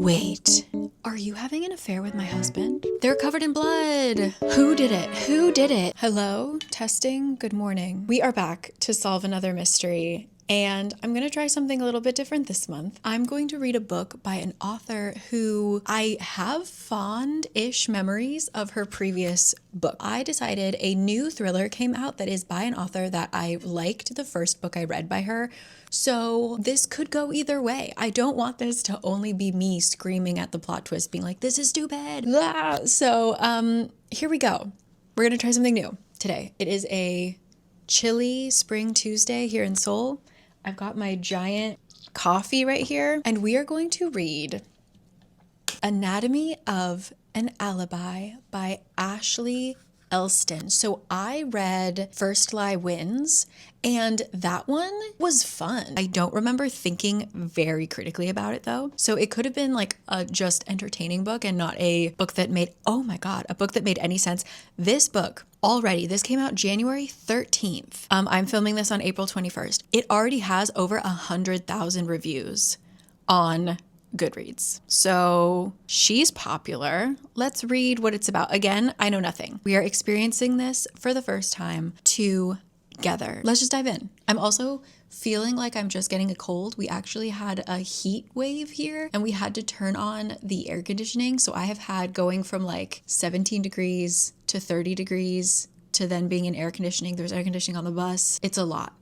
Wait, are you having an affair with my husband? They're covered in blood. Who did it? Who did it? Hello? Testing? Good morning. We are back to solve another mystery. And I'm going to try something a little bit different this month. I'm going to read a book by an author who I have fond-ish memories of her previous book. I decided a new thriller came out that is by an author that I liked the first book I read by her. So this could go either way. I don't want this to only be me screaming at the plot twist, being like, this is stupid. Blah. So here we go. We're going to try something new today. It is a chilly spring Tuesday here in Seoul. I've got my giant coffee right here, and we are going to read Anatomy of an Alibi by Elston. So I read First Lie Wins, and that one was fun. I don't remember thinking very critically about it though. So it could have been like a just entertaining book and not a book that made, oh my God, a book that made any sense. This book already, this came out January 13th. I'm filming this on April 21st. It already has over 100,000 reviews on Goodreads. So she's popular. Let's read what it's about. Again, I know nothing. We are experiencing this for the first time together. Let's just dive in. I'm also feeling like I'm just getting a cold. We actually had a heat wave here and we had to turn on the air conditioning. So I have had going from like 17 degrees to 30 degrees to then being in air conditioning. There's air conditioning on the bus. It's a lot.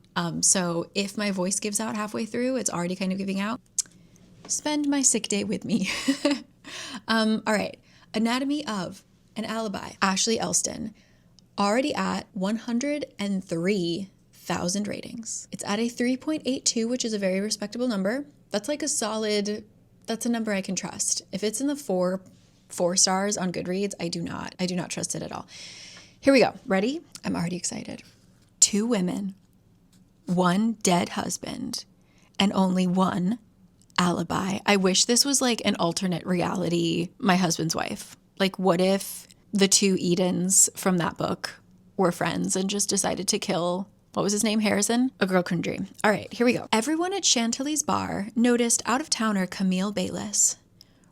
So if my voice gives out halfway through, it's already kind of giving out. Spend my sick day with me. All right. Anatomy of an Alibi. Elston. Already at 103,000 ratings. It's at a 3.82, which is a very respectable number. That's like a solid, that's a number I can trust. If it's in the four stars on Goodreads, I do not trust it at all. Here we go. Ready? I'm already excited. 2 women, 1 dead husband, and only 1 alibi. I wish this was like an alternate reality, My Husband's Wife. Like, what if the 2 Edens from that book were friends and just decided to kill, what was his name, Harrison? A girl couldn't dream. All right, here we go. Everyone at Chantilly's bar noticed out-of-towner Camille Bayless.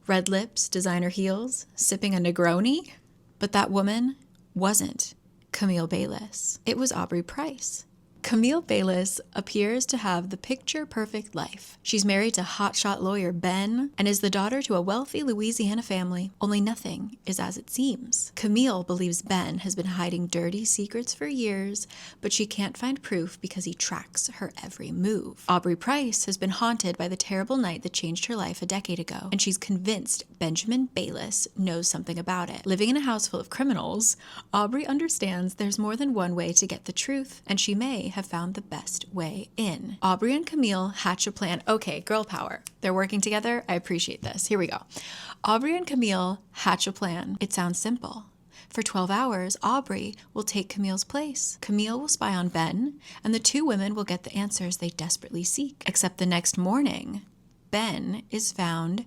Red lips, designer heels, sipping a Negroni. But that woman wasn't Camille Bayless. It was Aubrey Price. Camille Bayless appears to have the picture-perfect life. She's married to hotshot lawyer Ben and is the daughter to a wealthy Louisiana family. Only nothing is as it seems. Camille believes Ben has been hiding dirty secrets for years, but she can't find proof because he tracks her every move. Aubrey Price has been haunted by the terrible night that changed her life a decade ago, and she's convinced Benjamin Bayless knows something about it. Living in a house full of criminals, Aubrey understands there's more than one way to get the truth, and she may have found the best way in. Aubrey and Camille hatch a plan. Okay, girl power. They're working together. I appreciate this. Here we go. Aubrey and Camille hatch a plan. It sounds simple. For 12 hours, Aubrey will take Camille's place. Camille will spy on Ben, and the 2 women will get the answers they desperately seek. Except the next morning, Ben is found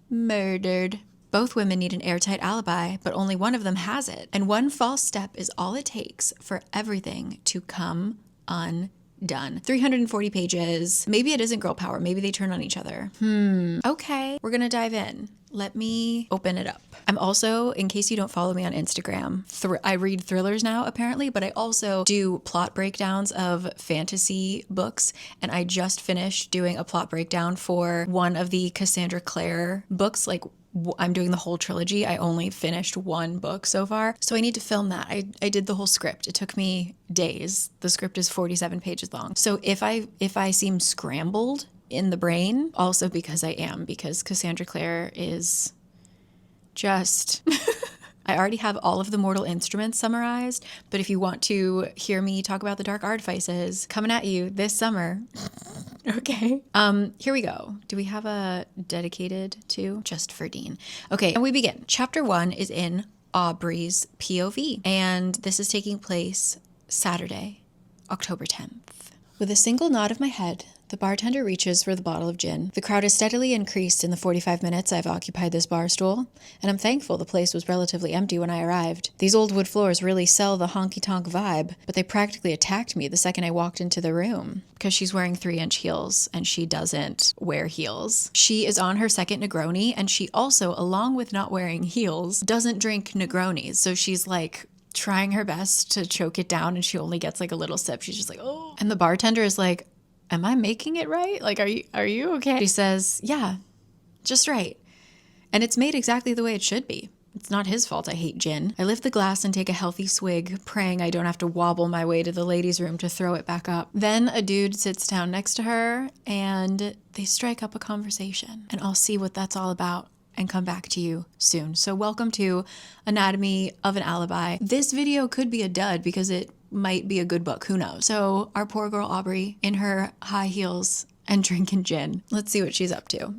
murdered. Both women need an airtight alibi, but only one of them has it. And one false step is all it takes for everything to come undone. 340 pages. Maybe it isn't girl power. Maybe they turn on each other. Okay, we're gonna dive in. Let me open it up. I'm also, in case you don't follow me on Instagram, I read thrillers now apparently, but I also do plot breakdowns of fantasy books. And I just finished doing a plot breakdown for one of the Cassandra Clare books. Like, I'm doing the whole trilogy. I only finished 1 book so far. So I need to film that. I did the whole script. It took me days. The script is 47 pages long. So if I seem scrambled in the brain, also because I am, because Cassandra Clare is just... I already have all of the Mortal Instruments summarized, but if you want to hear me talk about the dark artifices coming at you this summer, okay. Here we go. Do we have a dedicated to? Just for Dean. Okay, and we begin. Chapter 1 is in Aubrey's POV, and this is taking place Saturday, October 10th. With a single nod of my head, The bartender reaches for the bottle of gin. The crowd has steadily increased in the 45 minutes I've occupied this bar stool, and I'm thankful the place was relatively empty when I arrived. These old wood floors really sell the honky-tonk vibe, but they practically attacked me the second I walked into the room. Because she's wearing 3-inch heels, and she doesn't wear heels. She is on her second Negroni, and she also, along with not wearing heels, doesn't drink Negronis. So she's like trying her best to choke it down, and she only gets like a little sip. She's just like, oh. And the bartender is like, am I making it right? Like, are you okay? She says, yeah, just right. And it's made exactly the way it should be. It's not his fault I hate gin. I lift the glass and take a healthy swig, praying I don't have to wobble my way to the ladies' room to throw it back up. Then a dude sits down next to her and they strike up a conversation. And I'll see what that's all about and come back to you soon. So welcome to Anatomy of an Alibi. This video could be a dud because it might be a good book, who knows? So our poor girl Aubrey in her high heels and drinking gin. Let's see what she's up to.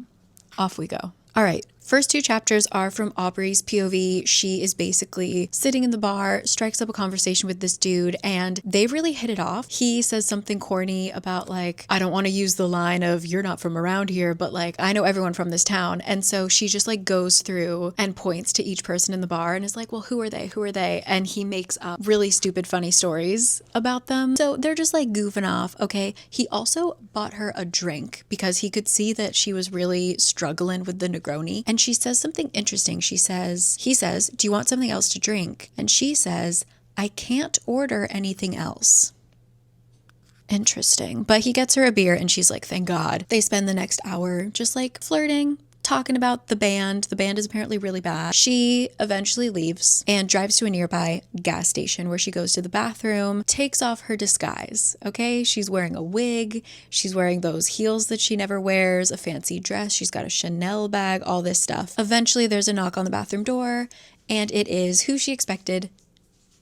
Off we go. All right. First 2 chapters are from Aubrey's POV. She is basically sitting in the bar, strikes up a conversation with this dude, and they really hit it off. He says something corny about like, I don't want to use the line of you're not from around here, but like, I know everyone from this town. And so she just like goes through and points to each person in the bar and is like, well, who are they? Who are they? And he makes up really stupid, funny stories about them. So they're just like goofing off. Okay. He also bought her a drink because he could see that she was really struggling with the Negroni. And she says something interesting. He says, do you want something else to drink? And she says, I can't order anything else. Interesting. But he gets her a beer and she's like, thank God. They spend the next hour just like flirting, talking about the band. The band is apparently really bad. She eventually leaves and drives to a nearby gas station where she goes to the bathroom, takes off her disguise. Okay, she's wearing a wig. She's wearing those heels that she never wears, a fancy dress. She's got a Chanel bag, all this stuff. Eventually there's a knock on the bathroom door and it is who she expected,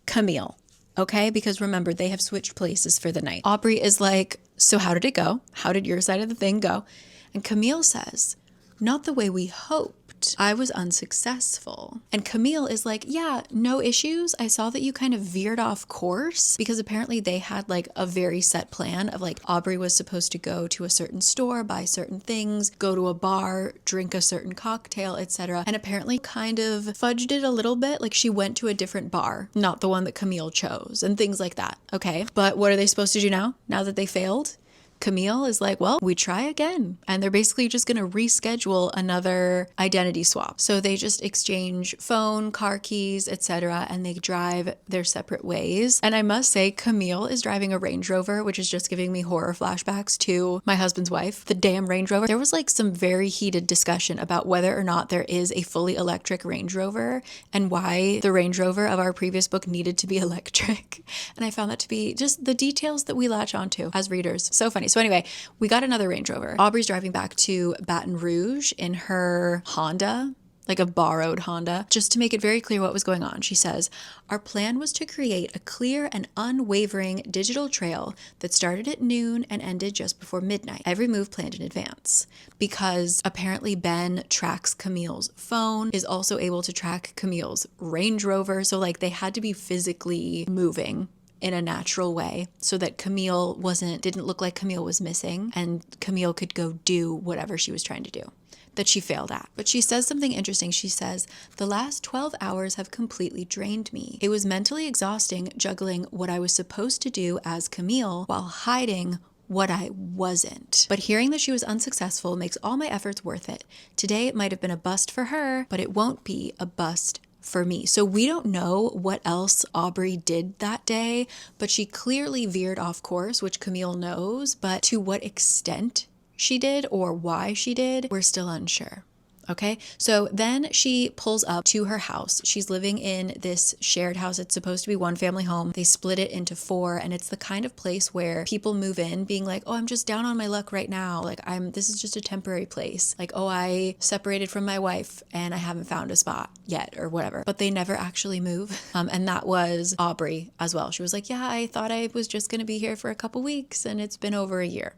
Camille. Okay, because remember, they have switched places for the night. Aubrey is like, so how did it go? How did your side of the thing go? And Camille says, not the way we hoped. I was unsuccessful. And Camille is like, yeah, no issues. I saw that you kind of veered off course because apparently they had like a very set plan of like Aubrey was supposed to go to a certain store, buy certain things, go to a bar, drink a certain cocktail, etc. And apparently kind of fudged it a little bit. Like she went to a different bar, not the one that Camille chose and things like that. Okay. But what are they supposed to do now? Now that they failed? Camille is like, well, we try again. And they're basically just going to reschedule another identity swap. So they just exchange phone, car keys, etc. and they drive their separate ways. And I must say, Camille is driving a Range Rover, which is just giving me horror flashbacks to My Husband's Wife, the damn Range Rover. There was like some very heated discussion about whether or not there is a fully electric Range Rover and why the Range Rover of our previous book needed to be electric. And I found that to be just the details that we latch onto as readers. So funny. So anyway, we got another Range Rover. Aubrey's driving back to Baton Rouge in her Honda, like a borrowed Honda. Just to make it very clear what was going on, she says, our plan was to create a clear and unwavering digital trail that started at noon and ended just before midnight. Every move planned in advance. Because apparently Ben tracks Camille's phone, is also able to track Camille's Range Rover. So like they had to be physically moving in a natural way so that Camille didn't look like Camille was missing and Camille could go do whatever she was trying to do that she failed at. But she says something interesting. She says, the last 12 hours have completely drained me. It was mentally exhausting juggling what I was supposed to do as Camille while hiding what I wasn't. But hearing that she was unsuccessful makes all my efforts worth it. Today it might have been a bust for her, but it won't be a bust for me. So we don't know what else Aubrey did that day, but she clearly veered off course, which Camille knows, but to what extent she did or why she did, we're still unsure. Okay, so then she pulls up to her house. She's living in this shared house. It's supposed to be one family home. They split it into 4, and it's the kind of place where people move in being like, oh, I'm just down on my luck right now. Like this is just a temporary place. Like, oh, I separated from my wife and I haven't found a spot yet or whatever. But they never actually move. And that was Aubrey as well. She was like, yeah, I thought I was just going to be here for a couple weeks and it's been over a year.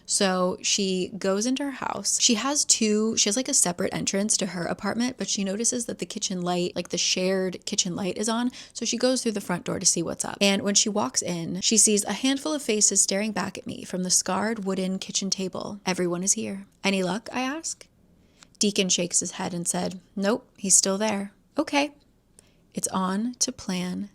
So she goes into her house. She has like a separate entrance to her apartment, but she notices that the kitchen light, like the shared kitchen light, is on. So she goes through the front door to see what's up. And when she walks in, she sees a handful of faces staring back at me from the scarred wooden kitchen table. Everyone is here. Any luck, I ask? Deacon shakes his head and said, nope, he's still there. Okay. It's on to plan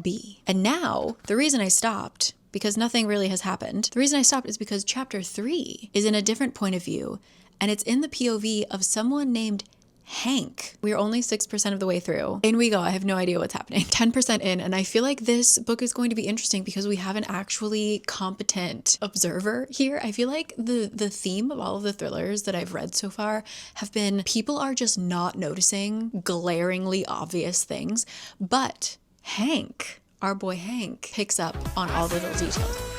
B. And now, the reason I stopped, because nothing really has happened, the reason I stopped is because chapter 3 is in a different point of view, and it's in the POV of someone named Hank. We're only 6% of the way through. In we go. I have no idea what's happening. 10% in, and I feel like this book is going to be interesting because we have an actually competent observer here. I feel like the theme of all of the thrillers that I've read so far have been people are just not noticing glaringly obvious things, but Hank, our boy Hank, picks up on all the little details.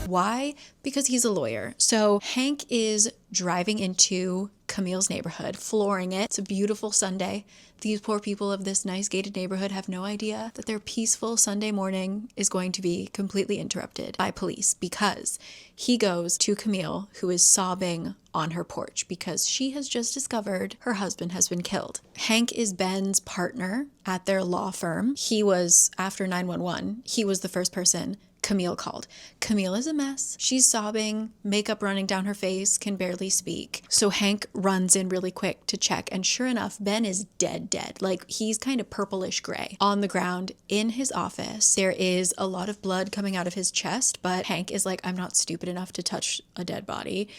Why? Because he's a lawyer. So Hank is driving into Camille's neighborhood, flooring it. It's a beautiful Sunday. These poor people of this nice gated neighborhood have no idea that their peaceful Sunday morning is going to be completely interrupted by police because he goes to Camille, who is sobbing on her porch because she has just discovered her husband has been killed. Hank is Ben's partner at their law firm. He was, after 911, he was the first person Camille called. Camille is a mess. She's sobbing, makeup running down her face, can barely speak. So Hank runs in really quick to check, and sure enough, Ben is dead. Like, he's kind of purplish gray. On the ground in his office, there is a lot of blood coming out of his chest, but Hank is like, I'm not stupid enough to touch a dead body.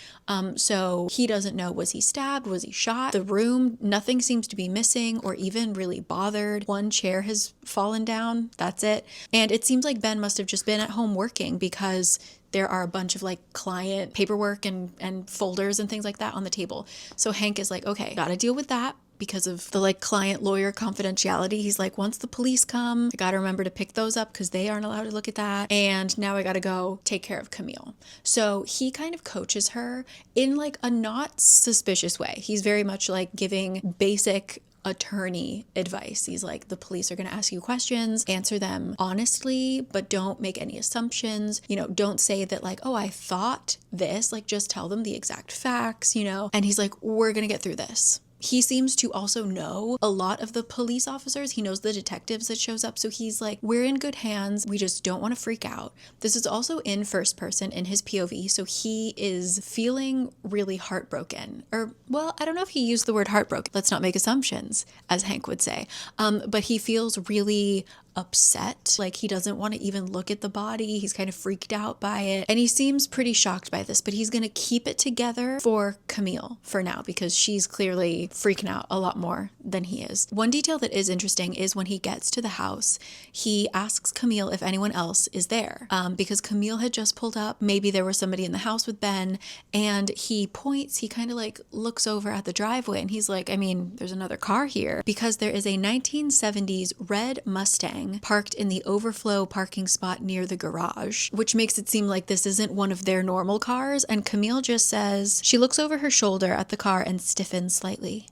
So he doesn't know, was he stabbed? Was he shot? The room, nothing seems to be missing or even really bothered. One chair has fallen down. That's it. And it seems like Ben must have just been at home working because there are a bunch of like client paperwork and folders and things like that on the table. So Hank is like, okay, gotta deal with that because of the like client lawyer confidentiality. He's like, once the police come, I gotta remember to pick those up because they aren't allowed to look at that. And now I gotta go take care of Camille. So he kind of coaches her in like a not suspicious way. He's very much like giving basic attorney advice. He's like, the police are going to ask you questions, answer them honestly, but don't make any assumptions. You know, don't say that like, oh, I thought this, like just tell them the exact facts, you know? And he's like, we're going to get through this. He seems to also know a lot of the police officers. He knows the detectives that shows up. So he's like, we're in good hands. We just don't want to freak out. This is also in first person in his POV. So he is feeling really heartbroken. Or, well, I don't know if he used the word heartbroken. Let's not make assumptions, as Hank would say. But he feels really upset. Like he doesn't want to even look at the body. He's kind of freaked out by it. And he seems pretty shocked by this, but he's going to keep it together for Camille for now because she's clearly freaking out a lot more than he is. One detail that is interesting is when he gets to the house, he asks Camille if anyone else is there because Camille had just pulled up. Maybe there was somebody in the house with Ben, and he points, he kind of like looks over at the driveway and he's like, I mean, there's another car here because there is a 1970s red Mustang parked in the overflow parking spot near the garage, which makes it seem like this isn't one of their normal cars. And Camille just says, she looks over her shoulder at the car and stiffens slightly.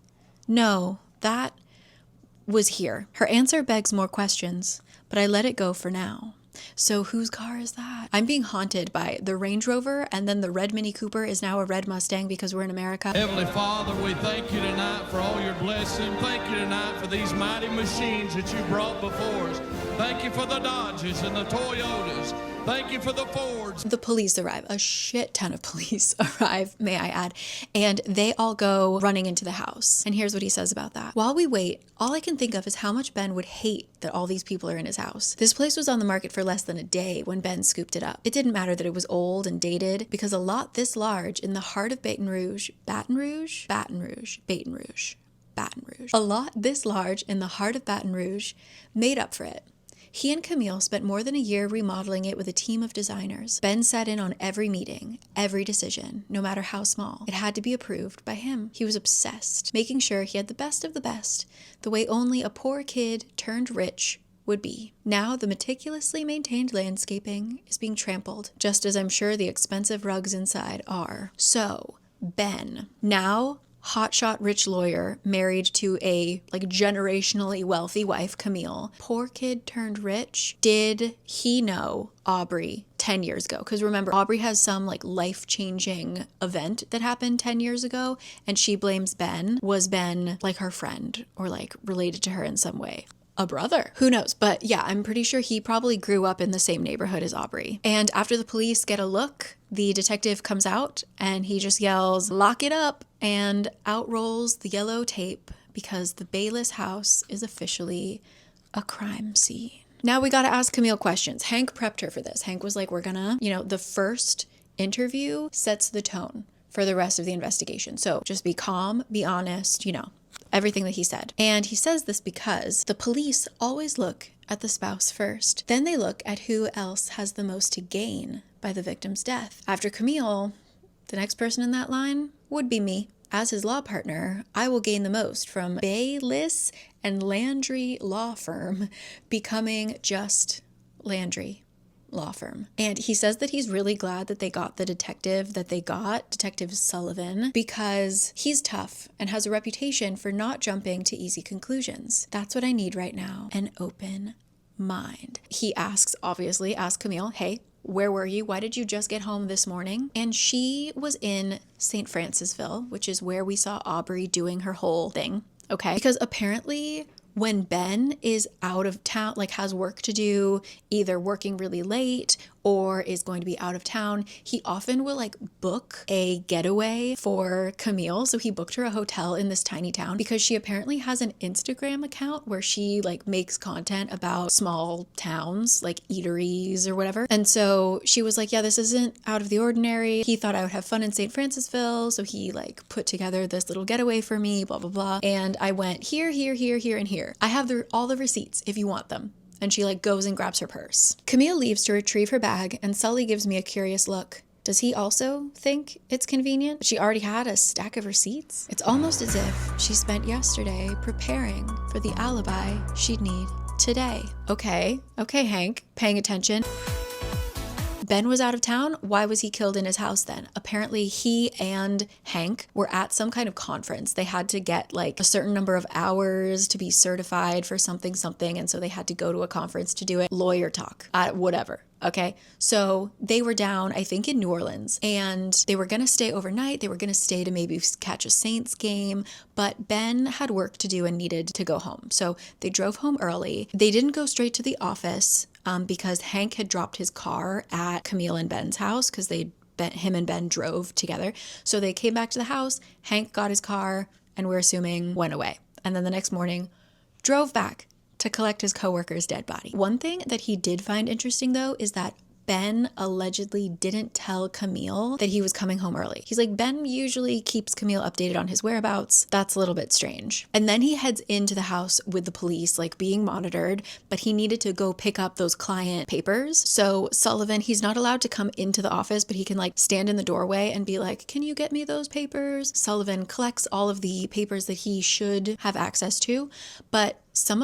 No, that was here. Her answer begs more questions, but I let it go for now. So whose car is that? I'm being haunted by the Range Rover, and then the red Mini Cooper is now a red Mustang because we're in America. Heavenly Father, we thank you tonight for all your blessing. Thank you tonight for these mighty machines that you brought before us. Thank you for the Dodges and the Toyotas. Thank you for the Fords. The police arrive. A shit ton of police arrive, may I add, and they all go running into the house. And here's what he says about that. While we wait, all I can think of is how much Ben would hate that all these people are in his house. This place was on the market for less than a day when Ben scooped it up. It didn't matter that it was old and dated because a lot this large in the heart of Baton Rouge, a lot this large in the heart of Baton Rouge made up for it. He and Camille spent more than a year remodeling it with a team of designers. Ben sat in on every meeting, every decision, no matter how small. It had to be approved by him. He was obsessed, making sure he had the best of the best, the way only a poor kid turned rich would be. Now the meticulously maintained landscaping is being trampled, just as I'm sure the expensive rugs inside are. So, Ben, now hotshot rich lawyer married to a like generationally wealthy wife, Camille. Poor kid turned rich. Did he know Aubrey 10 years ago. Because remember, Aubrey has some like life-changing event that happened 10 years ago, and she blames Ben. Was Ben like her friend or like related to her in some way? A brother? Who knows? But yeah, I'm pretty sure he probably grew up in the same neighborhood as Aubrey. And after the police get a look, the detective comes out and he just yells, "Lock it up," and out rolls the yellow tape because the Bayless house is officially a crime scene. Now we got to ask Camille questions. Hank prepped her for this. Hank was like, we're gonna, the first interview sets the tone for the rest of the investigation. So just be calm, be honest, everything that he said. And he says this because the police always look at the spouse first. Then they look at who else has the most to gain by the victim's death. After Camille, the next person in that line would be me. As his law partner, I will gain the most from Bayless and Landry law firm becoming just Landry law firm. And he says that he's really glad that they got the detective that they got, Detective Sullivan, because he's tough and has a reputation for not jumping to easy conclusions. That's what I need right now, an open mind. He asks Camille, hey, where were you? Why did you just get home this morning? And she was in St. Francisville, which is where we saw Aubrey doing her whole thing, okay? Because apparently when Ben is out of town, like has work to do, either working really late or is going to be out of town, he often will like book a getaway for Camille. So he booked her a hotel in this tiny town because she apparently has an Instagram account where she like makes content about small towns, like eateries or whatever. And so she was like, yeah, this isn't out of the ordinary. He thought I would have fun in St. Francisville. So he like put together this little getaway for me, blah, blah, blah. And I went here, and here. I have all the receipts if you want them. And she like goes and grabs her purse. Camille leaves to retrieve her bag, and Sully gives me a curious look. Does he also think it's convenient? She already had a stack of receipts. It's almost as if she spent yesterday preparing for the alibi she'd need today. Okay, Hank, paying attention. Ben was out of town. Why was he killed in his house then? Apparently he and Hank were at some kind of conference. They had to get like a certain number of hours to be certified for something. And so they had to go to a conference to do it. Lawyer talk, whatever. Okay. So they were down, I think in New Orleans, and they were going to stay overnight. They were going to stay to maybe catch a Saints game, but Ben had work to do and needed to go home. So they drove home early. They didn't go straight to the office because Hank had dropped his car at Camille and Ben's house because him and Ben drove together. So they came back to the house. Hank got his car and we're assuming went away. And then the next morning drove back to collect his coworker's dead body. One thing that he did find interesting though is that Ben allegedly didn't tell Camille that he was coming home early. He's like, Ben usually keeps Camille updated on his whereabouts. That's a little bit strange. And then he heads into the house with the police, like being monitored, but he needed to go pick up those client papers. So Sullivan, he's not allowed to come into the office, but he can like stand in the doorway and be like, can you get me those papers? Sullivan collects all of the papers that he should have access to, but some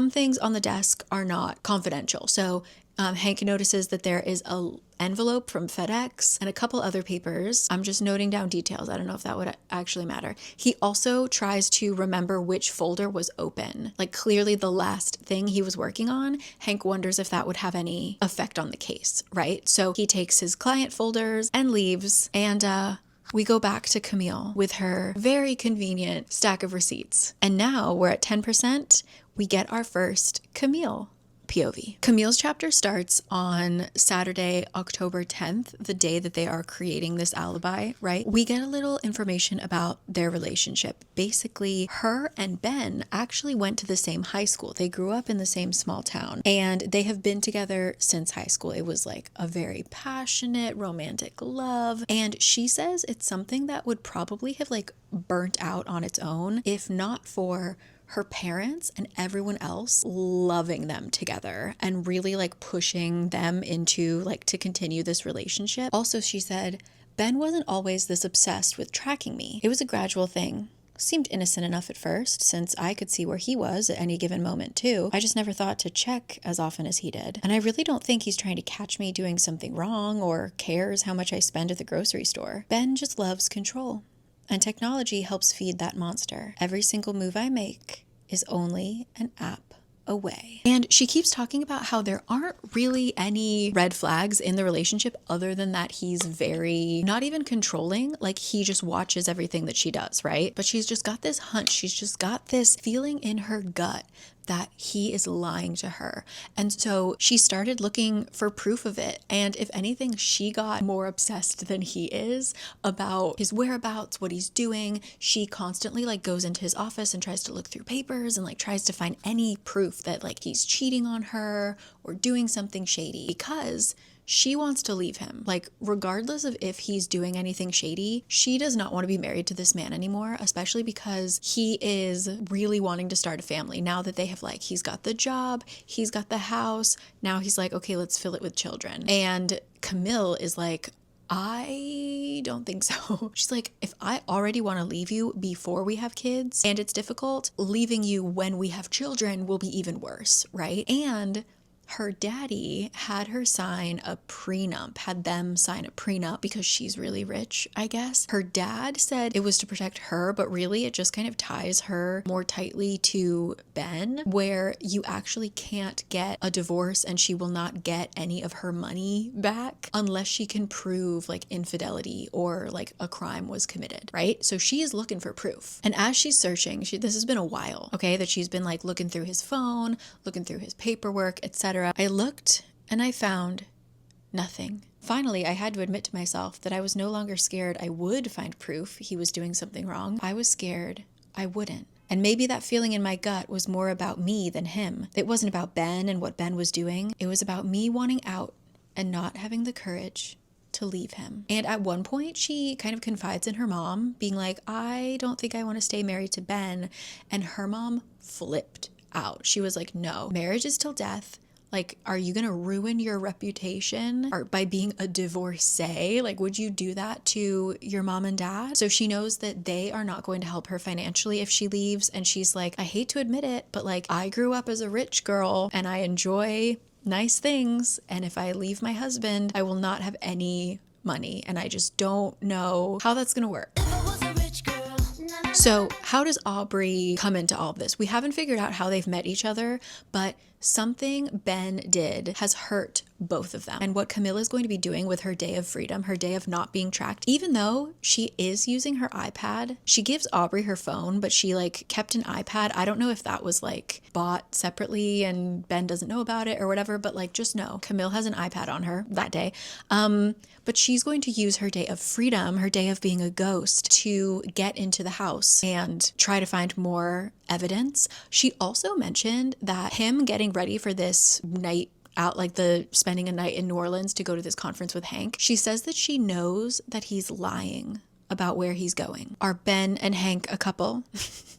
things on the desk are not confidential. So Hank notices that there is an envelope from FedEx and a couple other papers. I'm just noting down details. I don't know if that would actually matter. He also tries to remember which folder was open. Like clearly the last thing he was working on, Hank wonders if that would have any effect on the case, right? So he takes his client folders and leaves, and we go back to Camille with her very convenient stack of receipts. And now we're at 10%. We get our first Camille POV. Camille's chapter starts on Saturday, October 10th, the day that they are creating this alibi, right? We get a little information about their relationship. Basically, her and Ben actually went to the same high school. They grew up in the same small town, and they have been together since high school. It was like a very passionate, romantic love. And she says it's something that would probably have like burnt out on its own if not for her parents and everyone else loving them together and really like pushing them into like to continue this relationship. Also, she said, Ben wasn't always this obsessed with tracking me. It was a gradual thing. Seemed innocent enough at first, since I could see where he was at any given moment too. I just never thought to check as often as he did. And I really don't think he's trying to catch me doing something wrong or cares how much I spend at the grocery store. Ben just loves control. And technology helps feed that monster. Every single move I make is only an app away. And she keeps talking about how there aren't really any red flags in the relationship other than that he's very, not even controlling, like he just watches everything that she does, right? But she's just got this hunch, she's just got this feeling in her gut that he is lying to her. And so she started looking for proof of it. And if anything, she got more obsessed than he is about his whereabouts, what he's doing. She constantly like goes into his office and tries to look through papers and like tries to find any proof that like he's cheating on her or doing something shady, because she wants to leave him. Like, regardless of if he's doing anything shady, she does not want to be married to this man anymore, especially because he is really wanting to start a family. Now that they have like, he's got the job, he's got the house, now he's like, okay, let's fill it with children. And Camille is like, I don't think so. She's like, if I already want to leave you before we have kids and it's difficult, leaving you when we have children will be even worse, right? And her daddy had them sign a prenup because she's really rich, I guess. Her dad said it was to protect her, but really it just kind of ties her more tightly to Ben, where you actually can't get a divorce and she will not get any of her money back unless she can prove like infidelity or like a crime was committed, right? So she is looking for proof. And as she's searching, this has been a while, okay, that she's been like looking through his phone, looking through his paperwork, etc. I looked and I found nothing. Finally, I had to admit to myself that I was no longer scared I would find proof he was doing something wrong. I was scared I wouldn't. And maybe that feeling in my gut was more about me than him. It wasn't about Ben and what Ben was doing. It was about me wanting out and not having the courage to leave him. And at one point, she kind of confides in her mom, being like, I don't think I want to stay married to Ben. And her mom flipped out. She was like, no, marriage is till death. Like, are you gonna ruin your reputation or by being a divorcee? Like, would you do that to your mom and dad? So she knows that they are not going to help her financially if she leaves. And she's like, I hate to admit it, but like, I grew up as a rich girl and I enjoy nice things. And if I leave my husband, I will not have any money. And I just don't know how that's gonna work. So how does Aubrey come into all of this? We haven't figured out how they've met each other, but something Ben did has hurt both of them. And what Camille is going to be doing with her day of freedom, her day of not being tracked, even though she is using her iPad, she gives Aubrey her phone, but she like kept an iPad. I don't know if that was like bought separately and Ben doesn't know about it or whatever, but like just know Camille has an iPad on her that day. But she's going to use her day of freedom, her day of being a ghost, to get into the house and try to find more evidence. She also mentioned that him getting ready for this night out, like the spending a night in New Orleans to go to this conference with Hank, she says that she knows that he's lying about where he's going. Are Ben and Hank a couple?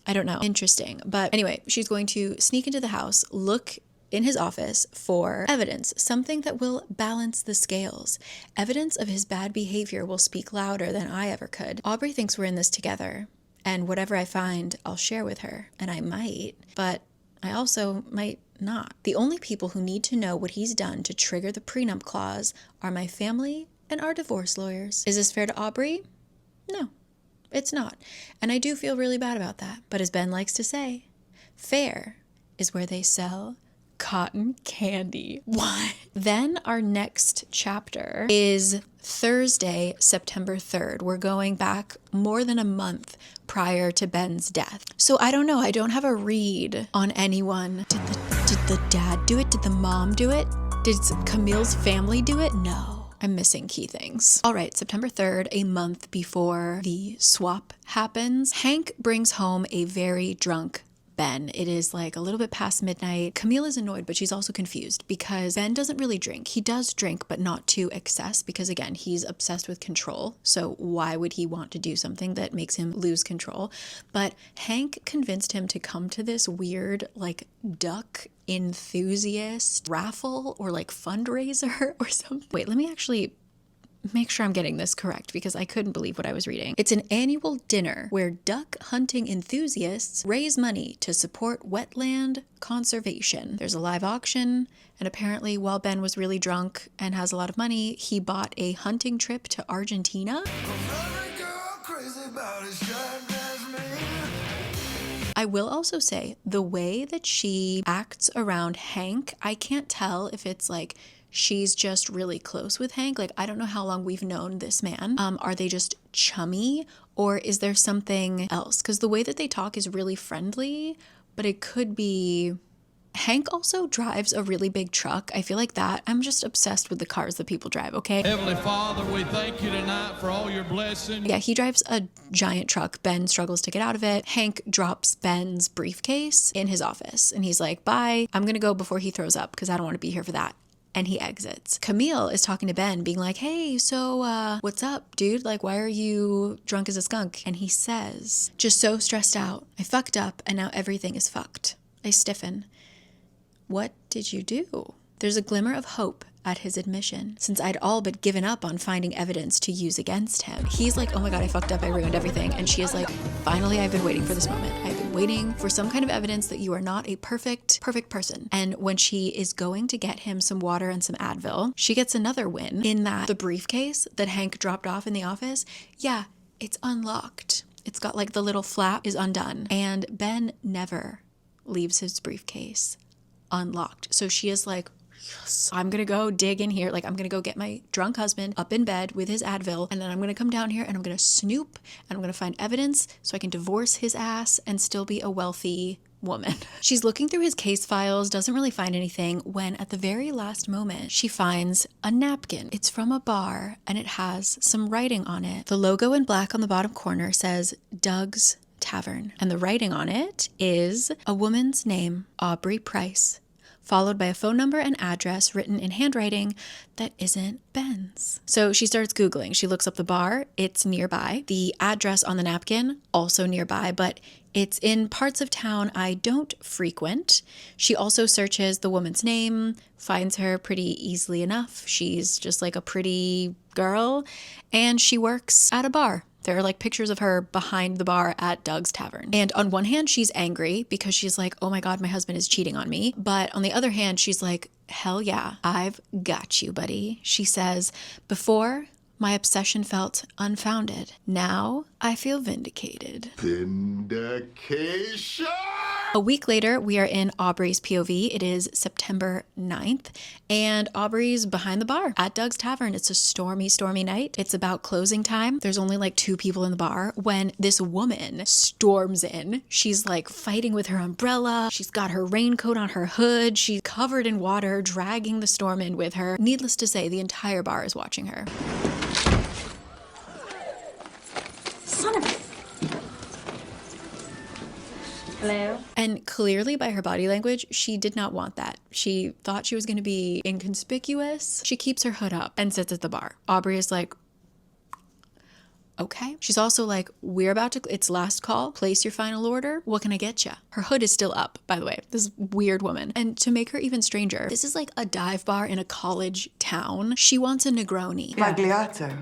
I don't know. Interesting. But anyway, she's going to sneak into the house, look in his office for evidence, something that will balance the scales. Evidence of his bad behavior will speak louder than I ever could. Aubrey thinks we're in this together, and whatever I find, I'll share with her. And I might, but I also might not. The only people who need to know what he's done to trigger the prenup clause are my family and our divorce lawyers. Is this fair to Aubrey? No, it's not. And I do feel really bad about that. But as Ben likes to say, fair is where they sell cotton candy. What? Then our next chapter is Thursday, September 3rd. We're going back more than a month prior to Ben's death. So I don't know. I don't have a read on anyone. Did the dad do it? Did the mom do it? Did Camille's family do it? No. I'm missing key things. All right, September 3rd, a month before the swap happens, Hank brings home a very drunk Ben. It is like a little bit past midnight. Camille is annoyed, but she's also confused because Ben doesn't really drink. He does drink, but not to excess because, again, he's obsessed with control. So why would he want to do something that makes him lose control? But Hank convinced him to come to this weird, like, duck enthusiast raffle or like fundraiser or something. Wait, let me actually make sure I'm getting this correct because I couldn't believe what I was reading. It's an annual dinner where duck hunting enthusiasts raise money to support wetland conservation. There's a live auction, and apparently while Ben was really drunk and has a lot of money, he bought a hunting trip to Argentina. I will also say the way that she acts around Hank, I can't tell if it's like she's just really close with Hank. Like, I don't know how long we've known this man. Are they just chummy, or is there something else? Because the way that they talk is really friendly, but it could be... Hank also drives a really big truck. I feel like that. I'm just obsessed with the cars that people drive, okay? Heavenly Father, we thank you tonight for all your blessings. Yeah, he drives a giant truck. Ben struggles to get out of it. Hank drops Ben's briefcase in his office, and he's like, bye. I'm gonna go before he throws up because I don't want to be here for that. And he exits. Camille is talking to Ben, being like, hey, so what's up, dude? Like, why are you drunk as a skunk? And he says, just so stressed out. I fucked up, and now everything is fucked. I stiffen. What did you do? There's a glimmer of hope at his admission, since I'd all but given up on finding evidence to use against him. He's like, oh my God, I fucked up, I ruined everything. And she is like, finally, I've been waiting for this moment. I've been waiting for some kind of evidence that you are not a perfect person. And when she is going to get him some water and some Advil, she gets another win in that the briefcase that Hank dropped off in the office, yeah, it's unlocked. It's got like the little flap is undone. And Ben never leaves his briefcase unlocked. So she is like, yes, I'm gonna go dig in here. Like, I'm gonna go get my drunk husband up in bed with his Advil, and then I'm gonna come down here and I'm gonna snoop and I'm gonna find evidence so I can divorce his ass and still be a wealthy woman. She's looking through his case files, doesn't really find anything, when at the very last moment she finds a napkin. It's from a bar and it has some writing on it. The logo in black on the bottom corner says Doug's Tavern, and the writing on it is a woman's name, Aubrey Price, followed by a phone number and address written in handwriting that isn't Ben's. So she starts Googling. She looks up the bar. It's nearby. The address on the napkin, also nearby, but it's in parts of town I don't frequent. She also searches the woman's name, finds her pretty easily enough. She's just like a pretty girl, and she works at a bar. There are like pictures of her behind the bar at Doug's Tavern. And on one hand, she's angry because she's like, oh my God, my husband is cheating on me. But on the other hand, she's like, hell yeah, I've got you, buddy. She says, before, my obsession felt unfounded. Now I feel vindicated. Vindication! A week later, we are in Aubrey's POV. It is September 9th, and Aubrey's behind the bar at Doug's Tavern. It's a stormy, stormy night. It's about closing time. There's only like 2 people in the bar when this woman storms in. She's like fighting with her umbrella. She's got her raincoat on her hood. She's covered in water, dragging the storm in with her. Needless to say, the entire bar is watching her. Son of a... Hello? And clearly by her body language, she did not want that. She thought she was going to be inconspicuous. She keeps her hood up and sits at the bar. Aubrey is like, okay. She's also like, we're about to, it's last call. Place your final order. What can I get you? Her hood is still up, by the way. This weird woman. And to make her even stranger, this is like a dive bar in a college town. She wants a Negroni. Magliato.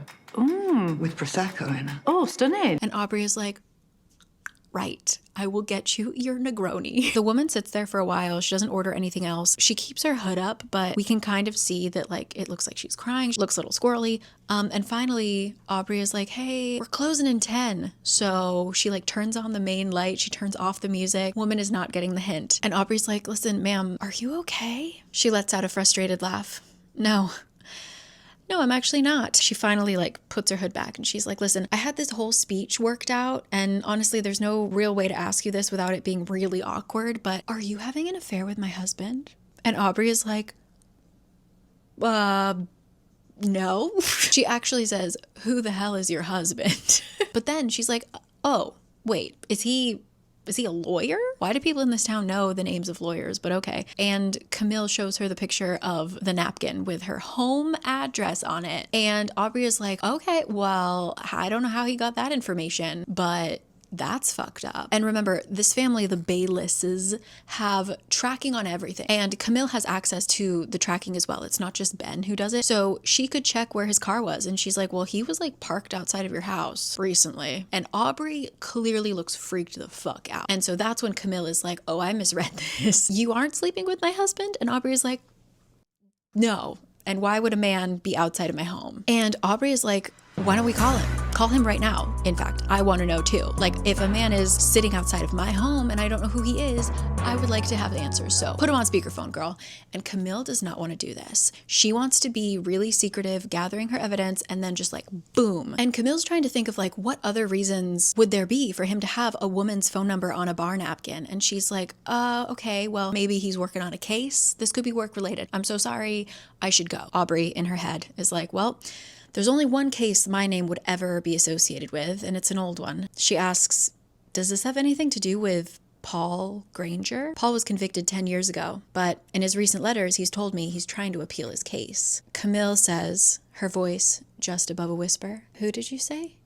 With Prosecco in it. Oh, stunning. And Aubrey is like, right, I will get you your Negroni. The woman sits there for a while. She doesn't order anything else. She keeps her hood up, but we can kind of see that like it looks like she's crying. She looks a little squirrely. And finally, Aubrey is like, hey, we're closing in 10. So she like turns on the main light. She turns off the music. Woman is not getting the hint. And Aubrey's like, listen, ma'am, are you okay? She lets out a frustrated laugh. No, I'm actually not. She finally like puts her hood back and she's like, listen, I had this whole speech worked out, and honestly, there's no real way to ask you this without it being really awkward, but are you having an affair with my husband? And Aubrey is like, no. She actually says, who the hell is your husband? But then she's like, oh, wait, is he a lawyer? Why do people in this town know the names of lawyers? But okay. And Camille shows her the picture of the napkin with her home address on it. And Aubrey is like, okay, well, I don't know how he got that information, but that's fucked up. And remember, this family, the Baylisses, have tracking on everything. And Camille has access to the tracking as well. It's not just Ben who does it. So she could check where his car was. And she's like, well, he was like parked outside of your house recently. And Aubrey clearly looks freaked the fuck out. And so that's when Camille is like, oh, I misread this. You aren't sleeping with my husband? And Aubrey is like, no. And why would a man be outside of my home? And Aubrey is like, Why don't we call him? Call him right now. In fact, I want to know too. Like, if a man is sitting outside of my home and I don't know who he is, I would like to have the answers. So put him on speakerphone, girl. And Camille does not want to do this. She wants to be really secretive, gathering her evidence, and then just like, boom. And Camille's trying to think of like, what other reasons would there be for him to have a woman's phone number on a bar napkin? And she's like, okay, well, maybe he's working on a case. This could be work related. I'm so sorry. I should go. Aubrey in her head is like, well, there's only one case my name would ever be associated with, and it's an old one. She asks, does this have anything to do with Paul Granger? Paul was convicted 10 years ago, but in his recent letters, he's told me he's trying to appeal his case. Camille says, her voice just above a whisper, who did you say?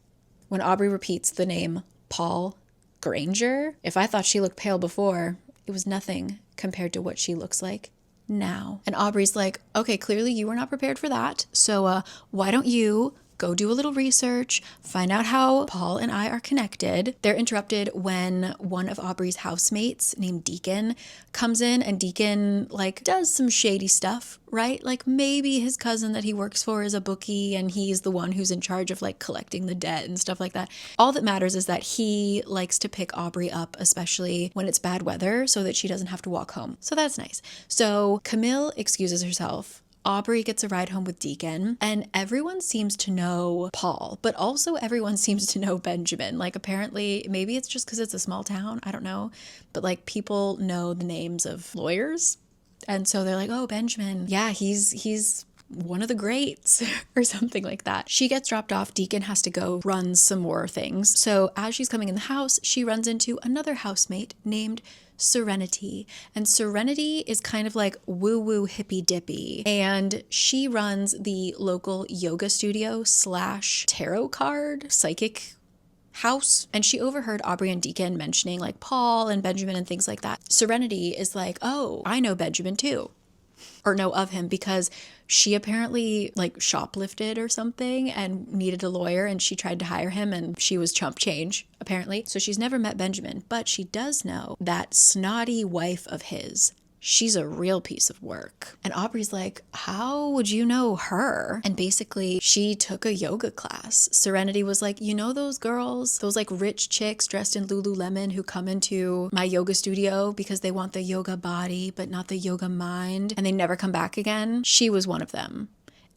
When Aubrey repeats the name Paul Granger, if I thought she looked pale before, it was nothing compared to what she looks like now. And Aubrey's like, okay, clearly you were not prepared for that. So why don't you go do a little research, find out how Paul and I are connected. They're interrupted when one of Aubrey's housemates named Deacon comes in, and Deacon like does some shady stuff, right? Like maybe his cousin that he works for is a bookie and he's the one who's in charge of like collecting the debt and stuff like that. All that matters is that he likes to pick Aubrey up, especially when it's bad weather, so that she doesn't have to walk home. So that's nice. So Camille excuses herself. Aubrey gets a ride home with Deacon, and everyone seems to know Paul, but also everyone seems to know Benjamin. Like apparently, maybe it's just because it's a small town, I don't know, but like people know the names of lawyers. And so they're like, oh, Benjamin, yeah, he's one of the greats or something like that. She gets dropped off. Deacon has to go run some more things. So as she's coming in the house, she runs into another housemate named Serenity. And Serenity is kind of like woo-woo hippy-dippy. And she runs the local yoga studio / tarot card psychic house. And she overheard Aubrey and Deacon mentioning like Paul and Benjamin and things like that. Serenity is like, oh, I know Benjamin too. Or know of him because she apparently like shoplifted or something and needed a lawyer, and she tried to hire him and she was chump change apparently. So she's never met Benjamin, but she does know that snotty wife of his. She's a real piece of work. And Aubrey's like, how would you know her? And basically she took a yoga class. Serenity was like, you know those girls, those like rich chicks dressed in Lululemon who come into my yoga studio because they want the yoga body but not the yoga mind, and they never come back again? She was one of them.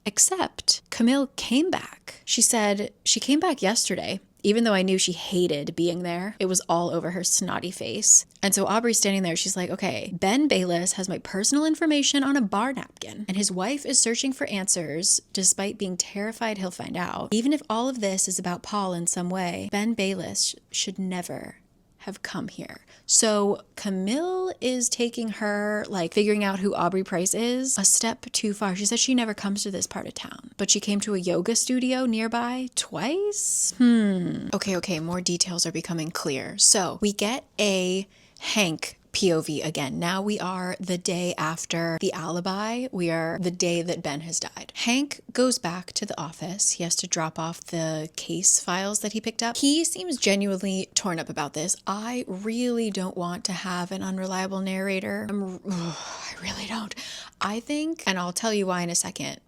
Except Camille came back. She said she came back yesterday. Even though I knew she hated being there, it was all over her snotty face. And so Aubrey's standing there. She's like, okay, Ben Bayless has my personal information on a bar napkin, and his wife is searching for answers despite being terrified he'll find out. Even if all of this is about Paul in some way, Ben Bayless should never have come here. So Camille is taking her, like, figuring out who Aubrey Price is a step too far. She says she never comes to this part of town, but she came to a yoga studio nearby twice. Okay, more details are becoming clear. So we get a Hank POV again. Now we are the day after the alibi. We are the day that Ben has died. Hank goes back to the office. He has to drop off the case files that he picked up. He seems genuinely torn up about this. I really don't want to have an unreliable narrator. I really don't. I think, and I'll tell you why in a second.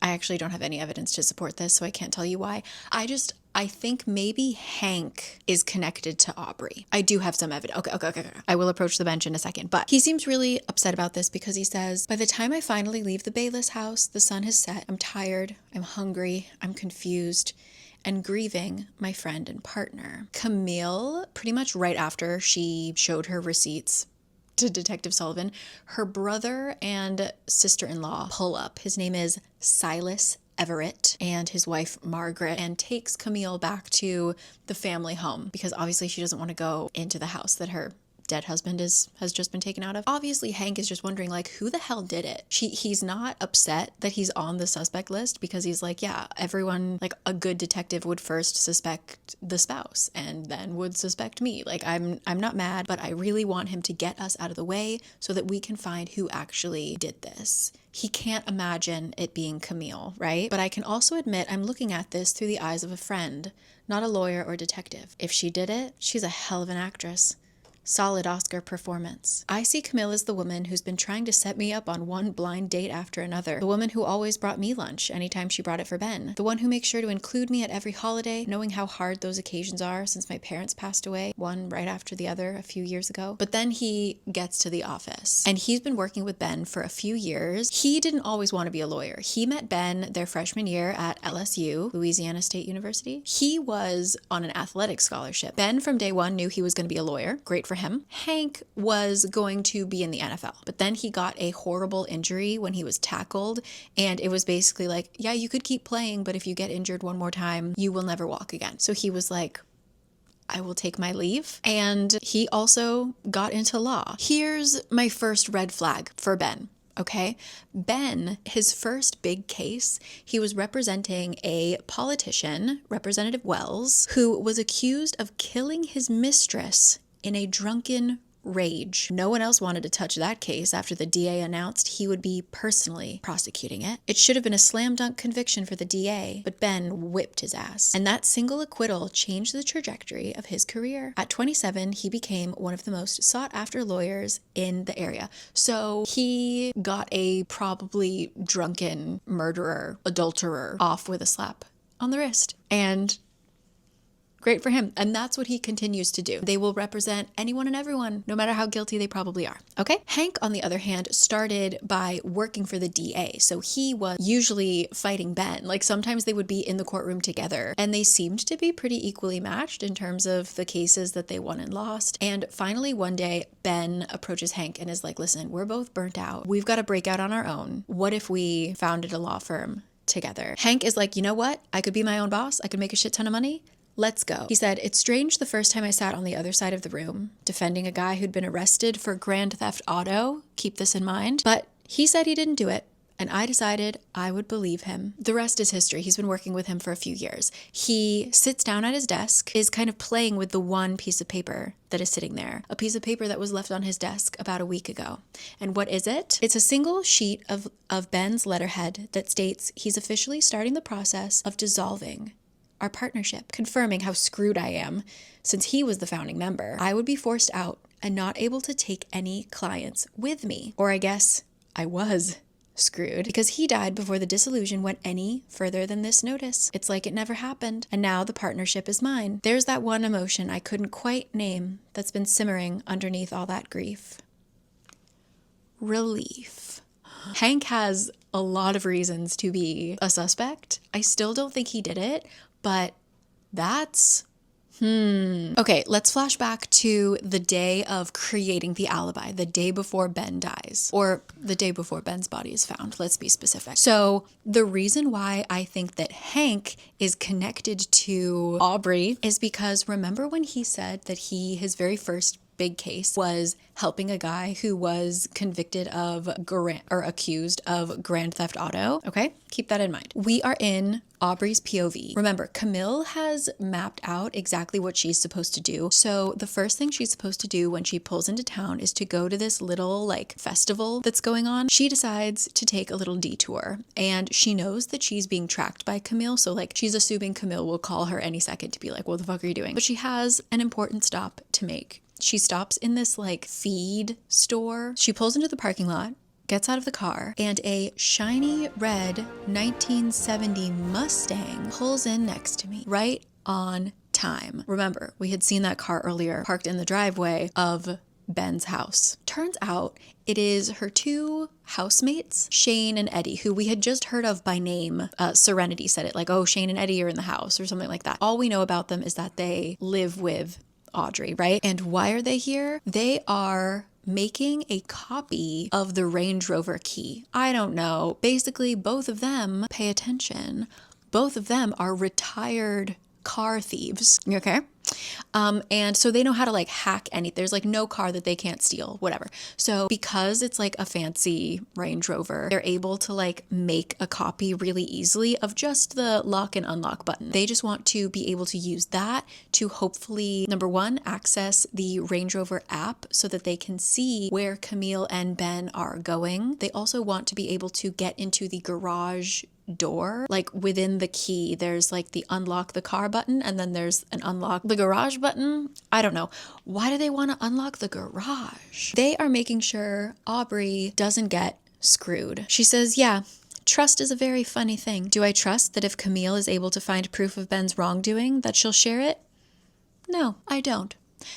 I actually don't have any evidence to support this, so I can't tell you why. I think maybe Hank is connected to Aubrey. I do have some evidence. Okay. I will approach the bench in a second. But he seems really upset about this because he says, by the time I finally leave the Bayless house, the sun has set. I'm tired. I'm hungry. I'm confused and grieving my friend and partner. Camille, pretty much right after she showed her receipts to Detective Sullivan, her brother and sister-in-law pull up. His name is Silas Everett and his wife Margaret, and takes Camille back to the family home because obviously she doesn't want to go into the house that her dead husband has just been taken out of. Obviously Hank is just wondering, like, who the hell did it? He's not upset that he's on the suspect list because he's like, yeah, everyone, like a good detective would first suspect the spouse and then would suspect me. Like, I'm not mad, but I really want him to get us out of the way so that we can find who actually did this. He can't imagine it being Camille, right? But I can also admit I'm looking at this through the eyes of a friend, not a lawyer or detective. If she did it, she's a hell of an actress. solid Oscar performance. I see Camille as the woman who's been trying to set me up on one blind date after another. The woman who always brought me lunch anytime she brought it for Ben. The one who makes sure to include me at every holiday, knowing how hard those occasions are since my parents passed away, one right after the other a few years ago. But then he gets to the office, and he's been working with Ben for a few years. He didn't always want to be a lawyer. He met Ben their freshman year at LSU, Louisiana State University. He was on an athletic scholarship. Ben from day one knew he was going to be a lawyer. Great for him. Hank was going to be in the NFL, but then he got a horrible injury when he was tackled, and it was basically like, yeah, you could keep playing, but if you get injured one more time, you will never walk again. So he was like, I will take my leave. And he also got into law. Here's my first red flag for Ben. Okay, Ben, his first big case, he was representing a politician, Representative Wells, who was accused of killing his mistress in a drunken rage. No one else wanted to touch that case after the DA announced he would be personally prosecuting it. It should have been a slam dunk conviction for the DA, but Ben whipped his ass. And that single acquittal changed the trajectory of his career. At 27, he became one of the most sought after lawyers in the area. So he got a probably drunken murderer, adulterer off with a slap on the wrist. And great for him. And that's what he continues to do. They will represent anyone and everyone, no matter how guilty they probably are. Okay? Hank, on the other hand, started by working for the DA. So he was usually fighting Ben. Like sometimes they would be in the courtroom together, and they seemed to be pretty equally matched in terms of the cases that they won and lost. And finally, one day, Ben approaches Hank and is like, listen, we're both burnt out. We've got to break out on our own. What if we founded a law firm together? Hank is like, you know what? I could be my own boss. I could make a shit ton of money. Let's go. He said, it's strange the first time I sat on the other side of the room, defending a guy who'd been arrested for grand theft auto. Keep this in mind. But he said he didn't do it, and I decided I would believe him. The rest is history. He's been working with him for a few years. He sits down at his desk, is kind of playing with the one piece of paper that is sitting there, a piece of paper that was left on his desk about a week ago. And what is it? It's a single sheet of Ben's letterhead that states he's officially starting the process of dissolving our partnership, confirming how screwed I am. Since he was the founding member, I would be forced out and not able to take any clients with me. Or I guess I was screwed because he died before the dissolution went any further than this notice. It's like it never happened. And now the partnership is mine. There's that one emotion I couldn't quite name that's been simmering underneath all that grief. Relief. Hank has a lot of reasons to be a suspect. I still don't think he did it, but that's Okay, let's flash back to the day of creating the alibi, the day before Ben dies, or the day before Ben's body is found. Let's be specific. So the reason why I think that Hank is connected to Aubrey is because remember when he said that his very first big case was helping a guy who was convicted of accused of grand theft auto. Okay, keep that in mind. We are in Aubrey's POV. Remember, Camille has mapped out exactly what she's supposed to do. So the first thing she's supposed to do when she pulls into town is to go to this little festival that's going on. She decides to take a little detour, and she knows that she's being tracked by Camille. So she's assuming Camille will call her any second to be like, what the fuck are you doing? But she has an important stop to make. She stops in this feed store. She pulls into the parking lot, gets out of the car, and a shiny red 1970 Mustang pulls in next to me right on time. Remember, we had seen that car earlier parked in the driveway of Ben's house. Turns out it is her two housemates, Shane and Eddie, who we had just heard of by name. Serenity said it oh, Shane and Eddie are in the house or something like that. All we know about them is that they live with Audrey, right? And why are they here? They are making a copy of the Range Rover key. I don't know. Basically, both of them, pay attention, both of them are retired car thieves, okay? And so they know how to hack anything. There's no car that they can't steal, whatever. So because it's a fancy Range Rover, they're able to make a copy really easily of just the lock and unlock button. They just want to be able to use that to hopefully, number one, access the Range Rover app so that they can see where Camille and Ben are going. They also want to be able to get into the garage door. Like within the key, there's like the unlock the car button, and then there's an unlock the garage button. I don't know. Why do they want to unlock the garage? They are making sure Aubrey doesn't get screwed. She says, yeah, trust is a very funny thing. Do I trust that if Camille is able to find proof of Ben's wrongdoing, that she'll share it? No, I don't.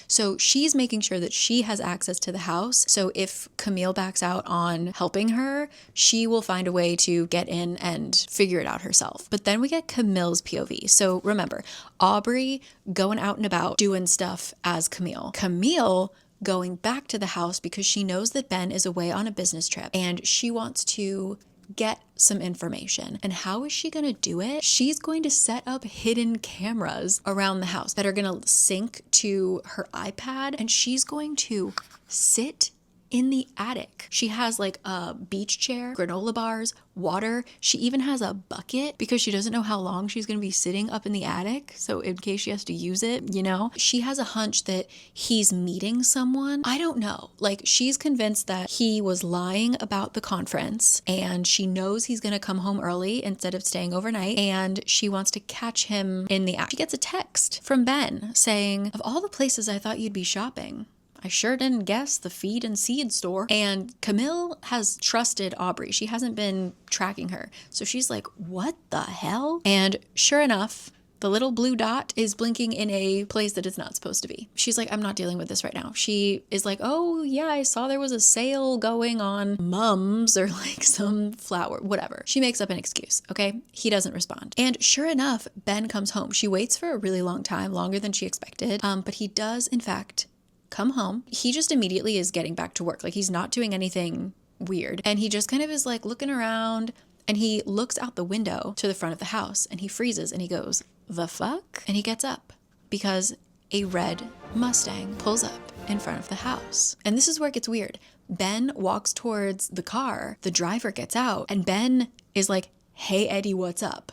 So she's making sure that she has access to the house. So if Camille backs out on helping her, she will find a way to get in and figure it out herself. But then we get Camille's POV. So remember, Aubrey going out and about doing stuff as Camille. Camille going back to the house because she knows that Ben is away on a business trip and she wants to get some information. And how is she going to do it? She's going to set up hidden cameras around the house that are going to sync to her iPad, and she's going to sit in the attic. She has like a beach chair, granola bars, water. She even has a bucket because she doesn't know how long she's going to be sitting up in the attic. So in case she has to use it, you know, she has a hunch that he's meeting someone. I don't know. Like she's convinced that he was lying about the conference and she knows he's going to come home early instead of staying overnight. And she wants to catch him in the act. She gets a text from Ben saying, of all the places I thought you'd be shopping, I sure didn't guess the feed and seed store. And Camille has trusted Aubrey. She hasn't been tracking her. So she's like, what the hell? And sure enough, the little blue dot is blinking in a place that it's not supposed to be. She's like, I'm not dealing with this right now. She is like, oh yeah, I saw there was a sale going on Mums or like some flower, whatever. She makes up an excuse, okay? He doesn't respond. And sure enough, Ben comes home. She waits for a really long time, longer than she expected. But he does, in fact, come home. He just immediately is getting back to work. Like he's not doing anything weird. And he just kind of is like looking around and he looks out the window to the front of the house and he freezes and he goes, the fuck? And he gets up because a red Mustang pulls up in front of the house. And this is where it gets weird. Ben walks towards the car. The driver gets out and Ben is like, hey, Eddie, what's up?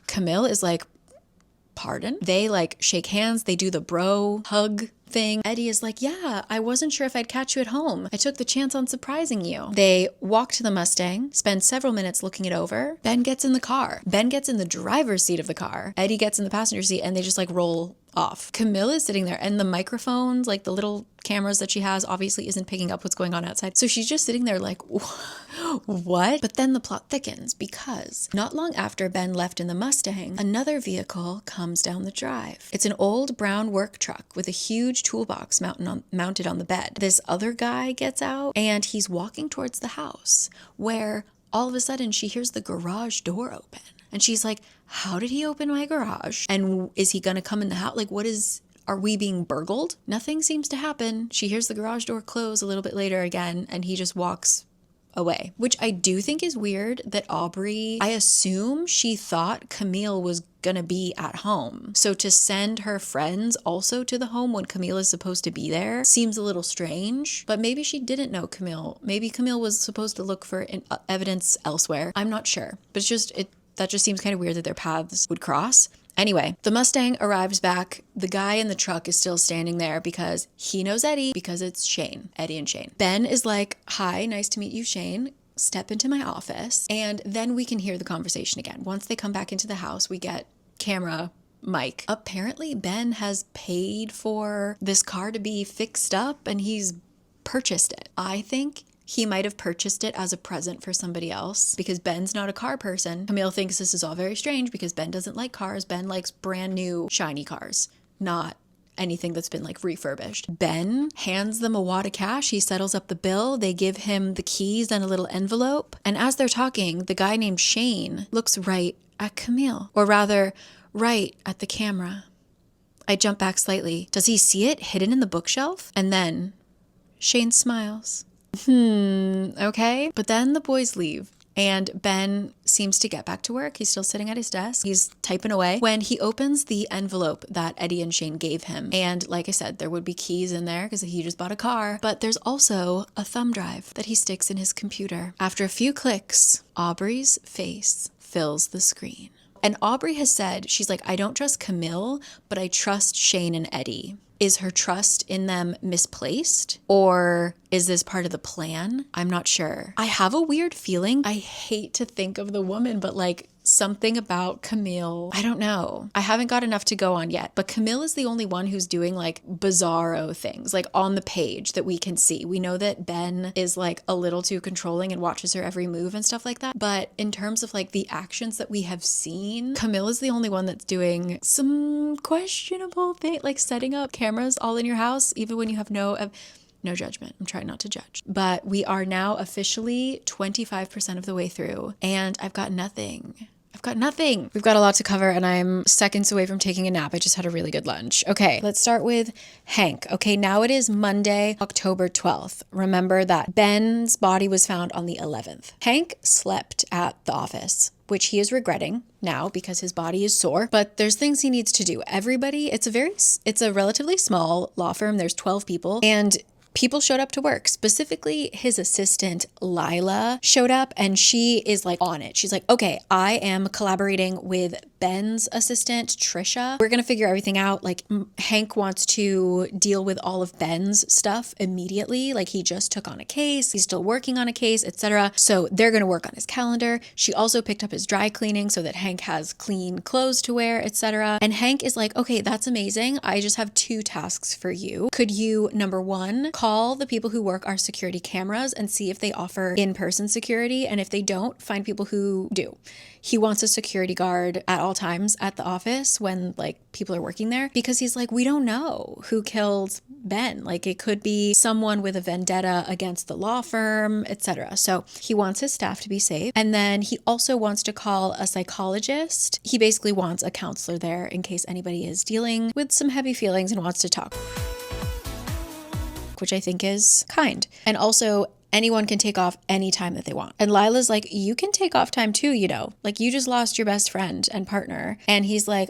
Camille is like, pardon? They like shake hands. They do the bro hug thing. Eddie is like, yeah, I wasn't sure if I'd catch you at home. I took the chance on surprising you. They walk to the Mustang, spend several minutes looking it over. Ben gets in the car. Ben gets in the driver's seat of the car. Eddie gets in the passenger seat and they just like roll off. Camille is sitting there and the microphones, like the little cameras that she has, obviously isn't picking up what's going on outside. So she's just sitting there like, what? But then the plot thickens because not long after Ben left in the Mustang, another vehicle comes down the drive. It's an old brown work truck with a huge toolbox mounted on the bed. This other guy gets out and he's walking towards the house where all of a sudden she hears the garage door open. And she's like, how did he open my garage? And is he going to come in the house? Like, are we being burgled? Nothing seems to happen. She hears the garage door close a little bit later again, and he just walks away, which I do think is weird that Aubrey, I assume she thought Camille was going to be at home. So to send her friends also to the home when Camille is supposed to be there seems a little strange, but maybe she didn't know Camille. Maybe Camille was supposed to look for evidence elsewhere. I'm not sure, but that just seems kind of weird that their paths would cross. Anyway, the Mustang arrives back. The guy in the truck is still standing there because he knows Eddie because it's Shane, Eddie and Shane. Ben is like, hi, nice to meet you, Shane. Step into my office. And then we can hear the conversation again. Once they come back into the house, we get camera mic. Apparently, Ben has paid for this car to be fixed up and he's purchased it. I think he might have purchased it as a present for somebody else because Ben's not a car person. Camille thinks this is all very strange because Ben doesn't like cars. Ben likes brand new shiny cars, not anything that's been like refurbished. Ben hands them a wad of cash. He settles up the bill. They give him the keys and a little envelope. And as they're talking, the guy named Shane looks right at Camille, or rather right at the camera. I jump back slightly. Does he see it hidden in the bookshelf? And then Shane smiles. Okay. But then the boys leave and Ben seems to get back to work. He's still sitting at his desk. He's typing away when he opens the envelope that Eddie and Shane gave him. And like I said, there would be keys in there because he just bought a car, but there's also a thumb drive that he sticks in his computer. After a few clicks, Aubrey's face fills the screen. And Aubrey has said, she's like, I don't trust Camille, but I trust Shane and Eddie. Is her trust in them misplaced? Or is this part of the plan? I'm not sure. I have a weird feeling. I hate to think of the woman, but like something about Camille, I don't know. I haven't got enough to go on yet, but Camille is the only one who's doing like bizarro things, like on the page that we can see. We know that Ben is like a little too controlling and watches her every move and stuff like that. But in terms of like the actions that we have seen, Camille is the only one that's doing some questionable thing, like setting up cameras all in your house, even when you have no judgment. I'm trying not to judge. But we are now officially 25% of the way through, and I've got nothing. We've got a lot to cover, and I'm seconds away from taking a nap. I just had a really good lunch. Okay, let's start with Hank. Okay, now it is Monday, October 12th. Remember that Ben's body was found on the 11th. Hank slept at the office, which he is regretting now because his body is sore, but there's things he needs to do. Everybody, it's a relatively small law firm. There's 12 people, and people showed up to work. Specifically, his assistant, Lila, showed up, and she is like on it. She's like, okay, I am collaborating with Ben's assistant, Trisha. We're going to figure everything out. Like, Hank wants to deal with all of Ben's stuff immediately. Like, he just took on a case. He's still working on a case, etc. So they're going to work on his calendar. She also picked up his dry cleaning so that Hank has clean clothes to wear, etc. And Hank is like, okay, that's amazing. I just have 2 tasks for you. Could you, number 1, call the people who work our security cameras and see if they offer in-person security, and if they don't, find people who do. He wants a security guard at all times at the office when like people are working there, because he's like, we don't know who killed Ben. Like, it could be someone with a vendetta against the law firm, etc. So he wants his staff to be safe. And then he also wants to call a psychologist. He basically wants a counselor there in case anybody is dealing with some heavy feelings and wants to talk, which I think is kind. And also, anyone can take off any time that they want. And Lila's like, you can take off time too, you know, like you just lost your best friend and partner. And he's like,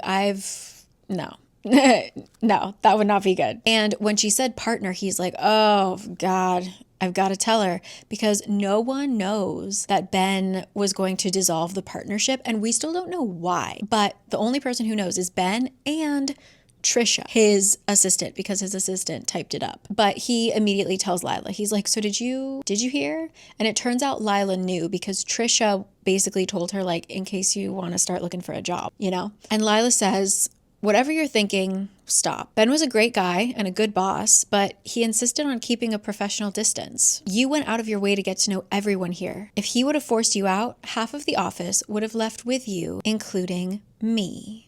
no, no, that would not be good. And when she said partner, he's like, oh God, I've got to tell her, because no one knows that Ben was going to dissolve the partnership, and we still don't know why. But the only person who knows is Ben and Trisha, his assistant, because his assistant typed it up. But he immediately tells Lila, he's like, so did you hear? And it turns out Lila knew, because Trisha basically told her, like, in case you want to start looking for a job, you know? And Lila says, whatever you're thinking, stop. Ben was a great guy and a good boss, but he insisted on keeping a professional distance. You went out of your way to get to know everyone here. If he would have forced you out, half of the office would have left with you, including me.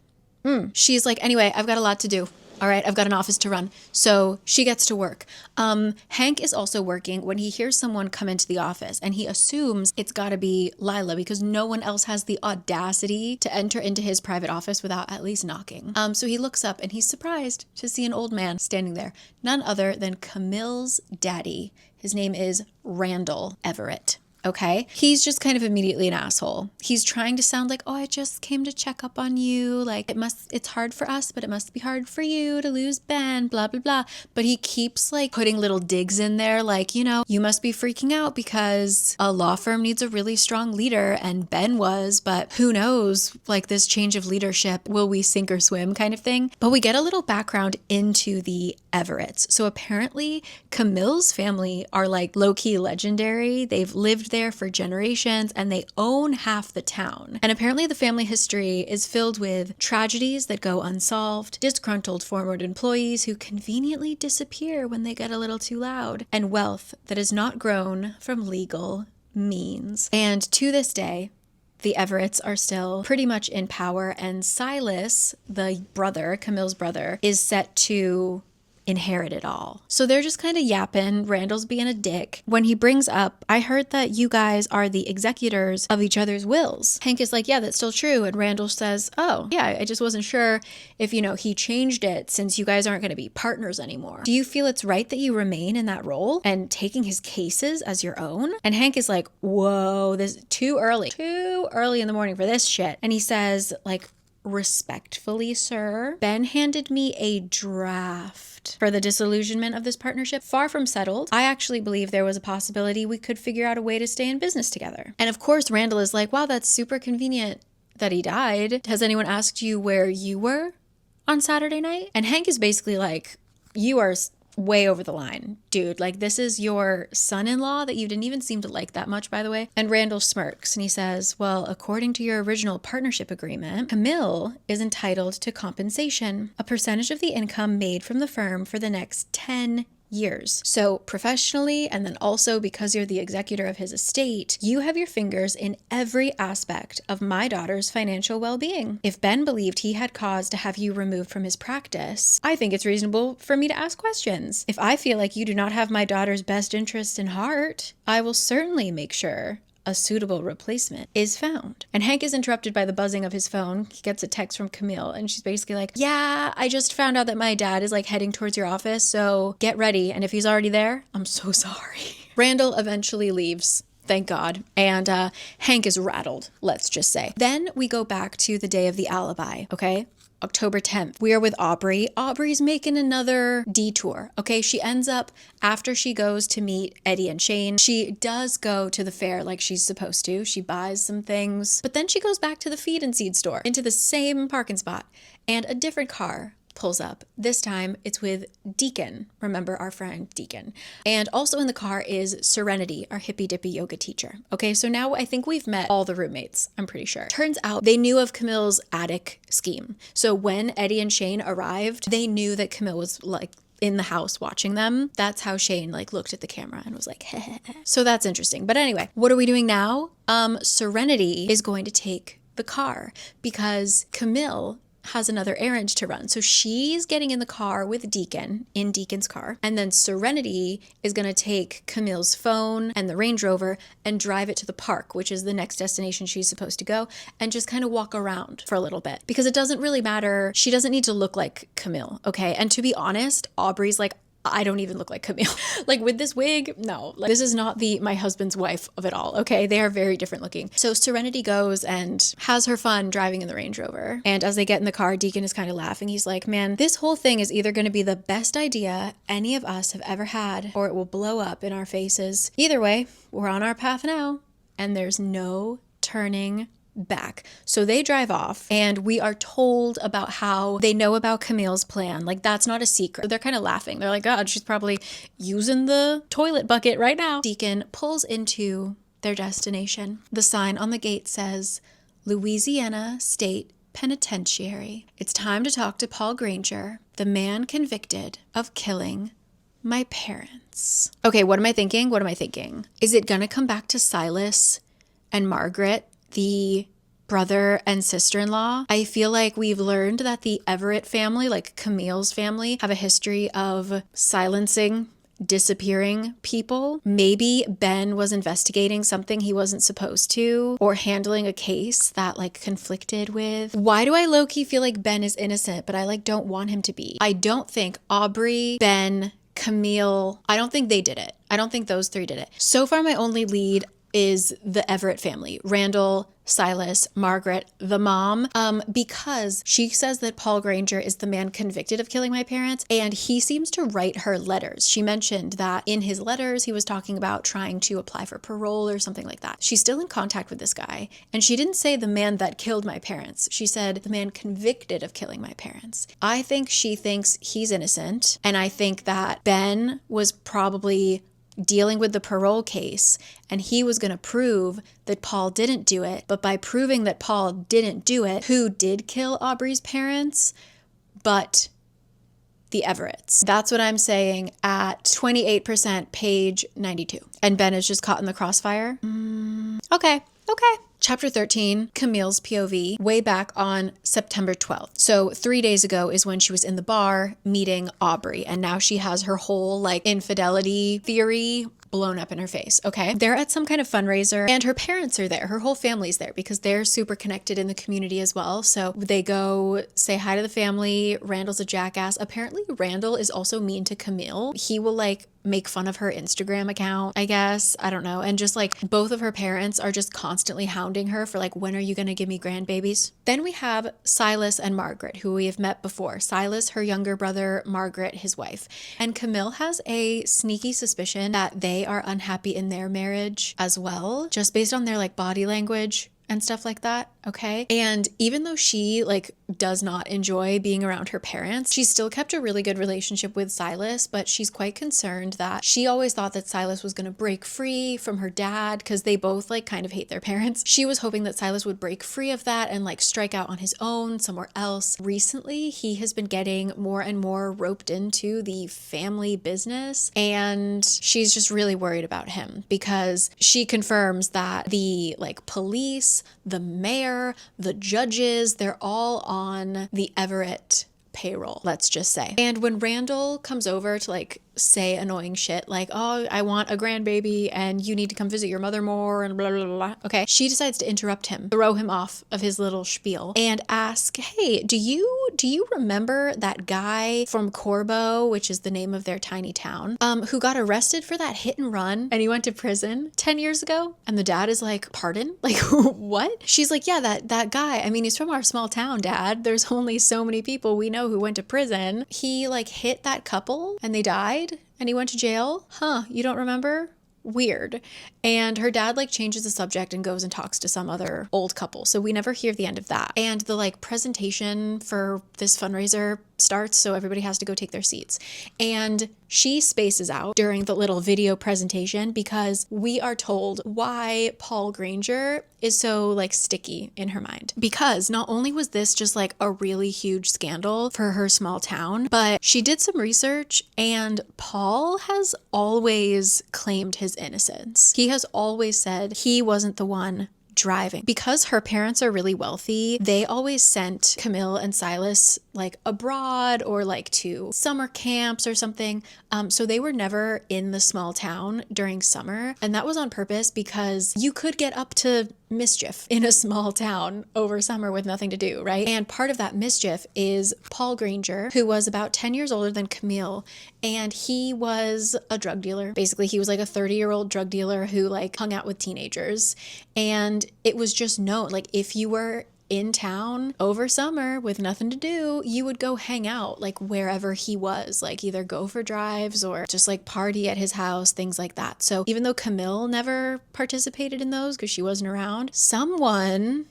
She's like, anyway, I've got a lot to do. All right, I've got an office to run. So she gets to work. Hank is also working when he hears someone come into the office, and he assumes it's got to be Lila, because no one else has the audacity to enter into his private office without at least knocking. So he looks up and he's surprised to see an old man standing there, none other than Camille's daddy. His name is Randall Everett. Okay, he's just kind of immediately an asshole. He's trying to sound like, oh, I just came to check up on you. Like, it's hard for us, but it must be hard for you to lose Ben, blah, blah, blah. But he keeps like putting little digs in there, like, you know, you must be freaking out because a law firm needs a really strong leader, and Ben was, but who knows, like this change of leadership, will we sink or swim kind of thing. But we get a little background into the Everetts. So apparently Camille's family are like low-key legendary. They've lived there for generations, and they own half the town. And apparently the family history is filled with tragedies that go unsolved, disgruntled former employees who conveniently disappear when they get a little too loud, and wealth that is not grown from legal means. And to this day, the Everetts are still pretty much in power, and Silas, the brother, Camille's brother, is set to inherit it all. So they're just kind of yapping. Randall's being a dick. When he brings up, I heard that you guys are the executors of each other's wills. Hank is like, yeah, that's still true. And Randall says, oh, yeah, I just wasn't sure if, you know, he changed it since you guys aren't going to be partners anymore. Do you feel it's right that you remain in that role and taking his cases as your own? And Hank is like, whoa, this is too early in the morning for this shit. And he says, like, respectfully, sir, Ben handed me a draft for the disillusionment of this partnership. Far from settled. I actually believe there was a possibility we could figure out a way to stay in business together. And of course, Randall is like, wow, that's super convenient that he died. Has anyone asked you where you were on Saturday night? And Hank is basically like, you are way over the line, dude. Like, this is your son-in-law that you didn't even seem to like that much, by the way. And Randall smirks and he says, well, according to your original partnership agreement, Camille is entitled to compensation, a percentage of the income made from the firm for the next 10 years. So professionally, and then also because you're the executor of his estate, you have your fingers in every aspect of my daughter's financial well-being. If Ben believed he had cause to have you removed from his practice, I think it's reasonable for me to ask questions. If I feel like you do not have my daughter's best interest in heart, I will certainly make sure a suitable replacement is found. And Hank is interrupted by the buzzing of his phone. He gets a text from Camille and she's basically like, yeah, I just found out that my dad is like heading towards your office, so get ready. And if he's already there, I'm so sorry. Randall eventually leaves. Thank God. And Hank is rattled, let's just say. Then we go back to the day of the alibi, okay? October 10th, we are with Aubrey. Aubrey's making another detour, okay? She ends up, after she goes to meet Eddie and Shane, she does go to the fair like she's supposed to. She buys some things, but then she goes back to the feed and seed store into the same parking spot, and a different car pulls up. This time it's with Deacon. Remember our friend Deacon. And also in the car is Serenity, our hippy dippy yoga teacher. Okay, so now I think we've met all the roommates, I'm pretty sure. Turns out they knew of Camille's attic scheme. So when Eddie and Shane arrived, they knew that Camille was like in the house watching them. That's how Shane like looked at the camera and was like, heh. So that's interesting. But anyway, what are we doing now? Serenity is going to take the car because Camille has another errand to run. So she's getting in the car with Deacon, in Deacon's car. And then Serenity is going to take Camille's phone and the Range Rover and drive it to the park, which is the next destination she's supposed to go, and just kind of walk around for a little bit. Because it doesn't really matter. She doesn't need to look like Camille, okay? And to be honest, Aubrey's like, I don't even look like Camille. Like with this wig, no. Like, this is not the my husband's wife of it all, okay? They are very different looking. So Serenity goes and has her fun driving in the Range Rover. And as they get in the car, Deacon is kind of laughing. He's like, man, this whole thing is either going to be the best idea any of us have ever had, or it will blow up in our faces. Either way, we're on our path now, and there's no turning back. So they drive off and we are told about how they know about Camille's plan. Like, that's not a secret. They're kind of laughing. They're like, God, she's probably using the toilet bucket right now. Deacon pulls into their destination. The sign on the gate says, Louisiana State Penitentiary. It's time to talk to Paul Granger, the man convicted of killing my parents. Okay, what am I thinking? What am I thinking? Is it gonna come back to Silas and Margaret, the brother and sister-in-law? I feel like we've learned that the Everett family, like Camille's family, have a history of silencing, disappearing people. Maybe Ben was investigating something he wasn't supposed to, or handling a case that like conflicted with. Why do I low-key feel like Ben is innocent, but I like don't want him to be? I don't think Aubrey, Ben, Camille, I don't think they did it. I don't think those three did it. So far, my only lead is the Everett family, Randall, Silas, Margaret, the mom, because she says that Paul Granger is the man convicted of killing my parents, and he seems to write her letters. She mentioned that in his letters, he was talking about trying to apply for parole or something like that. She's still in contact with this guy, and she didn't say the man that killed my parents. She said the man convicted of killing my parents. I think she thinks he's innocent, and I think that Ben was probably dealing with the parole case, and he was going to prove that Paul didn't do it. But by proving that Paul didn't do it, who did kill Aubrey's parents? But the Everetts. That's what I'm saying at 28%, page 92. And Ben is just caught in the crossfire. Okay. Chapter 13, Camille's POV, way back on September 12th. So 3 days ago is when she was in the bar meeting Aubrey, and now she has her whole like infidelity theory blown up in her face, okay? They're at some kind of fundraiser and her parents are there. Her whole family's there because they're super connected in the community as well. So they go say hi to the family. Randall's a jackass. Apparently Randall is also mean to Camille. He will like make fun of her Instagram account, I guess. I don't know. And just like both of her parents are just constantly hounding her for like, when are you going to give me grandbabies? Then we have Silas and Margaret, who we have met before. Silas, her younger brother, Margaret, his wife. And Camille has a sneaky suspicion that they are unhappy in their marriage as well, just based on their like body language and stuff like that, okay? And even though she like does not enjoy being around her parents. She still kept a really good relationship with Silas, but she's quite concerned that she always thought that Silas was going to break free from her dad because they both like kind of hate their parents. She was hoping that Silas would break free of that and like strike out on his own somewhere else. Recently, he has been getting more and more roped into the family business, and she's just really worried about him because she confirms that the like police, the mayor, the judges, they're all on the Everett payroll, let's just say. And when Randall comes over to like say annoying shit like, oh, I want a grandbaby and you need to come visit your mother more and blah, blah, blah, blah. Okay. She decides to interrupt him, throw him off of his little spiel and ask, hey, do you remember that guy from Corbo, which is the name of their tiny town, who got arrested for that hit and run and he went to prison 10 years ago? And the dad is like, pardon? Like, what? She's like, yeah, that guy. I mean, he's from our small town, Dad. There's only so many people we know who went to prison. He like hit that couple and they died. And he went to jail? Huh, you don't remember? Weird. And her dad like changes the subject and goes and talks to some other old couple. So we never hear the end of that. And the like presentation for this fundraiser starts, so everybody has to go take their seats. And she spaces out during the little video presentation because we are told why Paul Granger is so like sticky in her mind. Because not only was this just like a really huge scandal for her small town, but she did some research and Paul has always claimed his innocence. He has always said he wasn't the one driving. Because her parents are really wealthy, they always sent Camille and Silas like abroad or like to summer camps or something. So they were never in the small town during summer. And that was on purpose because you could get up to mischief in a small town over summer with nothing to do, right? And part of that mischief is Paul Granger, who was about 10 years older than Camille, and he was a drug dealer. Basically, he was like a 30-year-old drug dealer who like hung out with teenagers. And it was just known, like if you were in town over summer with nothing to do, you would go hang out like wherever he was, like either go for drives or just like party at his house, things like that. So even though Camille never participated in those because she wasn't around, someone,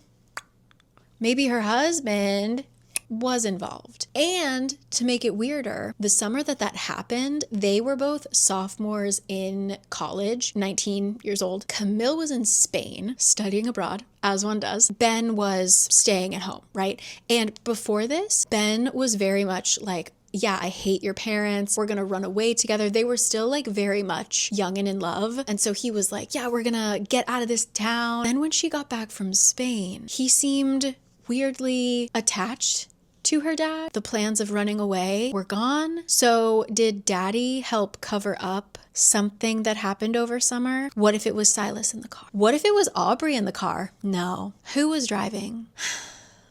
maybe her husband, was involved. And to make it weirder, the summer that happened, they were both sophomores in college, 19 years old. Camille was in Spain studying abroad, as one does. Ben was staying at home, right? And before this, Ben was very much like, yeah, I hate your parents. We're going to run away together. They were still like very much young and in love. And so he was like, yeah, we're going to get out of this town. Then when she got back from Spain, he seemed weirdly attached to her dad. The plans of running away were gone. So did Daddy help cover up something that happened over summer? What if it was Silas in the car? What if it was Aubrey in the car? No. Who was driving?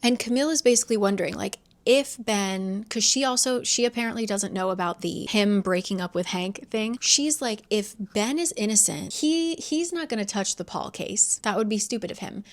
And Camille is basically wondering, like, if Ben, because she apparently doesn't know about the him breaking up with Hank thing. She's like, if Ben is innocent, he's not going to touch the Paul case. That would be stupid of him.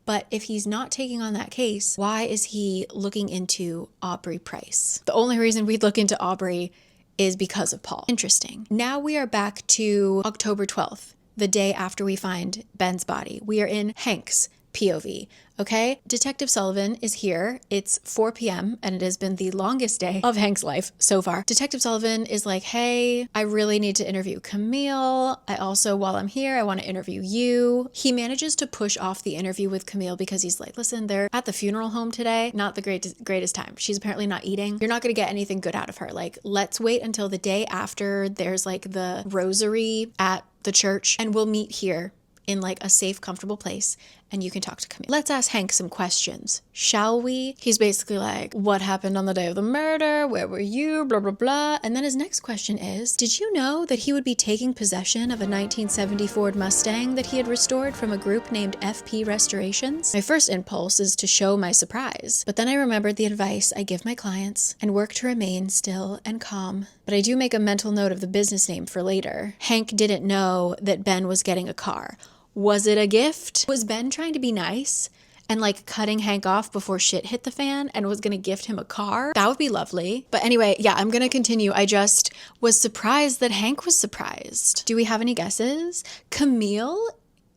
But if he's not taking on that case, why is he looking into Aubrey Price? The only reason we'd look into Aubrey is because of Paul. Interesting. Now we are back to October 12th, the day after we find Ben's body. We are in Hank's POV. Okay, Detective Sullivan is here. It's 4 p.m. and it has been the longest day of Hank's life so far. Detective Sullivan is like, hey, I really need to interview Camille. I also, while I'm here, I want to interview you. He manages to push off the interview with Camille because he's like, listen, they're at the funeral home today. Not the greatest time. She's apparently not eating. You're not going to get anything good out of her. Like, let's wait until the day after there's like the rosary at the church and we'll meet here in like a safe, comfortable place and you can talk to Camille. Let's ask Hank some questions, shall we? He's basically like, what happened on the day of the murder? Where were you? Blah, blah, blah. And then his next question is, did you know that he would be taking possession of a 1970 Ford Mustang that he had restored from a group named FP Restorations? My first impulse is to show my surprise, but then I remembered the advice I give my clients and work to remain still and calm. But I do make a mental note of the business name for later. Hank didn't know that Ben was getting a car. Was it a gift? Was Ben trying to be nice and like cutting Hank off before shit hit the fan and was gonna gift him a car? That would be lovely. But anyway, yeah, I'm gonna continue. I just was surprised that Hank was surprised. Do we have any guesses? Camille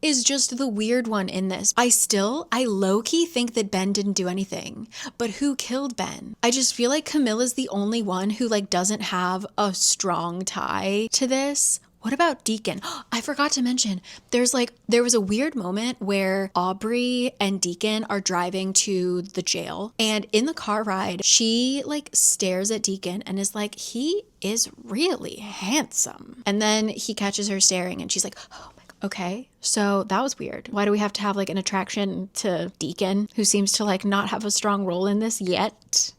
is just the weird one in this. I low-key think that Ben didn't do anything, but who killed Ben? I just feel like Camille is the only one who like doesn't have a strong tie to this. What about Deacon? I forgot to mention, there was a weird moment where Aubrey and Deacon are driving to the jail, and in the car ride, she like stares at Deacon and is like, he is really handsome. And then he catches her staring and she's like, oh my God. Okay, so that was weird. Why do we have to have like an attraction to Deacon, who seems to like not have a strong role in this yet?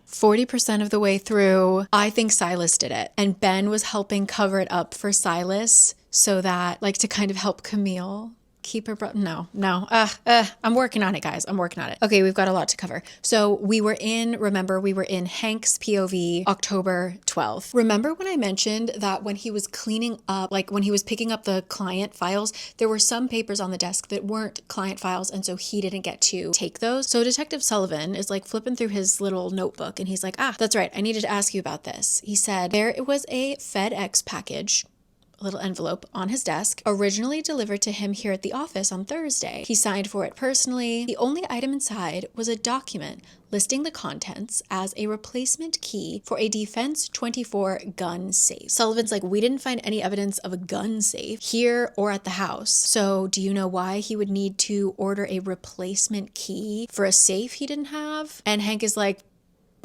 40% of the way through, I think Silas did it. And Ben was helping cover it up for Silas so that, like, to kind of help Camille keep her no. I'm working on it, guys. I'm working on it. Okay, we've got a lot to cover. So we were in Hank's POV October 12th. Remember when I mentioned that when he was cleaning up, like when he was picking up the client files, there were some papers on the desk that weren't client files, and so he didn't get to take those. So Detective Sullivan is like flipping through his little notebook and he's like, that's right, I needed to ask you about this. He said there was a FedEx package, little envelope on his desk, originally delivered to him here at the office on Thursday. He signed for it personally. The only item inside was a document listing the contents as a replacement key for a Defense 24 gun safe. Sullivan's like, we didn't find any evidence of a gun safe here or at the house. So do you know why he would need to order a replacement key for a safe he didn't have? And Hank is like,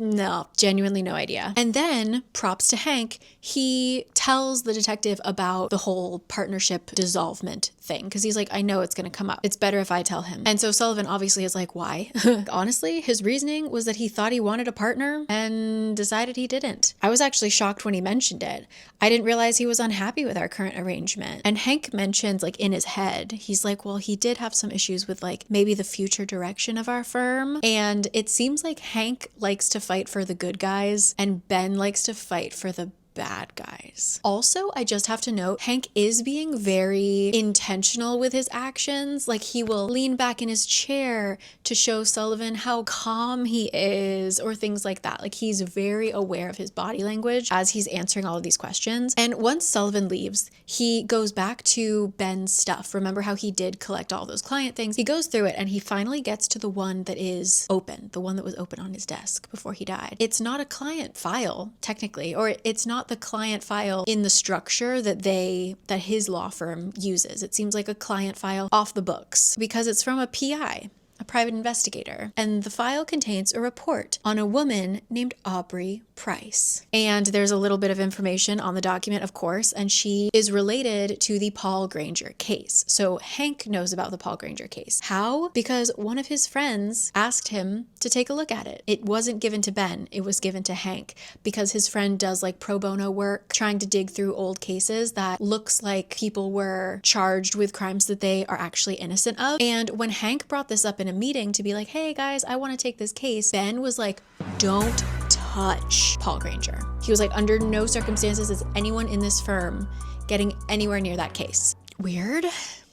no, genuinely no idea. And then, props to Hank, he tells the detective about the whole partnership dissolvement thing, because he's like, I know it's going to come up. It's better if I tell him. And so Sullivan obviously is like, why? Honestly, his reasoning was that he thought he wanted a partner and decided he didn't. I was actually shocked when he mentioned it. I didn't realize he was unhappy with our current arrangement. And Hank mentions, like, in his head, he's like, well, he did have some issues with, like, maybe the future direction of our firm. And it seems like Hank likes to fight for the good guys and Ben likes to fight for the bad guys. Also, I just have to note, Hank is being very intentional with his actions. Like, he will lean back in his chair to show Sullivan how calm he is, or things like that. Like, he's very aware of his body language as he's answering all of these questions. And once Sullivan leaves, he goes back to Ben's stuff. Remember how he did collect all those client things? He goes through it and he finally gets to the one that is open, the one that was open on his desk before he died. It's not a client file, technically, or it's not the client file in the structure that his law firm uses. It seems like a client file off the books because it's from a PI, a private investigator, and the file contains a report on a woman named Aubrey Price. And there's a little bit of information on the document, of course, and she is related to the Paul Granger case. So Hank knows about the Paul Granger case. How? Because one of his friends asked him to take a look at it. It wasn't given to Ben, it was given to Hank, because his friend does like pro bono work trying to dig through old cases that looks like people were charged with crimes that they are actually innocent of. And when Hank brought this up in a meeting to be like, hey guys, I want to take this case, Ben was like, don't touch Paul Granger. He was like, under no circumstances is anyone in this firm getting anywhere near that case. Weird.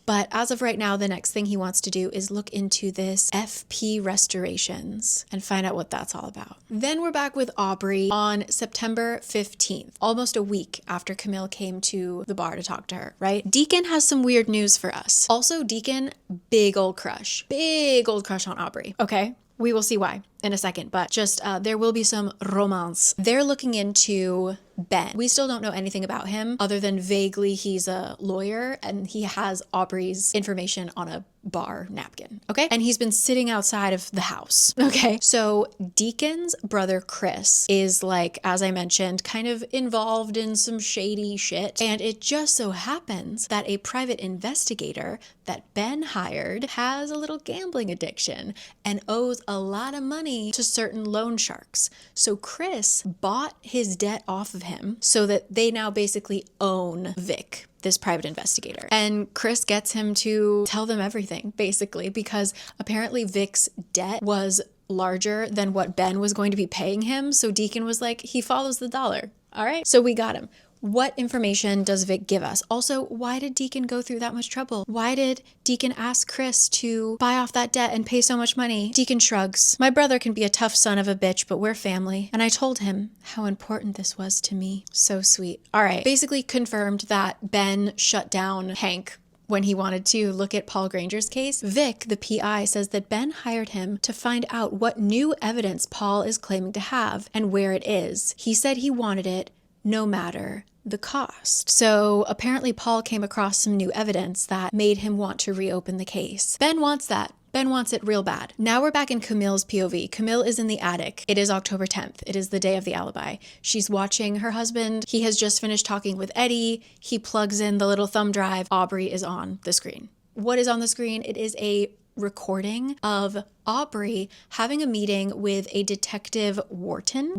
But as of right now, the next thing he wants to do is look into this FP restorations and find out what that's all about. Then we're back with Aubrey on September 15th, almost a week after Camille came to the bar to talk to her, right? Deacon has some weird news for us. Also, Deacon, big old crush on Aubrey, okay? We will see why in a second, but just there will be some romance. They're looking into Ben. We still don't know anything about him other than vaguely he's a lawyer and he has Aubrey's information on a bar napkin, okay? And he's been sitting outside of the house, okay? So Deacon's brother Chris is, like, as I mentioned, kind of involved in some shady shit, and it just so happens that a private investigator that Ben hired has a little gambling addiction and owes a lot of money to certain loan sharks. So Chris bought his debt off of him so that they now basically own Vic, this private investigator. And Chris gets him to tell them everything, basically, because apparently Vic's debt was larger than what Ben was going to be paying him. So Deacon was like, he follows the dollar. All right, so we got him. What information does Vic give us? Also, why did Deacon go through that much trouble? Why did Deacon ask Chris to buy off that debt and pay so much money? Deacon shrugs. My brother can be a tough son of a bitch, but we're family. And I told him how important this was to me. So sweet. All right. Basically confirmed that Ben shut down Hank when he wanted to look at Paul Granger's case, Vic, the PI, says that Ben hired him to find out what new evidence Paul is claiming to have and where it is. He said he wanted it no matter the cost. So apparently Paul came across some new evidence that made him want to reopen the case. Ben wants that. Ben wants it real bad. Now we're back in Camille's POV. Camille is in the attic. It is October 10th. It is the day of the alibi. She's watching her husband. He has just finished talking with Eddie. He plugs in the little thumb drive. Aubrey is on the screen. What is on the screen? It is a recording of Aubrey having a meeting with a detective Walton.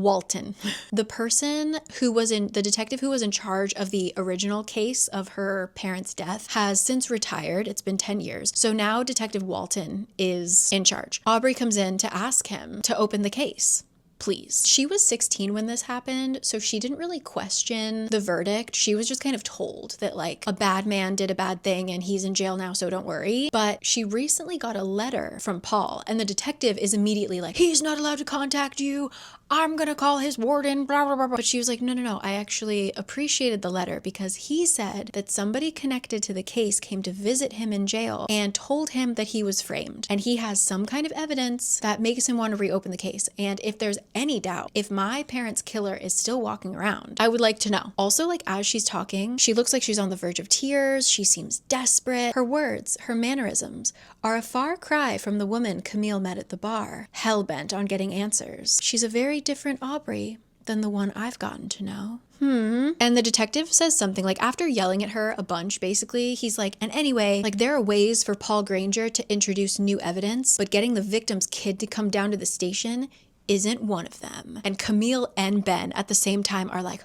The detective who was in charge of the original case of her parents' death has since retired. It's been 10 years. So now Detective Walton is in charge. Aubrey comes in to ask him to open the case. Please. She was 16 when this happened, so she didn't really question the verdict. She was just kind of told that like a bad man did a bad thing and he's in jail now, so don't worry. But she recently got a letter from Paul and the detective is immediately like, he's not allowed to contact you. I'm gonna call his warden, blah, blah, blah, blah. But she was like, no. I actually appreciated the letter because he said that somebody connected to the case came to visit him in jail and told him that he was framed. And he has some kind of evidence that makes him want to reopen the case. And if there's any doubt, if my parents' killer is still walking around, I would like to know. Also, like as she's talking, she looks like she's on the verge of tears. She seems desperate. Her words, her mannerisms are a far cry from the woman Camille met at the bar, hell-bent on getting answers. She's a very different Aubrey than the one I've gotten to know. And the detective says something like, after yelling at her a bunch, basically, he's like, and anyway, like there are ways for Paul Granger to introduce new evidence, but getting the victim's kid to come down to the station isn't one of them. And Camille and Ben at the same time are like,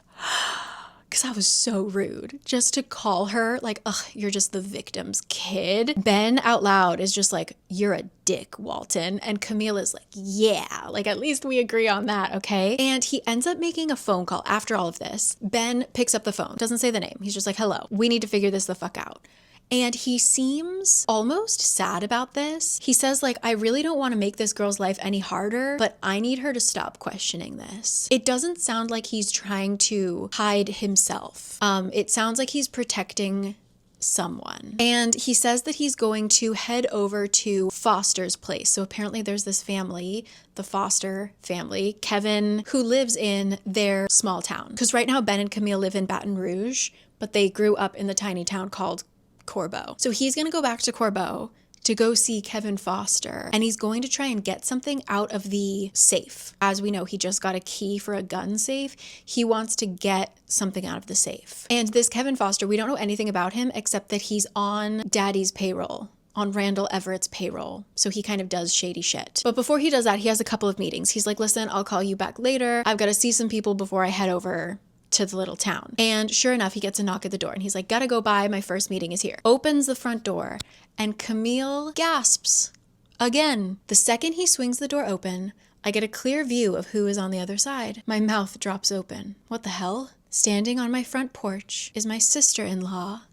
because that was so rude. Just to call her like, ugh, you're just the victim's kid. Ben out loud is just like, you're a dick, Walton. And Camille is like, yeah, like at least we agree on that, okay? And he ends up making a phone call after all of this. Ben picks up the phone, doesn't say the name. He's just like, hello, we need to figure this the fuck out. And he seems almost sad about this. He says like, I really don't want to make this girl's life any harder, but I need her to stop questioning this. It doesn't sound like he's trying to hide himself. It sounds like he's protecting someone. And he says that he's going to head over to Foster's place. So apparently there's this family, the Foster family, Kevin, who lives in their small town. Because right now Ben and Camille live in Baton Rouge, but they grew up in the tiny town called Corbeau. So he's going to go back to Corbeau to go see Kevin Foster, and he's going to try and get something out of the safe. As we know, he just got a key for a gun safe. He wants to get something out of the safe. And this Kevin Foster, we don't know anything about him except that he's on Daddy's payroll, on Randall Everett's payroll. So he kind of does shady shit. But before he does that, he has a couple of meetings. He's like, listen, I'll call you back later. I've got to see some people before I head over to the little town. And sure enough, he gets a knock at the door and he's like, gotta go by, my first meeting is here. Opens the front door and Camille gasps again. The second he swings the door open, I get a clear view of who is on the other side. My mouth drops open. What the hell? Standing on my front porch is my sister-in-law,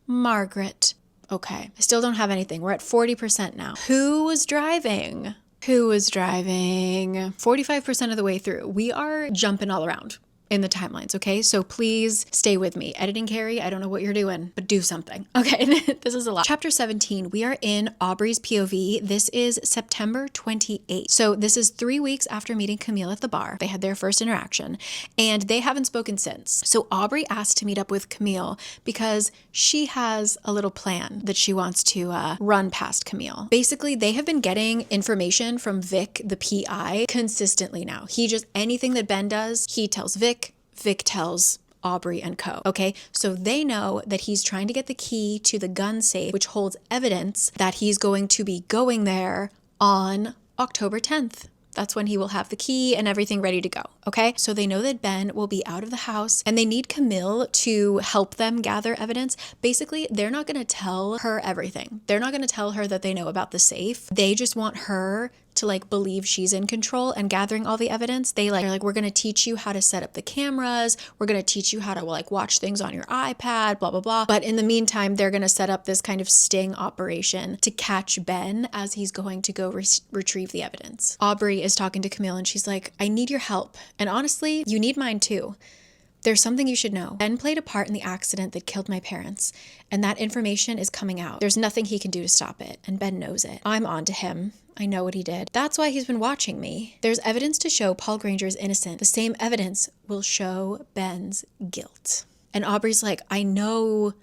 Margaret. Okay, I still don't have anything. We're at 40% now. Who was driving? 45% of the way through. We are jumping all around in the timelines, okay? So please stay with me. Editing Carrie, I don't know what you're doing, but do something. Okay, this is a lot. Chapter 17, we are in Aubrey's POV. This is September 28th. So this is 3 weeks after meeting Camille at the bar. They had their first interaction and they haven't spoken since. So Aubrey asked to meet up with Camille because she has a little plan that she wants to run past Camille. Basically, they have been getting information from Vic, the PI, consistently now. Anything that Ben does, he tells Vic tells Aubrey and co. Okay, so they know that he's trying to get the key to the gun safe, which holds evidence that he's going to be going there on October 10th. That's when he will have the key and everything ready to go, okay? So they know that Ben will be out of the house and they need Camille to help them gather evidence. Basically, they're not gonna tell her everything. They're not gonna tell her that they know about the safe. They just want her to like believe she's in control and gathering all the evidence. They're like, we're gonna teach you how to set up the cameras. We're gonna teach you how to like watch things on your iPad, blah, blah, blah. But in the meantime, they're gonna set up this kind of sting operation to catch Ben as he's going to go retrieve the evidence. Aubrey is talking to Camille and she's like, I need your help. And honestly, you need mine too. there's something you should know. Ben played a part in the accident that killed my parents, and that information is coming out. There's nothing he can do to stop it, and Ben knows it. I'm on to him. I know what he did. That's why he's been watching me. There's evidence to show Paul Granger is innocent. The same evidence will show Ben's guilt. And Aubrey's like, I know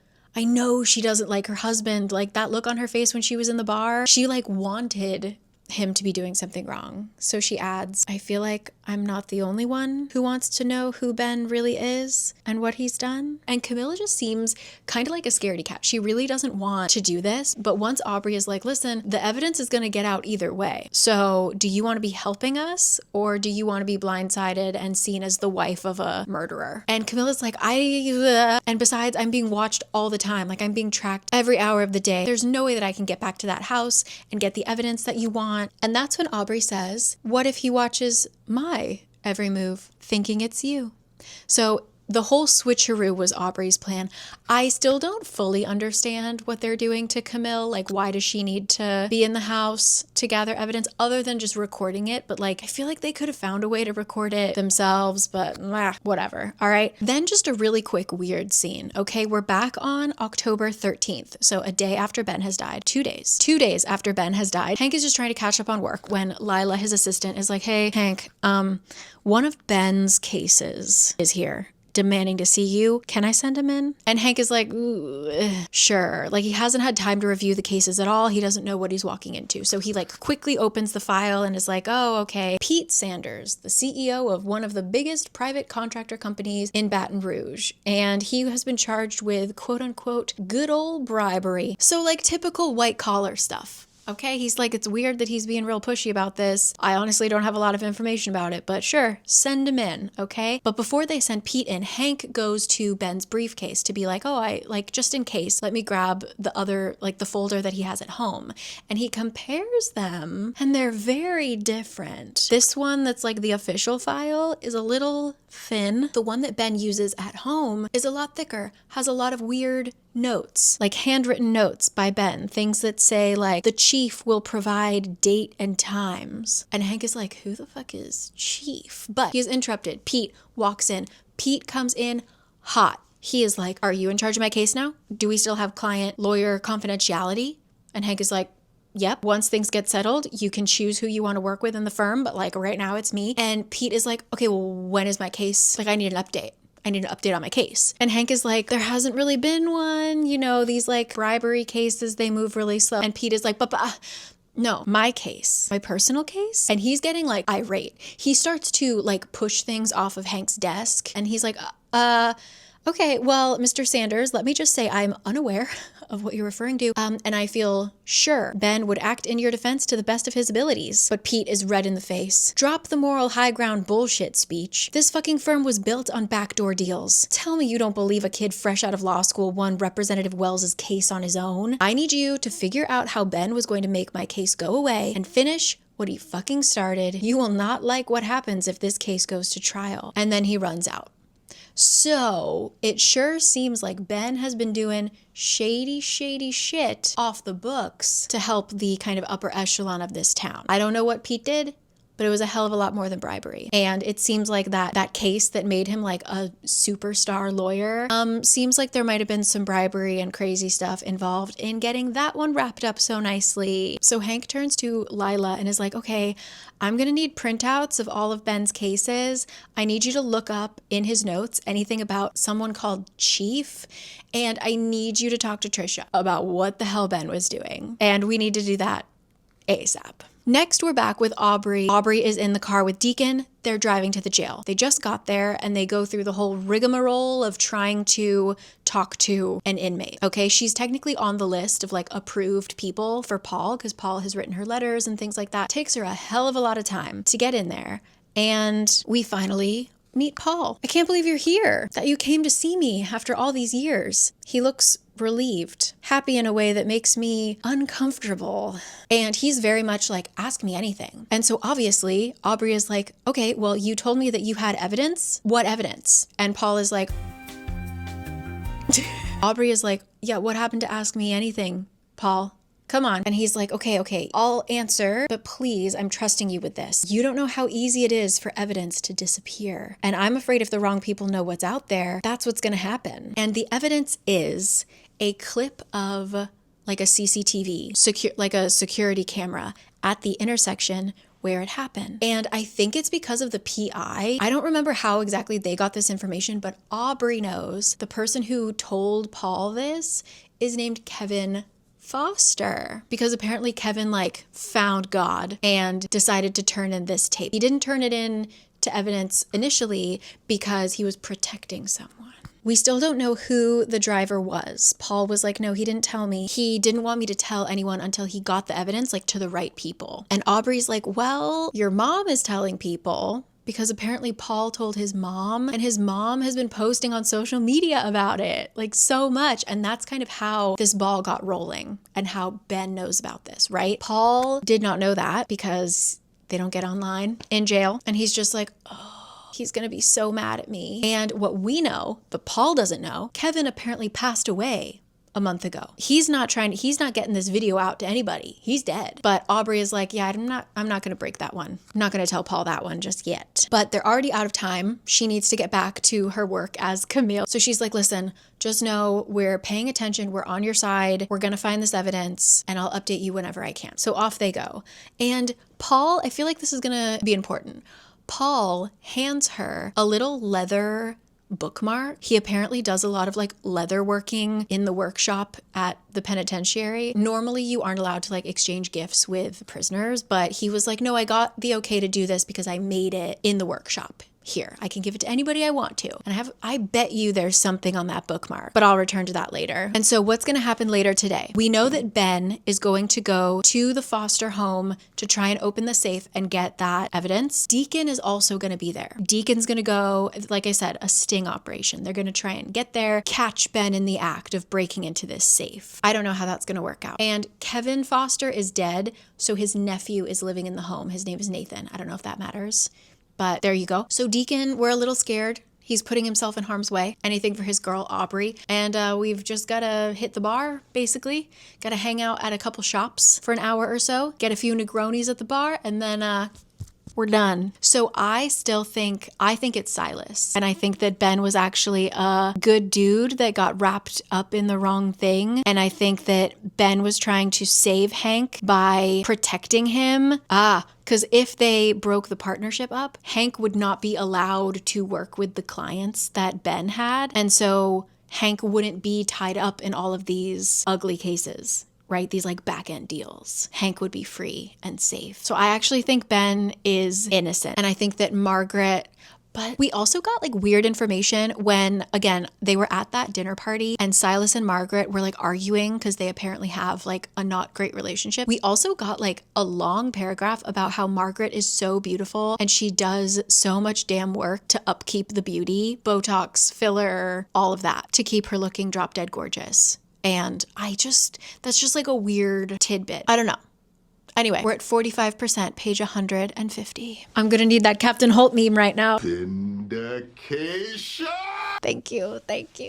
she doesn't like her husband. Like that look on her face when she was in the bar, she like wanted him to be doing something wrong. So she adds, I feel like I'm not the only one who wants to know who Ben really is and what he's done. And Camilla just seems kind of like a scaredy cat. She really doesn't want to do this. But once Aubrey is like, listen, the evidence is going to get out either way. So do you want to be helping us or do you want to be blindsided and seen as the wife of a murderer? And Camilla's like, and besides, I'm being watched all the time. Like I'm being tracked every hour of the day. There's no way that I can get back to that house and get the evidence that you want. And that's when Aubrey says, what if he watches my every move, thinking it's you? So the whole switcheroo was Aubrey's plan. I still don't fully understand what they're doing to Camille. Like, why does she need to be in the house to gather evidence other than just recording it? But like, I feel like they could have found a way to record it themselves, but whatever. All right. Then just a really quick weird scene. Okay. We're back on October 13th. So a day after Ben has died, 2 days. 2 days after Ben has died, Hank is just trying to catch up on work when Lila, his assistant, is like, hey, Hank, one of Ben's cases is here, demanding to see you. Can I send him in? And Hank is like, sure. Like he hasn't had time to review the cases at all. He doesn't know what he's walking into. So he like quickly opens the file and is like, oh, okay. Pete Sanders, the CEO of one of the biggest private contractor companies in Baton Rouge. And he has been charged with quote unquote good old bribery. So like typical white collar stuff. Okay, he's like, it's weird that he's being real pushy about this. I honestly don't have a lot of information about it, but sure, send him in, okay? But before they send Pete in, Hank goes to Ben's briefcase to be like, oh, I like, just in case, let me grab the other, like the folder that he has at home. And he compares them and they're very different. This one that's like the official file is a little thin. The one that Ben uses at home is a lot thicker, has a lot of weird notes, like handwritten notes by Ben, things that say like, the chief will provide date and times. And Hank is like, who the fuck is chief? But he is interrupted. Pete walks in. Pete comes in hot. He is like, are you in charge of my case now? Do we still have client-lawyer confidentiality? And Hank is like, yep. Once things get settled, you can choose who you want to work with in the firm, but like right now it's me. And Pete is like, okay, well, when is my case? Like I need an update. I need an update on my case. And Hank is like, there hasn't really been one. You know, these like bribery cases, they move really slow. And Pete is like, no, my case, my personal case. And he's getting like irate. He starts to like push things off of Hank's desk. And he's like, okay, well, Mr. Sanders, let me just say I'm unaware of what you're referring to. And I feel sure Ben would act in your defense to the best of his abilities. But Pete is red in the face. Drop the moral high ground bullshit speech. This fucking firm was built on backdoor deals. Tell me you don't believe a kid fresh out of law school won Representative Wells's case on his own. I need you to figure out how Ben was going to make my case go away and finish what he fucking started. You will not like what happens if this case goes to trial. And then he runs out. So it sure seems like Ben has been doing shady shit off the books to help the kind of upper echelon of this town. I don't know what Pete did, but it was a hell of a lot more than bribery. And it seems like that case that made him like a superstar lawyer, seems like there might have been some bribery and crazy stuff involved in getting that one wrapped up so nicely. So Hank turns to Lila and is like, okay, I'm gonna need printouts of all of Ben's cases. I need you to look up in his notes anything about someone called Chief, and I need you to talk to Trisha about what the hell Ben was doing. And we need to do that ASAP. Next, we're back with Aubrey. Aubrey is in the car with Deacon. They're driving to the jail. They just got there and they go through the whole rigmarole of trying to talk to an inmate. Okay, she's technically on the list of like approved people for Paul because Paul has written her letters and things like that. It takes her a hell of a lot of time to get in there. And we finally meet Paul. I can't believe you're here, that you came to see me after all these years. He looks relieved, happy in a way that makes me uncomfortable. And he's very much like, ask me anything. And so obviously Aubrey is like, okay, well, you told me that you had evidence. What evidence? And Paul is like, Aubrey is like, yeah, what happened to ask me anything, Paul? Come on. And he's like, okay, I'll answer, but please, I'm trusting you with this. You don't know how easy it is for evidence to disappear. And I'm afraid if the wrong people know what's out there, that's what's going to happen. And the evidence is a clip of like a CCTV, like a security camera at the intersection where it happened. And I think it's because of the PI. I don't remember how exactly they got this information, but Aubrey knows. The person who told Paul this is named Kevin Foster, because apparently Kevin like found God and decided to turn in this tape. He didn't turn it in to evidence initially because he was protecting someone. We still don't know who the driver was. Paul was like, no, he didn't tell me. He didn't want me to tell anyone until he got the evidence, like to the right people. And Aubrey's like, well, your mom is telling people, because apparently Paul told his mom, and his mom has been posting on social media about it, like so much. And that's kind of how this ball got rolling and how Ben knows about this, right? Paul did not know that because they don't get online in jail. And he's just like, oh, he's going to be so mad at me. And what we know, but Paul doesn't know, Kevin apparently passed away a month ago. He's not getting this video out to anybody. He's dead. But Aubrey is like, yeah, I'm not going to break that one. I'm not going to tell Paul that one just yet. But they're already out of time. She needs to get back to her work as Camille. So she's like, listen, just know we're paying attention. We're on your side. We're going to find this evidence and I'll update you whenever I can. So off they go. And Paul, I feel like this is going to be important. Paul hands her a little leather bookmark. He apparently does a lot of like leather working in the workshop at the penitentiary. Normally you aren't allowed to like exchange gifts with prisoners, but he was like, no, I got the okay to do this because I made it in the workshop. Here, I can give it to anybody I want to. And I bet you there's something on that bookmark, but I'll return to that later. And so what's going to happen later today? We know that Ben is going to go to the Foster home to try and open the safe and get that evidence. Deacon is also going to be there. Deacon's going to go, like I said, a sting operation. They're going to try and get there, catch Ben in the act of breaking into this safe. I don't know how that's going to work out. And Kevin Foster is dead, so his nephew is living in the home. His name is Nathan. I don't know if that matters. But there you go. So Deacon, we're a little scared. He's putting himself in harm's way. Anything for his girl, Aubrey. And we've just got to hit the bar, basically. Got to hang out at a couple shops for an hour or so. Get a few Negronis at the bar. And then we're done. So I think it's Silas. And I think that Ben was actually a good dude that got wrapped up in the wrong thing. And I think that Ben was trying to save Hank by protecting him. Because if they broke the partnership up, Hank would not be allowed to work with the clients that Ben had. And so Hank wouldn't be tied up in all of these ugly cases. Right? These like back end deals. Hank would be free and safe. So I actually think Ben is innocent. And I think that Margaret, but we also got like weird information when, again, they were at that dinner party and Silas and Margaret were like arguing because they apparently have like a not great relationship. We also got like a long paragraph about how Margaret is so beautiful and she does so much damn work to upkeep the beauty, Botox, filler, all of that to keep her looking drop dead gorgeous. And that's just like a weird tidbit. I don't know. Anyway, we're at 45%, page 150. I'm going to need that Captain Holt meme right now. Vindication! Thank you.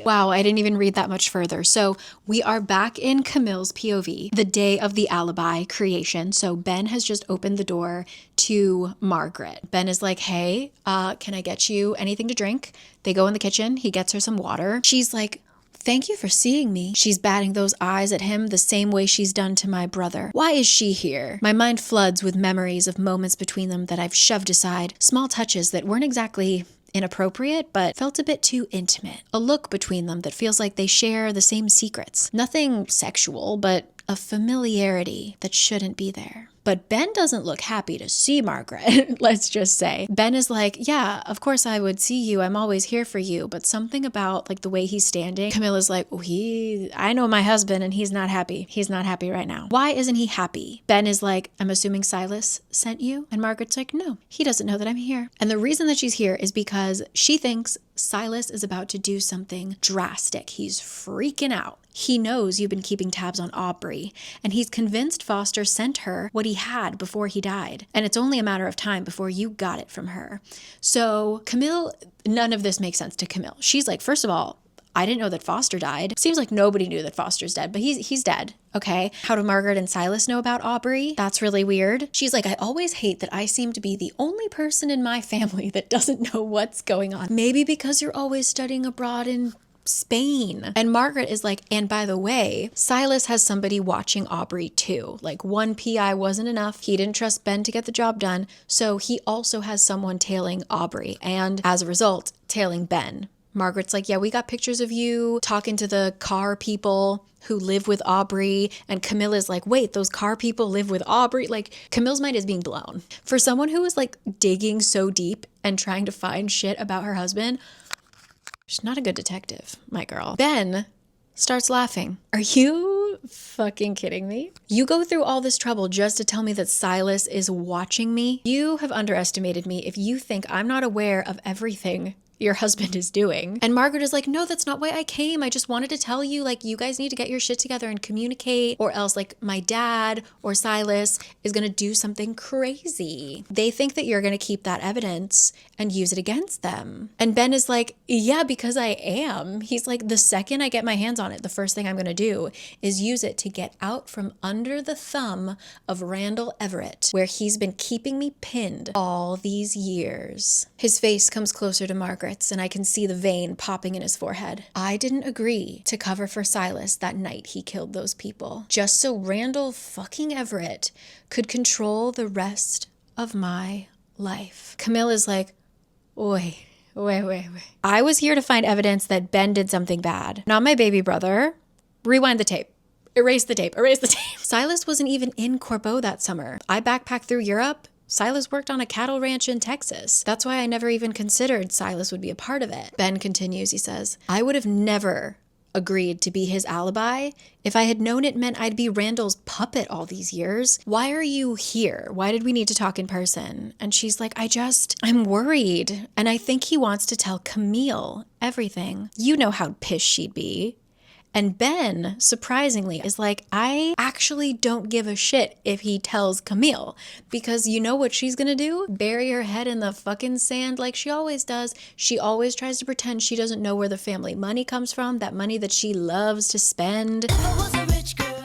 Wow, I didn't even read that much further. So we are back in Camille's POV, the day of the alibi creation. So Ben has just opened the door to Margaret. Ben is like, hey, can I get you anything to drink? They go in the kitchen. He gets her some water. She's like, thank you for seeing me. She's batting those eyes at him the same way she's done to my brother. Why is she here? My mind floods with memories of moments between them that I've shoved aside. Small touches that weren't exactly inappropriate, but felt a bit too intimate. A look between them that feels like they share the same secrets. Nothing sexual, but a familiarity that shouldn't be there. But Ben doesn't look happy to see Margaret, let's just say. Ben is like, yeah, of course I would see you. I'm always here for you. But something about like the way he's standing, Camilla's like, I know my husband and he's not happy. He's not happy right now. Why isn't he happy? Ben is like, I'm assuming Silas sent you? And Margaret's like, no, he doesn't know that I'm here. And the reason that she's here is because she thinks Silas is about to do something drastic. He's freaking out. He knows you've been keeping tabs on Aubrey, and he's convinced Foster sent her what he had before he died. And it's only a matter of time before you got it from her. So Camille, none of this makes sense to Camille. She's like, first of all, I didn't know that Foster died. Seems like nobody knew that Foster's dead, but he's dead. Okay. How do Margaret and Silas know about Aubrey? That's really weird. She's like, I always hate that I seem to be the only person in my family that doesn't know what's going on. Maybe because you're always studying abroad in Spain. And Margaret is like, and by the way, Silas has somebody watching Aubrey too. Like, one PI wasn't enough. He didn't trust Ben to get the job done. So he also has someone tailing Aubrey. And as a result, tailing Ben. Margaret's like, yeah, we got pictures of you talking to the car people who live with Aubrey. And Camille is like, wait, those car people live with Aubrey? Like, Camille's mind is being blown. For someone who was like digging so deep and trying to find shit about her husband, she's not a good detective, my girl. Ben starts laughing. Are you fucking kidding me? You go through all this trouble just to tell me that Silas is watching me? You have underestimated me if you think I'm not aware of everything your husband is doing. And Margaret is like, no, that's not why I came. I just wanted to tell you, like, you guys need to get your shit together and communicate, or else like my dad or Silas is gonna do something crazy. They think that you're gonna keep that evidence and use it against them. And Ben is like, yeah, because I am. He's like, the second I get my hands on it, the first thing I'm gonna do is use it to get out from under the thumb of Randall Everett, where he's been keeping me pinned all these years. His face comes closer to Margaret, and I can see the vein popping in his forehead. I didn't agree to cover for Silas that night he killed those people, just so Randall fucking Everett could control the rest of my life. Camille is like, wait. I was here to find evidence that Ben did something bad, not my baby brother. Rewind the tape. Erase the tape. Silas wasn't even in Corbeau that summer. I backpacked through Europe. Silas worked on a cattle ranch in Texas. That's why I never even considered Silas would be a part of it. Ben continues, he says, I would have never agreed to be his alibi if I had known it meant I'd be Randall's puppet all these years. Why are you here? Why did we need to talk in person? And she's like, I'm worried. And I think he wants to tell Camille everything. You know how pissed she'd be. And Ben, surprisingly, is like, I actually don't give a shit if he tells Camille, because you know what she's gonna do? Bury her head in the fucking sand like she always does. She always tries to pretend she doesn't know where the family money comes from, that money that she loves to spend.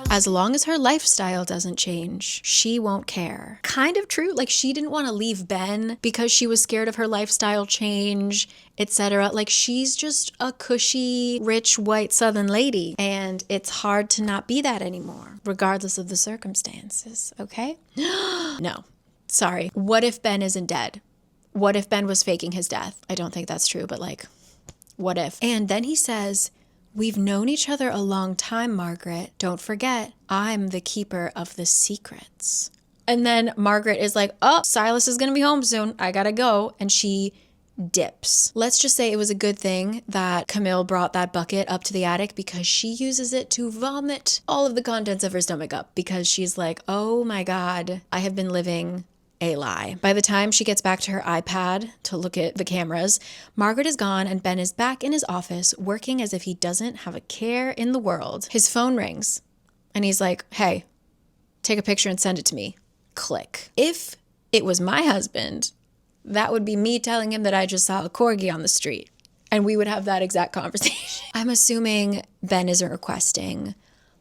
As long as her lifestyle doesn't change, she won't care. Kind of true. Like, she didn't want to leave Ben because she was scared of her lifestyle change, etc. Like, she's just a cushy, rich, white Southern lady. And it's hard to not be that anymore, regardless of the circumstances, okay? No. Sorry. What if Ben isn't dead? What if Ben was faking his death? I don't think that's true, but like, what if? And then he says, we've known each other a long time, Margaret. Don't forget, I'm the keeper of the secrets. And then Margaret is like, oh, Silas is going to be home soon. I got to go. And she dips. Let's just say it was a good thing that Camille brought that bucket up to the attic, because she uses it to vomit all of the contents of her stomach up, because she's like, oh my God, I have been living a lie. By the time she gets back to her iPad to look at the cameras, Margaret is gone and Ben is back in his office working as if he doesn't have a care in the world. His phone rings and he's like, hey, take a picture and send it to me. Click. If it was my husband, that would be me telling him that I just saw a corgi on the street, and we would have that exact conversation. I'm assuming Ben isn't requesting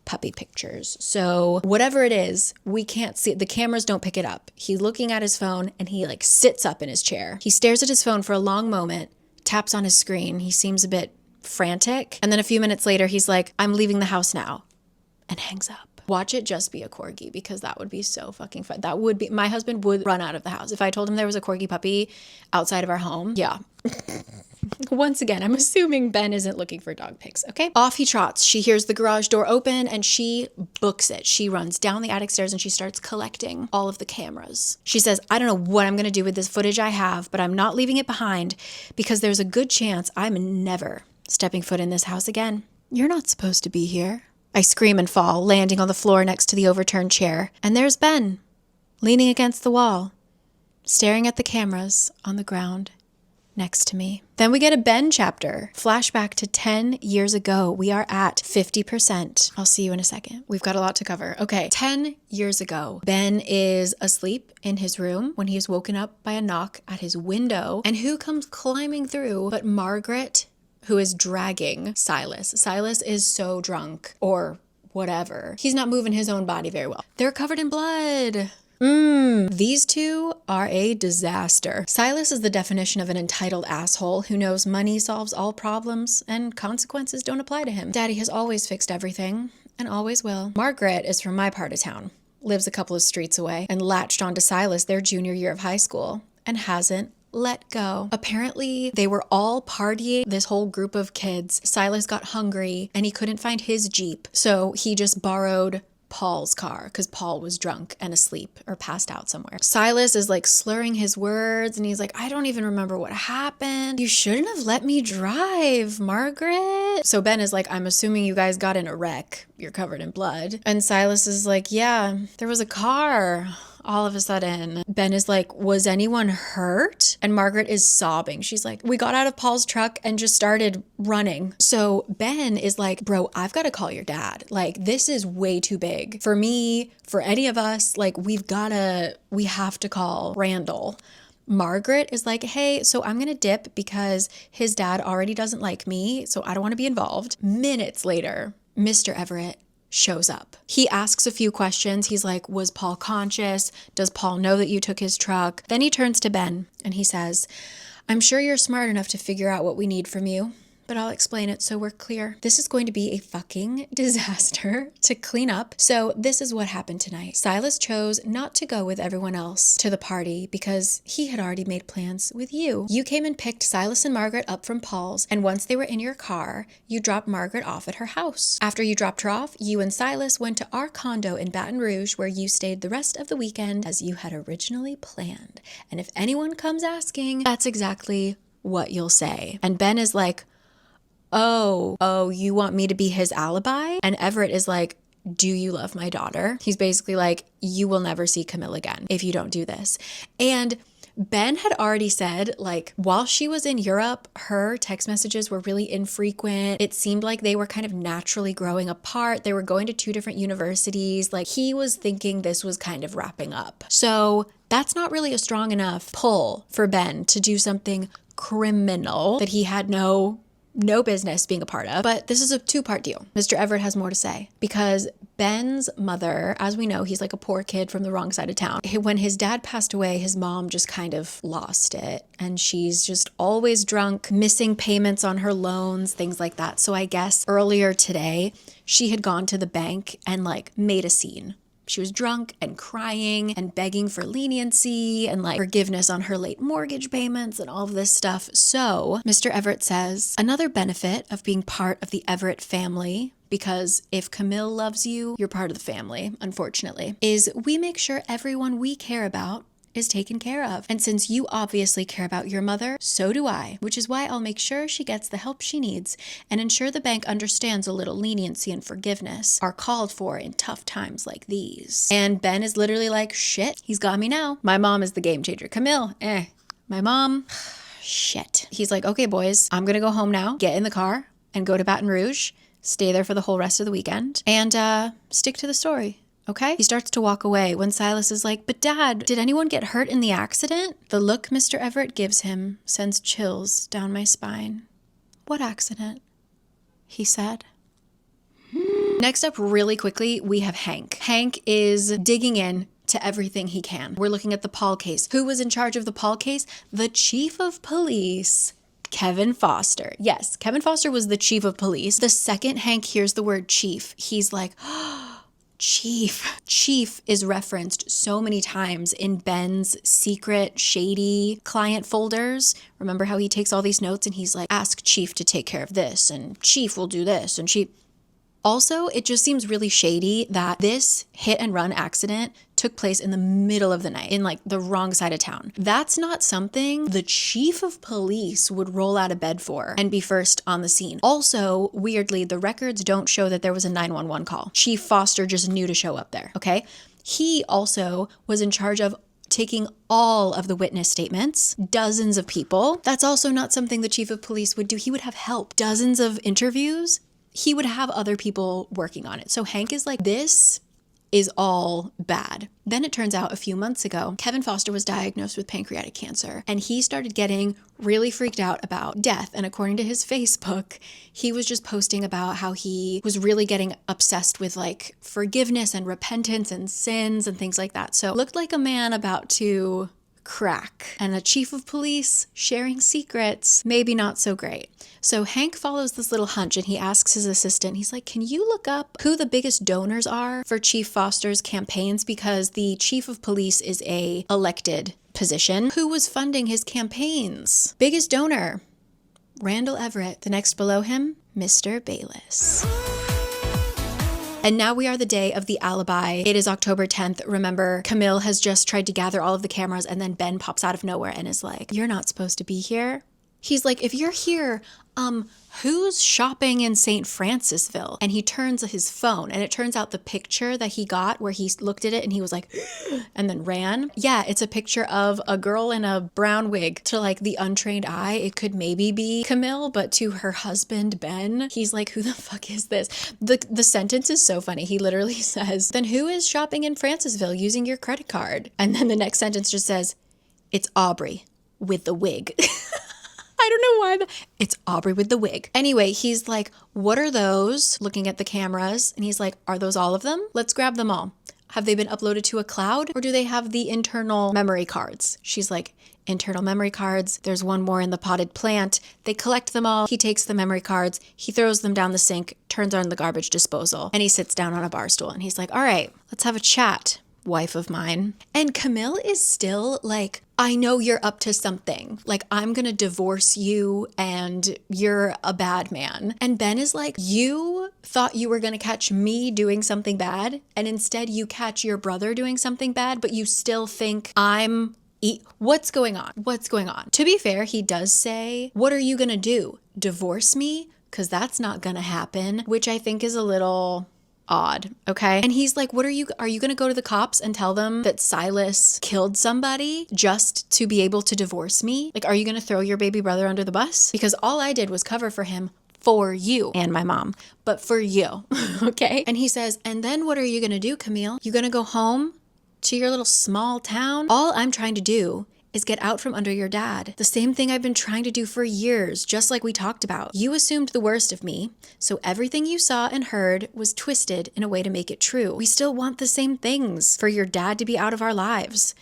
puppy pictures. So whatever it is, we can't see it. The cameras don't pick it up. He's looking at his phone and he like sits up in his chair. He stares at his phone for a long moment, taps on his screen. He seems a bit frantic. And then a few minutes later, he's like, I'm leaving the house now, and hangs up. Watch it just be a corgi, because that would be so fucking fun. That would be, my husband would run out of the house. If I told him there was a corgi puppy outside of our home, yeah. Once again, I'm assuming Ben isn't looking for dog pics, okay? Off he trots. She hears the garage door open and she books it. She runs down the attic stairs and she starts collecting all of the cameras. She says, I don't know what I'm gonna do with this footage I have, but I'm not leaving it behind, because there's a good chance I'm never stepping foot in this house again. You're not supposed to be here. I scream and fall, landing on the floor next to the overturned chair. And there's Ben, leaning against the wall, staring at the cameras on the ground next to me. Then we get a Ben chapter. Flashback to 10 years ago. We are at 50%. I'll see you in a second. We've got a lot to cover. Okay, 10 years ago, Ben is asleep in his room when he is woken up by a knock at his window. And who comes climbing through but Margaret, who is dragging Silas. Silas is so drunk or whatever. He's not moving his own body very well. They're covered in blood. These two are a disaster. Silas is the definition of an entitled asshole who knows money solves all problems and consequences don't apply to him. Daddy has always fixed everything and always will. Margaret is from my part of town, lives a couple of streets away, and latched onto Silas their junior year of high school and hasn't let go. Apparently, they were all partying, this whole group of kids. Silas got hungry and he couldn't find his Jeep, so he just borrowed Paul's car because Paul was drunk and asleep or passed out somewhere. Silas is like slurring his words and he's like, I don't even remember what happened. You shouldn't have let me drive, Margaret. So Ben is like, I'm assuming you guys got in a wreck. You're covered in blood. And Silas is like, yeah, there was a car. All of a sudden, Ben is like, was anyone hurt? And Margaret is sobbing. She's like, we got out of Paul's truck and just started running. So Ben is like, bro, I've got to call your dad. Like, this is way too big for me, for any of us. Like, we have to call Randall. Margaret is like, hey, so I'm going to dip because his dad already doesn't like me, so I don't want to be involved. Minutes later, Mr. Everett shows up. He asks a few questions. He's like, was Paul conscious? Does Paul know that you took his truck? Then he turns to Ben and he says, I'm sure you're smart enough to figure out what we need from you, but I'll explain it so we're clear. This is going to be a fucking disaster to clean up. So this is what happened tonight. Silas chose not to go with everyone else to the party because he had already made plans with you. You came and picked Silas and Margaret up from Paul's, and once they were in your car, you dropped Margaret off at her house. After you dropped her off, you and Silas went to our condo in Baton Rouge where you stayed the rest of the weekend as you had originally planned. And if anyone comes asking, that's exactly what you'll say. And Ben is like, oh, you want me to be his alibi? And Everett is like, do you love my daughter? He's basically like, you will never see Camille again if you don't do this. And Ben had already said, like, while she was in Europe, her text messages were really infrequent. It seemed like they were kind of naturally growing apart. They were going to two different universities. Like, he was thinking this was kind of wrapping up. So that's not really a strong enough pull for Ben to do something criminal that he had no business being a part of. But this is a two-part deal. Mr. Everett has more to say because Ben's mother, as we know, he's like a poor kid from the wrong side of town. When his dad passed away, his mom just kind of lost it. And she's just always drunk, missing payments on her loans, things like that. So I guess earlier today, she had gone to the bank and like made a scene. She was drunk and crying and begging for leniency and like forgiveness on her late mortgage payments and all of this stuff. So Mr. Everett says, another benefit of being part of the Everett family, because if Camille loves you, you're part of the family, unfortunately, is we make sure everyone we care about is taken care of. And since you obviously care about your mother, so do I, which is why I'll make sure she gets the help she needs and ensure the bank understands a little leniency and forgiveness are called for in tough times like these. And Ben is literally like, shit, he's got me now. My mom is the game changer. Camille, my mom, shit. He's like, okay, boys, I'm gonna go home now, get in the car and go to Baton Rouge, stay there for the whole rest of the weekend and stick to the story. Okay? He starts to walk away when Silas is like, but Dad, did anyone get hurt in the accident? The look Mr. Everett gives him sends chills down my spine. What accident? He said. Next up, really quickly, we have Hank. Hank is digging in to everything he can. We're looking at the Paul case. Who was in charge of the Paul case? The chief of police. Kevin Foster. Yes, Kevin Foster was the chief of police. The second Hank hears the word chief, he's like, Chief. Chief is referenced so many times in Ben's secret, shady client folders. Remember how he takes all these notes and he's like, ask Chief to take care of this, and Chief will do this, and Chief. Also, it just seems really shady that this hit and run accident took place in the middle of the night in like the wrong side of town. That's not something the chief of police would roll out of bed for and be first on the scene. Also, weirdly, the records don't show that there was a 911 call. Chief Foster just knew to show up there, okay? He also was in charge of taking all of the witness statements, dozens of people. That's also not something the chief of police would do. He would have help. Dozens of interviews. He would have other people working on it. So Hank is like, this is all bad. Then it turns out a few months ago, Kevin Foster was diagnosed with pancreatic cancer, and he started getting really freaked out about death. And according to his Facebook, he was just posting about how he was really getting obsessed with like forgiveness and repentance and sins and things like that. So looked like a man about to crack. And a chief of police sharing secrets, maybe not so great. So Hank follows this little hunch and he asks his assistant, he's like, can you look up who the biggest donors are for Chief Foster's campaigns? Because the chief of police is a elected position. Who was funding his campaigns? Biggest donor, Randall Everett. The next below him, Mr. Bayless. And now we are the day of the alibi. It is October 10th. Remember, Camille has just tried to gather all of the cameras and then Ben pops out of nowhere and is like, you're not supposed to be here. He's like, if you're here, who's shopping in St. Francisville? And he turns his phone and it turns out the picture that he got where he looked at it and he was like, and then ran. Yeah, it's a picture of a girl in a brown wig. To like the untrained eye, it could maybe be Camille, but to her husband, Ben, he's like, who the fuck is this? The sentence is so funny. He literally says, then who is shopping in Francisville using your credit card? And then the next sentence just says, it's Aubrey with the wig. I don't know why. It's Aubrey with the wig. Anyway, he's like, what are those? Looking at the cameras. And he's like, are those all of them? Let's grab them all. Have they been uploaded to a cloud or do they have the internal memory cards? She's like, internal memory cards. There's one more in the potted plant. They collect them all. He takes the memory cards. He throws them down the sink, turns on the garbage disposal, and he sits down on a bar stool. And he's like, all right, let's have a chat, wife of mine. And Camille is still like, I know you're up to something. Like, I'm gonna divorce you and you're a bad man. And Ben is like, you thought you were gonna catch me doing something bad, and instead you catch your brother doing something bad, but you still think what's going on? What's going on? To be fair, he does say, what are you gonna do? Divorce me? Because that's not gonna happen, which I think is a little odd, okay? And he's like, are you gonna go to the cops and tell them that Silas killed somebody just to be able to divorce me? Like, are you gonna throw your baby brother under the bus? Because all I did was cover for him for you and my mom, but for you, okay? And he says, and then what are you gonna do, Camille? You gonna go home to your little small town? All I'm trying to do is get out from under your dad. The same thing I've been trying to do for years, just like we talked about. You assumed the worst of me, so everything you saw and heard was twisted in a way to make it true. We still want the same things, for your dad to be out of our lives.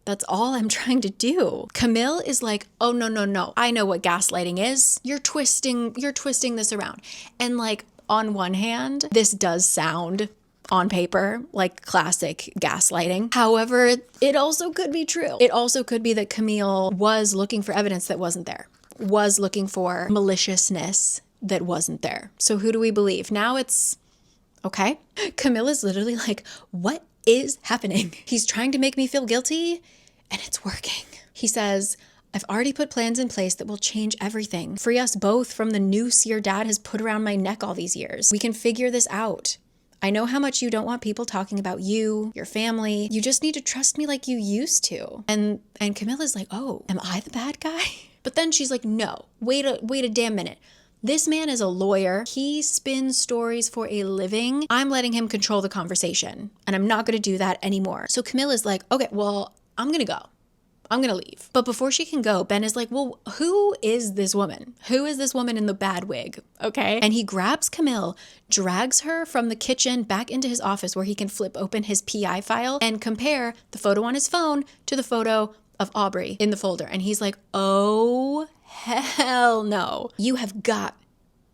That's all I'm trying to do. Camille is like, oh, no. I know what gaslighting is. You're twisting this around. And like, on one hand, this does sound on paper like classic gaslighting. However, it also could be true. It also could be that Camille was looking for evidence that wasn't there, was looking for maliciousness that wasn't there. So who do we believe? Now it's okay. Camille is literally like, what is happening? He's trying to make me feel guilty and it's working. He says, I've already put plans in place that will change everything. Free us both from the noose your dad has put around my neck all these years. We can figure this out. I know how much you don't want people talking about you, your family. You just need to trust me like you used to. And Camilla's like, oh, am I the bad guy? But then she's like, no, wait a damn minute. This man is a lawyer. He spins stories for a living. I'm letting him control the conversation, and I'm not going to do that anymore. So Camilla's like, okay, well, I'm going to go. I'm going to leave. But before she can go, Ben is like, well, who is this woman? Who is this woman in the bad wig? Okay. And he grabs Camille, drags her from the kitchen back into his office where he can flip open his PI file and compare the photo on his phone to the photo of Aubrey in the folder. And he's like, oh, hell no. You have got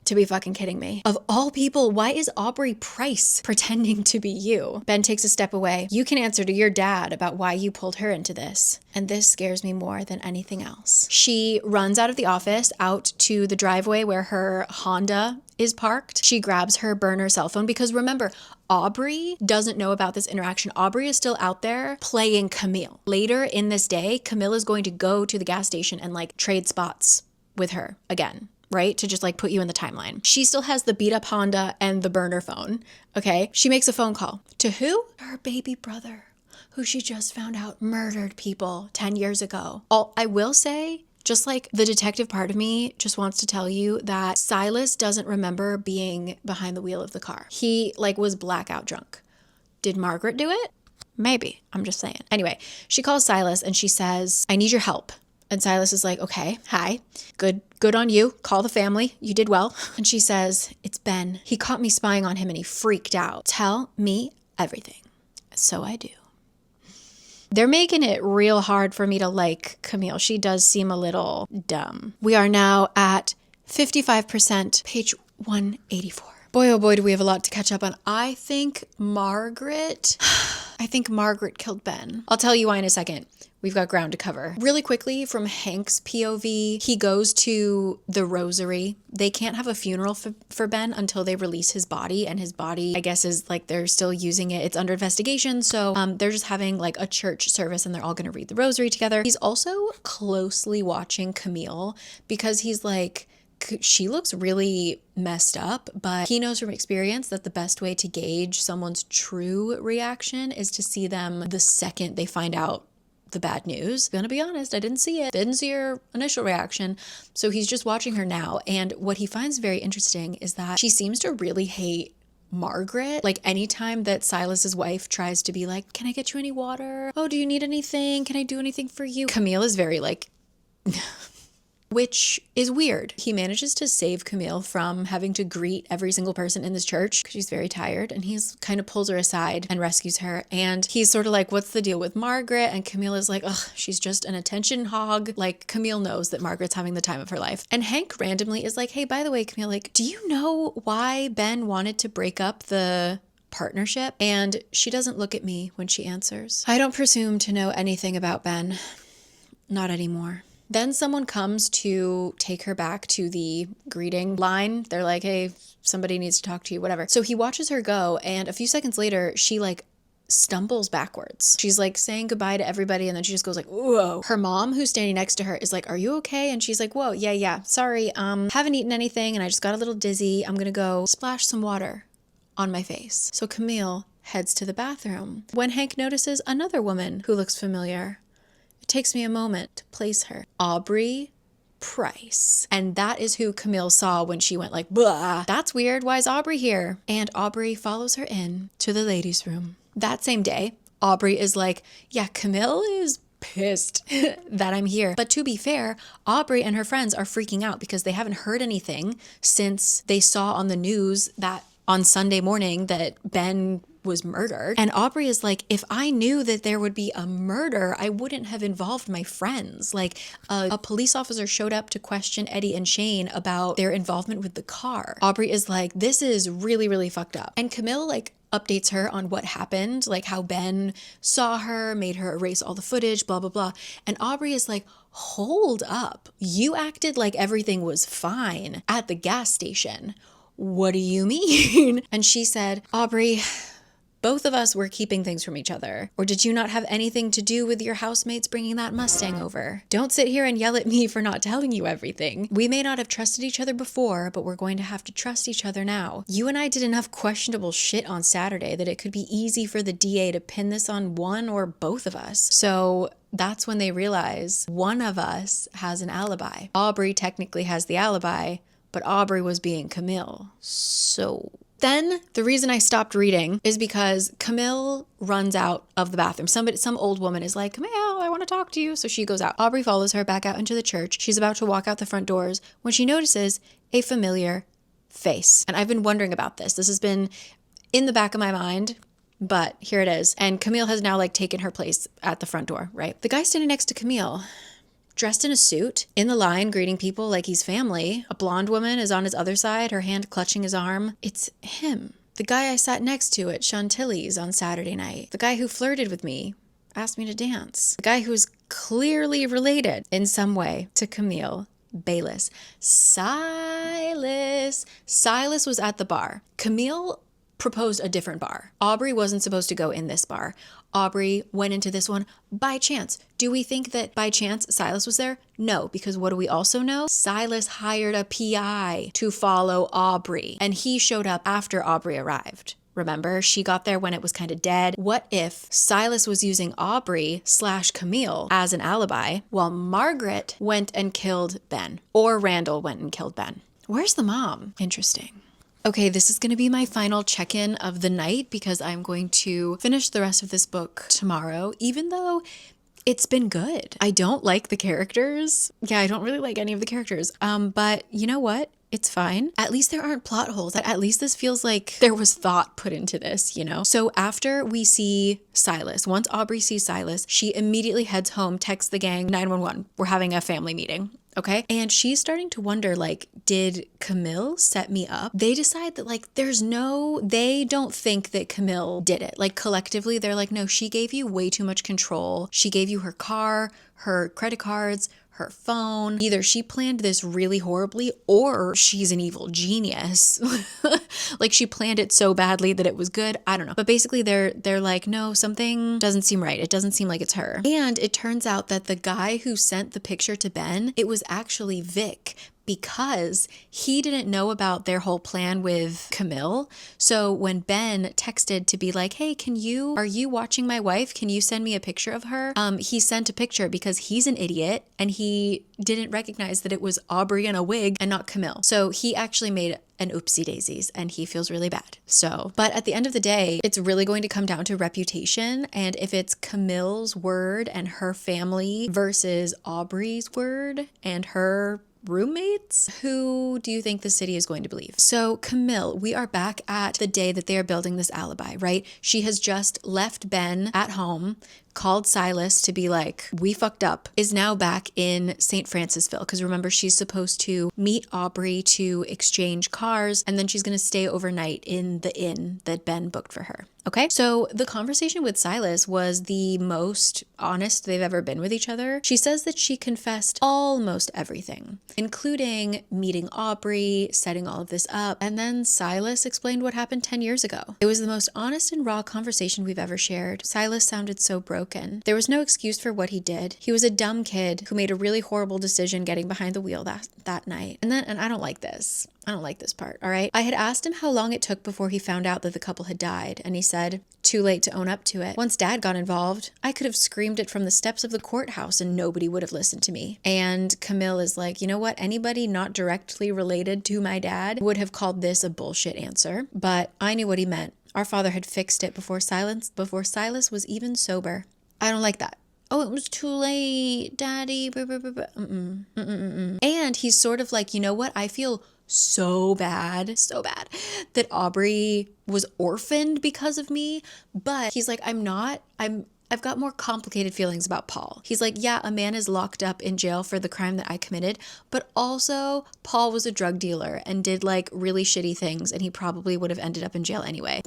to be fucking kidding me. Of all people, why is Aubrey Price pretending to be you? Ben takes a step away. You can answer to your dad about why you pulled her into this. And this scares me more than anything else. She runs out of the office out to the driveway where her Honda is parked. She grabs her burner cell phone because remember, Aubrey doesn't know about this interaction. Aubrey is still out there playing Camille. Later in this day, Camille is going to go to the gas station and like trade spots with her again. Right? To just like put you in the timeline. She still has the beat up Honda and the burner phone. Okay. She makes a phone call to who? Her baby brother, who she just found out murdered people 10 years ago. I will say, just like the detective part of me just wants to tell you that Silas doesn't remember being behind the wheel of the car. He like was blackout drunk. Did Margaret do it? Maybe. I'm just saying. Anyway, she calls Silas and she says, I need your help. And Silas is like, okay, hi. Good on you. Call the family. You did well. And she says, it's Ben. He caught me spying on him and he freaked out. Tell me everything. So I do. They're making it real hard for me to like Camille. She does seem a little dumb. We are now at 55%, page 184. Boy, oh boy, do we have a lot to catch up on. I think Margaret killed Ben. I'll tell you why in a second. We've got ground to cover. Really quickly, from Hank's POV, he goes to the rosary. They can't have a funeral for Ben until they release his body, and his body, I guess, is like they're still using it. It's under investigation, so they're just having like a church service and they're all gonna read the rosary together. He's also closely watching Camille because he's like, she looks really messed up, but he knows from experience that the best way to gauge someone's true reaction is to see them the second they find out the bad news. Gonna be honest, I didn't see it. Didn't see her initial reaction. So he's just watching her now. And what he finds very interesting is that she seems to really hate Margaret. Like anytime that Silas's wife tries to be like, can I get you any water? Oh, do you need anything? Can I do anything for you? Camille is very like... which is weird. He manages to save Camille from having to greet every single person in this church because she's very tired, and he's kind of pulls her aside and rescues her. And he's sort of like, what's the deal with Margaret? And Camille is like, ugh, she's just an attention hog. Like Camille knows that Margaret's having the time of her life. And Hank randomly is like, hey, by the way, Camille, like, do you know why Ben wanted to break up the partnership? And she doesn't look at me when she answers. I don't presume to know anything about Ben. Not anymore. Then someone comes to take her back to the greeting line. They're like, hey, somebody needs to talk to you, whatever. So he watches her go, and a few seconds later, she like stumbles backwards. She's like saying goodbye to everybody, and then she just goes like, whoa. Her mom, who's standing next to her, is like, are you okay? And she's like, whoa, yeah, sorry, haven't eaten anything, and I just got a little dizzy. I'm gonna go splash some water on my face. So Camille heads to the bathroom when Hank notices another woman who looks familiar. It takes me a moment to place her. Aubrey Price. And that is who Camille saw when she went like, blah, that's weird. Why is Aubrey here? And Aubrey follows her in to the ladies' room. That same day, Aubrey is like, yeah, Camille is pissed that I'm here. But to be fair, Aubrey and her friends are freaking out because they haven't heard anything since they saw on the news that on Sunday morning that Ben was murdered. And Aubrey is like, if I knew that there would be a murder, I wouldn't have involved my friends. Like a police officer showed up to question Eddie and Shane about their involvement with the car. Aubrey is like, this is really, really fucked up. And Camille like updates her on what happened, like how Ben saw her, made her erase all the footage, blah, blah, blah. And Aubrey is like, hold up. You acted like everything was fine at the gas station. What do you mean? And she said, Aubrey, both of us were keeping things from each other. Or did you not have anything to do with your housemates bringing that Mustang over? Don't sit here and yell at me for not telling you everything. We may not have trusted each other before, but we're going to have to trust each other now. You and I did enough questionable shit on Saturday that it could be easy for the DA to pin this on one or both of us. So that's when they realize one of us has an alibi. Aubrey technically has the alibi, but Aubrey was being Camille. So then the reason I stopped reading is because Camille runs out of the bathroom. Some old woman is like, Camille, I want to talk to you. So she goes out. Aubrey follows her back out into the church. She's about to walk out the front doors when she notices a familiar face. And I've been wondering about this. This has been in the back of my mind, but here it is. And Camille has now like taken her place at the front door, right? The guy standing next to Camille, dressed in a suit, in the line, greeting people like he's family. A blonde woman is on his other side, her hand clutching his arm. It's him. The guy I sat next to at Chantilly's on Saturday night. The guy who flirted with me, asked me to dance. The guy who's clearly related in some way to Camille. Bayless. Silas was at the bar. Camille proposed a different bar. Aubrey wasn't supposed to go in this bar. Aubrey went into this one by chance. Do we think that by chance Silas was there? No, because what do we also know? Silas hired a PI to follow Aubrey, and he showed up after Aubrey arrived. Remember, she got there when it was kind of dead. What if Silas was using Aubrey/Camille as an alibi while Margaret went and killed Ben, or Randall went and killed Ben? Where's the mom? Interesting. Okay, this is going to be my final check-in of the night because I'm going to finish the rest of this book tomorrow, even though it's been good. I don't like the characters. Yeah, I don't really like any of the characters. But you know what? It's fine. At least there aren't plot holes. At least this feels like there was thought put into this, you know? So after we see Silas, once Aubrey sees Silas, she immediately heads home, texts the gang, 911. We're having a family meeting. Okay. And she's starting to wonder, like, did Camille set me up? They decide that, like, they don't think that Camille did it. Like, collectively, they're like, no, she gave you way too much control. She gave you her car, her credit cards, her phone. Either she planned this really horribly or she's an evil genius. Like, she planned it so badly that it was good. I don't know. But basically they're like, no, something doesn't seem right. It doesn't seem like it's her. And it turns out that the guy who sent the picture to Ben, it was actually Vic, because he didn't know about their whole plan with Camille. So when Ben texted to be like, hey, are you watching my wife? Can you send me a picture of her? He sent a picture because he's an idiot and he didn't recognize that it was Aubrey in a wig and not Camille. So he actually made an oopsie daisies and he feels really bad. So, but at the end of the day, it's really going to come down to reputation. And if it's Camille's word and her family versus Aubrey's word and her roommates, who do you think the city is going to believe? So Camille, we are back at the day that they are building this alibi, right? She has just left Ben at home, called Silas to be like, we fucked up, is now back in St. Francisville. Because remember, she's supposed to meet Aubrey to exchange cars, and then she's going to stay overnight in the inn that Ben booked for her. Okay, so the conversation with Silas was the most honest they've ever been with each other. She says that she confessed almost everything, including meeting Aubrey, setting all of this up, and then Silas explained what happened 10 years ago. It was the most honest and raw conversation we've ever shared. Silas sounded so broken. There was no excuse for what he did. He was a dumb kid who made a really horrible decision getting behind the wheel that night. And I don't like this. I don't like this part, all right? I had asked him how long it took before he found out that the couple had died, and he said, too late to own up to it. Once Dad got involved, I could have screamed it from the steps of the courthouse and nobody would have listened to me. And Camille is like, you know what? Anybody not directly related to my dad would have called this a bullshit answer, but I knew what he meant. Our father had fixed it before Silas was even sober. I don't like that. Oh, it was too late, Daddy. And he's sort of like, you know what? I feel so bad that Aubrey was orphaned because of me. But he's like, I've got more complicated feelings about Paul. He's like, yeah, a man is locked up in jail for the crime that I committed, but also Paul was a drug dealer and did like really shitty things, and he probably would have ended up in jail anyway.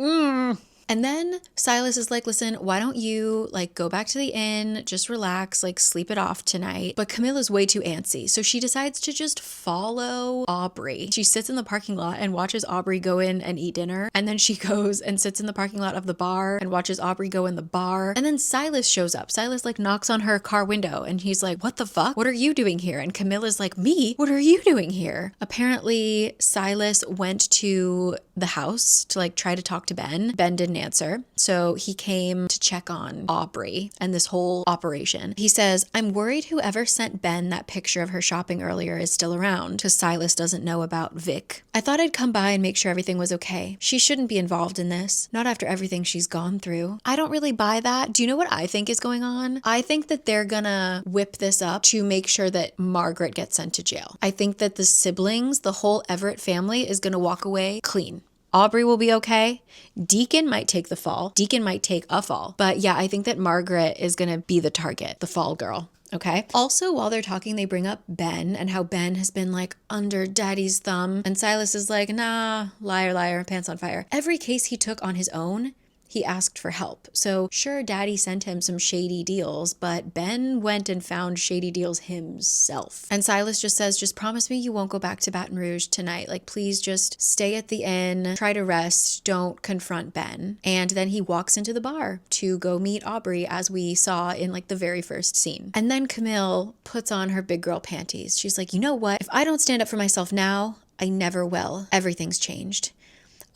And then Silas is like, listen, why don't you like go back to the inn, just relax, like sleep it off tonight. But Camille is way too antsy. So she decides to just follow Aubrey. She sits in the parking lot and watches Aubrey go in and eat dinner. And then she goes and sits in the parking lot of the bar and watches Aubrey go in the bar. And then Silas shows up. Silas like knocks on her car window and he's like, what the fuck? What are you doing here? And Camille is like, me? What are you doing here? Apparently Silas went to the house to like try to talk to Ben. Ben didn't answer. So he came to check on Aubrey and this whole operation. He says, I'm worried whoever sent Ben that picture of her shopping earlier is still around because Silas doesn't know about Vic. I thought I'd come by and make sure everything was okay. She shouldn't be involved in this. Not after everything she's gone through. I don't really buy that. Do you know what I think is going on? I think that they're gonna whip this up to make sure that Margaret gets sent to jail. I think that the siblings, the whole Everett family is gonna walk away clean. Aubrey will be okay. Deacon might take the fall. Deacon might take a fall. But yeah, I think that Margaret is going to be the target, the fall girl. Okay. Also, while they're talking, they bring up Ben and how Ben has been like under Daddy's thumb. And Silas is like, nah, liar, liar, pants on fire. Every case he took on his own, he asked for help. So sure, Daddy sent him some shady deals, but Ben went and found shady deals himself. And Silas just says, just promise me you won't go back to Baton Rouge tonight. Like, please just stay at the inn, try to rest, don't confront Ben. And then he walks into the bar to go meet Aubrey, as we saw in like the very first scene. And then Camille puts on her big girl panties. She's like, you know what? If I don't stand up for myself now, I never will. Everything's changed.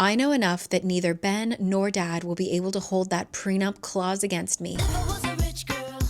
I know enough that neither Ben nor Dad will be able to hold that prenup clause against me.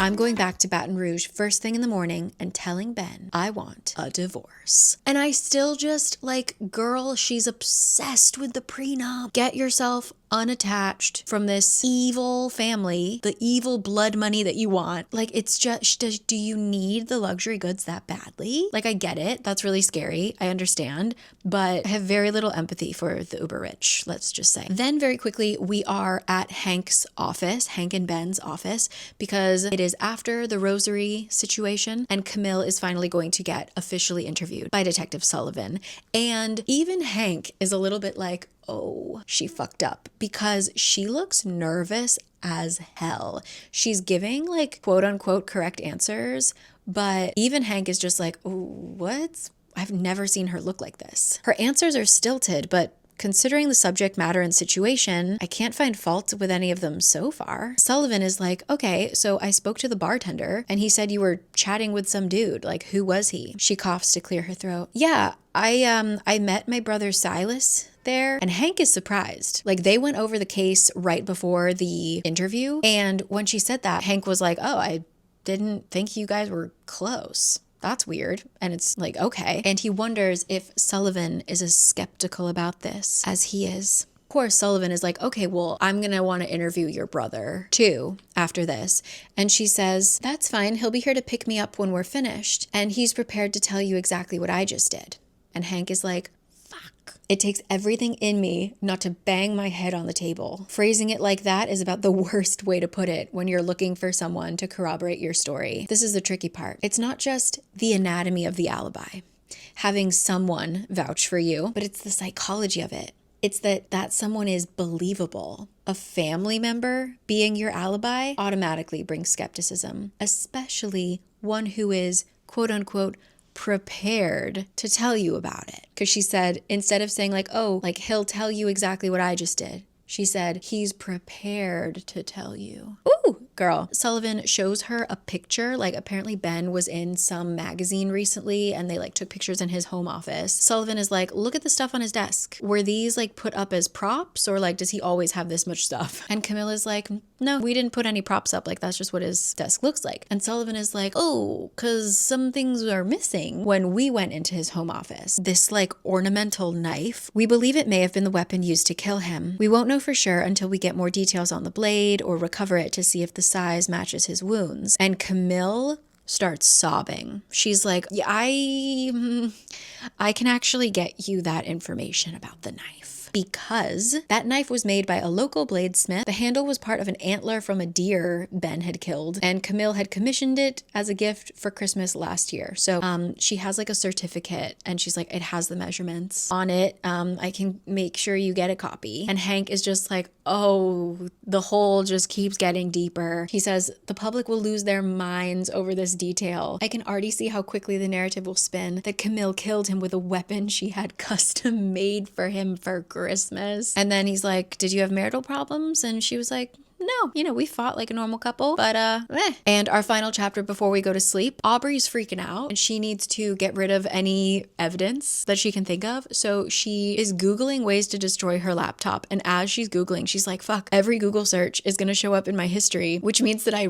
I'm going back to Baton Rouge first thing in the morning and telling Ben I want a divorce. And I still just like, girl, she's obsessed with the prenup. Get yourself unattached from this evil family, the evil blood money that you want. Like, it's just, do you need the luxury goods that badly? Like, I get it. That's really scary. I understand. But I have very little empathy for the uber rich, let's just say. Then very quickly, we are at Hank's office, Hank and Ben's office, because it is after the rosary situation and Camille is finally going to get officially interviewed by Detective Sullivan. And even Hank is a little bit like, oh, she fucked up, because she looks nervous as hell. She's giving like quote unquote correct answers, but even Hank is just like, what? I've never seen her look like this. Her answers are stilted, but considering the subject matter and situation, I can't find fault with any of them so far. Sullivan is like, okay, so I spoke to the bartender and he said you were chatting with some dude. Like, who was he? She coughs to clear her throat. Yeah, I met my brother Silas there, and Hank is surprised. Like, they went over the case right before the interview, and when she said that, Hank was like, oh, I didn't think you guys were close. That's weird. And it's like, okay. And he wonders if Sullivan is as skeptical about this as he is. Of course, Sullivan is like, okay, well, I'm going to want to interview your brother too after this. And she says, that's fine. He'll be here to pick me up when we're finished. And he's prepared to tell you exactly what I just did. And Hank is like, fuck. It takes everything in me not to bang my head on the table. Phrasing it like that is about the worst way to put it when you're looking for someone to corroborate your story. This is the tricky part. It's not just the anatomy of the alibi, having someone vouch for you, but it's the psychology of it. It's that someone is believable. A family member being your alibi automatically brings skepticism, especially one who is quote unquote prepared to tell you about it. Because she said, instead of saying like, oh, like he'll tell you exactly what I just did, she said, he's prepared to tell you. Ooh, girl. Sullivan shows her a picture. Like, apparently Ben was in some magazine recently and they like took pictures in his home office. Sullivan is like, look at the stuff on his desk. Were these like put up as props, or like does he always have this much stuff? And Camille is like, no, we didn't put any props up. Like, that's just what his desk looks like. And Sullivan is like, oh, because some things are missing when we went into his home office. This like ornamental knife. We believe it may have been the weapon used to kill him. We won't know for sure until we get more details on the blade or recover it to see if the size matches his wounds. And Camille starts sobbing. She's like, yeah, I can actually get you that information about the knife. Because that knife was made by a local bladesmith. The handle was part of an antler from a deer Ben had killed, and Camille had commissioned it as a gift for Christmas last year. So she has like a certificate, and she's like, it has the measurements on it. I can make sure you get a copy. And Hank is just like, oh, the hole just keeps getting deeper. He says, the public will lose their minds over this detail. I can already see how quickly the narrative will spin that Camille killed him with a weapon she had custom made for him for Christmas. And then he's like, did you have marital problems? And she was like, no, we fought like a normal couple, but And our final chapter before we go to sleep, Aubrey's freaking out and she needs to get rid of any evidence that she can think of. So she is Googling ways to destroy her laptop. And as she's Googling, she's like, fuck, every Google search is going to show up in my history, which means that I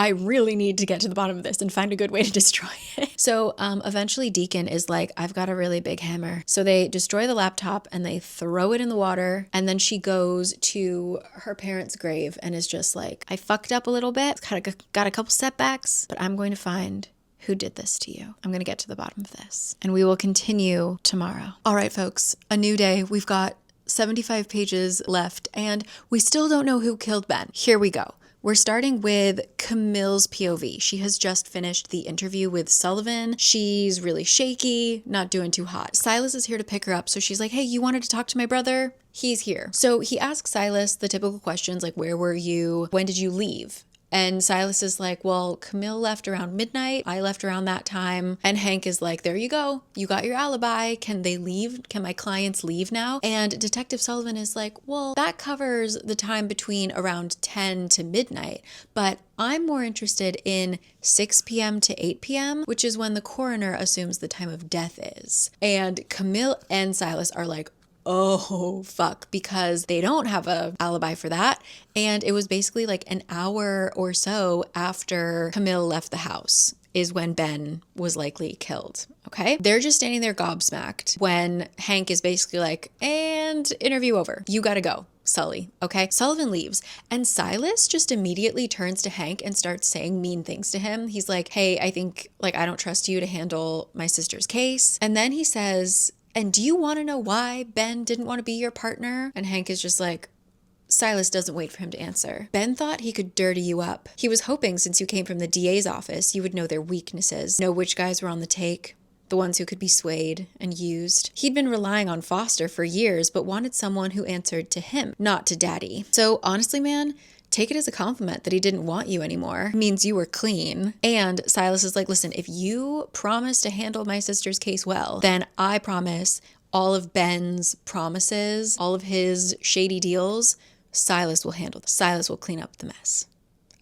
really need to get to the bottom of this and find a good way to destroy it. So eventually Deacon is like, I've got a really big hammer. So they destroy the laptop and they throw it in the water. And then she goes to her parents' grave and is just like, I fucked up a little bit, got a couple setbacks, but I'm going to find who did this to you. I'm going to get to the bottom of this. And we will continue tomorrow. All right, folks, a new day. We've got 75 pages left and we still don't know who killed Ben. Here we go. We're starting with Camille's POV. She has just finished the interview with Sullivan. She's really shaky, not doing too hot. Silas is here to pick her up. So she's like, hey, you wanted to talk to my brother? He's here. So he asks Silas the typical questions like, where were you? When did you leave? And Silas is like, well, Camille left around midnight. I left around that time. And Hank is like, there you go. You got your alibi. Can they leave? Can my clients leave now? And Detective Sullivan is like, well, that covers the time between around 10 to midnight. But I'm more interested in 6 p.m. to 8 p.m., which is when the coroner assumes the time of death is. And Camille and Silas are like, oh fuck, because they don't have a alibi for that. And it was basically like an hour or so after Camille left the house is when Ben was likely killed. Okay. They're just standing there gobsmacked when Hank is basically like, and interview over. You gotta go, Sully. Okay. Sullivan leaves and Silas just immediately turns to Hank and starts saying mean things to him. He's like, hey, I think like I don't trust you to handle my sister's case. And then he says, and do you want to know why Ben didn't want to be your partner? And Hank is just like, Silas doesn't wait for him to answer. Ben thought he could dirty you up. He was hoping since you came from the DA's office, you would know their weaknesses, know which guys were on the take, the ones who could be swayed and used. He'd been relying on Foster for years, but wanted someone who answered to him, not to Daddy. So honestly, man, take it as a compliment that he didn't want you anymore. It means you were clean. And Silas is like, listen, if you promise to handle my sister's case well, then I promise all of Ben's promises, all of his shady deals, Silas will handle. Silas will clean up the mess.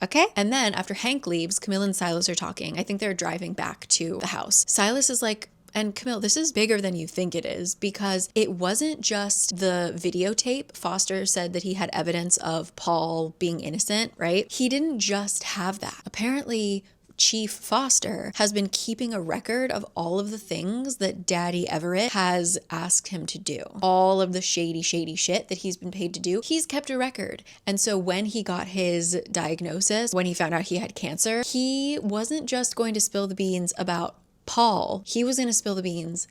Okay? And then after Hank leaves, Camille and Silas are talking. I think they're driving back to the house. Silas is like, and Camille, this is bigger than you think it is, because it wasn't just the videotape. Foster said that he had evidence of Paul being innocent, right? He didn't just have that. Apparently, Chief Foster has been keeping a record of all of the things that Daddy Everett has asked him to do. All of the shady shit that he's been paid to do. He's kept a record. And so when he got his diagnosis, when he found out he had cancer, he wasn't just going to spill the beans about Paul. He was going to spill the beans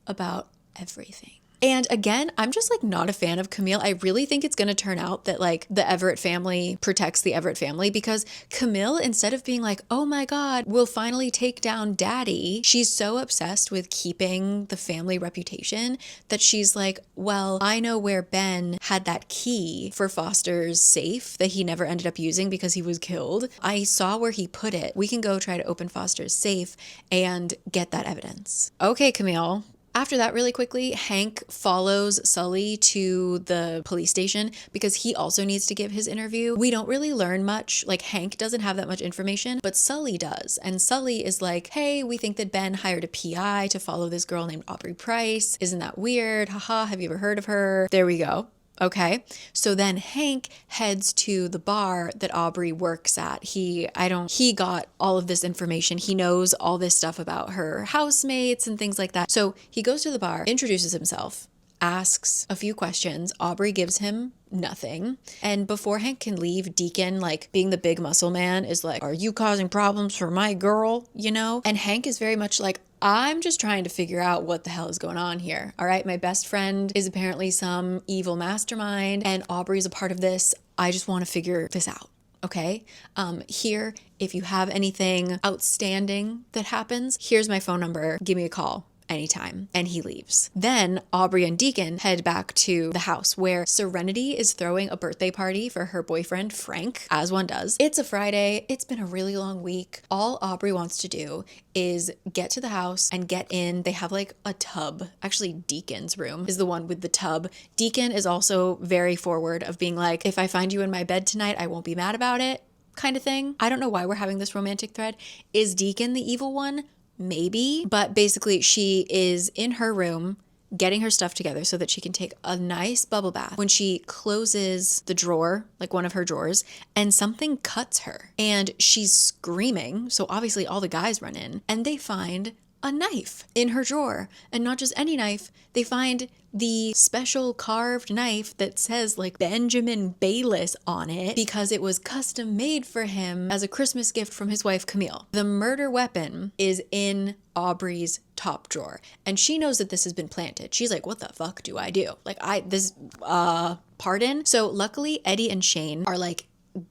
about everything. And again, I'm just like not a fan of Camille. I really think it's going to turn out that like the Everett family protects the Everett family, because Camille, instead of being like, oh my God, we'll finally take down Daddy, she's so obsessed with keeping the family reputation that she's like, well, I know where Ben had that key for Foster's safe that he never ended up using because he was killed. I saw where he put it. We can go try to open Foster's safe and get that evidence. Okay, Camille. After that, really quickly, Hank follows Sully to the police station because he also needs to give his interview. We don't really learn much. Like, Hank doesn't have that much information, but Sully does. And Sully is like, hey, we think that Ben hired a PI to follow this girl named Aubrey Price. Isn't that weird? Haha, have you ever heard of her? There we go. Okay, so then Hank heads to the bar that Aubrey works at. He got all of this information. He knows all this stuff about her housemates and things like that. So he goes to the bar, introduces himself, asks a few questions. Aubrey gives him nothing. And before Hank can leave, Deacon, like being the big muscle man, is like, are you causing problems for my girl? You know? And Hank is very much like, I'm just trying to figure out what the hell is going on here. All right, my best friend is apparently some evil mastermind and Aubrey's a part of this. I just want to figure this out. Okay, here, if you have anything outstanding that happens, here's my phone number. Give me a call anytime. And he leaves. Then Aubrey and Deacon head back to the house where Serenity is throwing a birthday party for her boyfriend, Frank, as one does. It's a Friday. It's been a really long week. All Aubrey wants to do is get to the house and get in. They have like a tub. Actually, Deacon's room is the one with the tub. Deacon is also very forward of being like, if I find you in my bed tonight, I won't be mad about it, kind of thing. I don't know why we're having this romantic thread. Is Deacon the evil one? Maybe, but basically she is in her room getting her stuff together so that she can take a nice bubble bath. When she closes the drawer, like one of her drawers, and something cuts her and she's screaming. So obviously all the guys run in and they find a knife in her drawer, and not just any knife. They find the special carved knife that says like Benjamin Bayless on it because it was custom made for him as a Christmas gift from his wife, Camille. The murder weapon is in Aubrey's top drawer and she knows that this has been planted. She's like, what the fuck do I do? Like pardon? So luckily Eddie and Shane are like,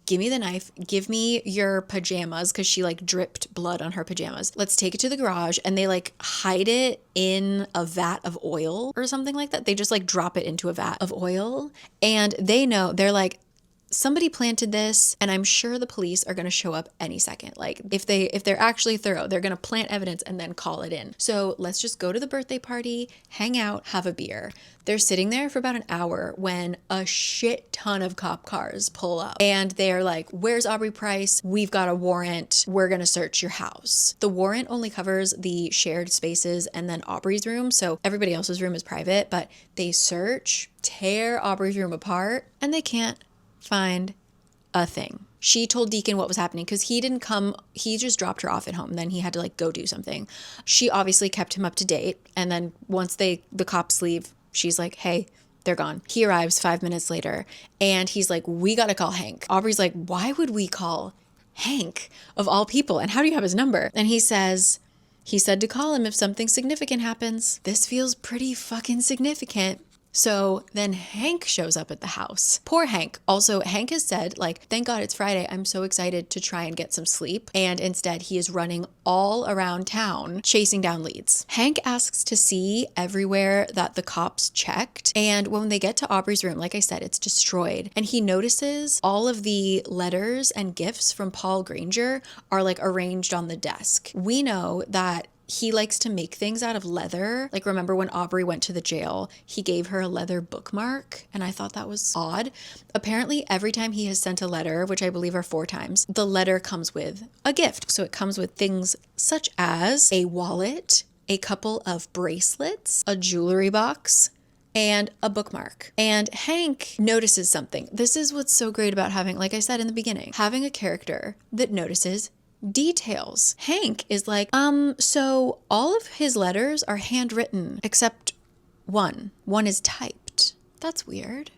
give me the knife, give me your pajamas, because she like dripped blood on her pajamas. Let's take it to the garage. And they like hide it in a vat of oil or something like that. They just like drop it into a vat of oil. And they know, they're like, somebody planted this, and I'm sure the police are going to show up any second. Like if they're actually thorough, they're going to plant evidence and then call it in. So let's just go to the birthday party, hang out, have a beer. They're sitting there for about an hour when a shit ton of cop cars pull up, and they're like, where's Aubrey Price? We've got a warrant. We're going to search your house. The warrant only covers the shared spaces and then Aubrey's room. So everybody else's room is private, but they search, tear Aubrey's room apart, and they can't find a thing. She told Deacon what was happening because he didn't come. He just dropped her off at home. Then he had to like go do something. She obviously kept him up to date. And then once the cops leave, she's like, hey, they're gone. He arrives 5 minutes later and he's like, we got to call Hank. Aubrey's like, why would we call Hank of all people? And how do you have his number? And he said to call him if something significant happens. This feels pretty fucking significant. So then Hank shows up at the house. Poor Hank. Also, Hank has said, like, thank God it's Friday. I'm so excited to try and get some sleep. And instead, he is running all around town, chasing down leads. Hank asks to see everywhere that the cops checked. And when they get to Aubrey's room, like I said, it's destroyed. And he notices all of the letters and gifts from Paul Granger are like arranged on the desk. We know that he likes to make things out of leather. Like, remember when Aubrey went to the jail, he gave her a leather bookmark, and I thought that was odd. Apparently, every time he has sent a letter, which I believe are 4 times, the letter comes with a gift. So it comes with things such as a wallet, a couple of bracelets, a jewelry box, and a bookmark. And Hank notices something. This is what's so great about having, like I said in the beginning, having a character that notices details. Hank is like, so all of his letters are handwritten except one. One is typed. That's weird.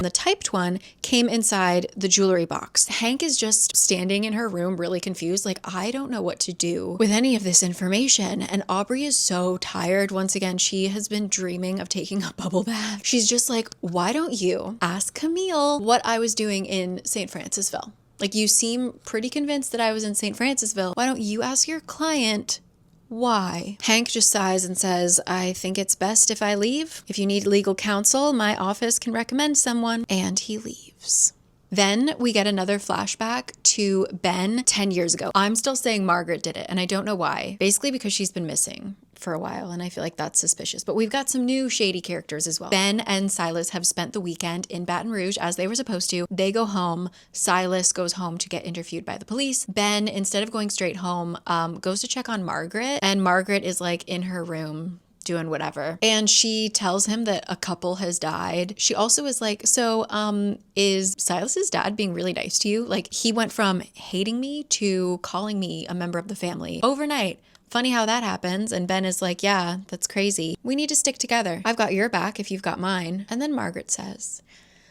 The typed one came inside the jewelry box. Hank is just standing in her room really confused, like, I don't know what to do with any of this information. And Aubrey is so tired. Once again, she has been dreaming of taking a bubble bath. She's just like, why don't you ask Camille what I was doing in St. Francisville? Like, you seem pretty convinced that I was in St. Francisville. Why don't you ask your client why? Hank just sighs and says, I think it's best if I leave. If you need legal counsel, my office can recommend someone. And he leaves. Then we get another flashback to Ben 10 years ago. I'm still saying Margaret did it, and I don't know why. Basically because she's been missing for a while, and I feel like that's suspicious. But we've got some new shady characters as well. Ben and Silas have spent the weekend in Baton Rouge as they were supposed to. They go home. Silas goes home to get interviewed by the police. Ben, instead of going straight home, goes to check on Margaret, and Margaret is like in her room doing whatever. And she tells him that a couple has died. She also is like, so, is Silas's dad being really nice to you? Like, he went from hating me to calling me a member of the family overnight. Funny how that happens. And Ben is like, yeah, that's crazy. We need to stick together. I've got your back if you've got mine. And then Margaret says,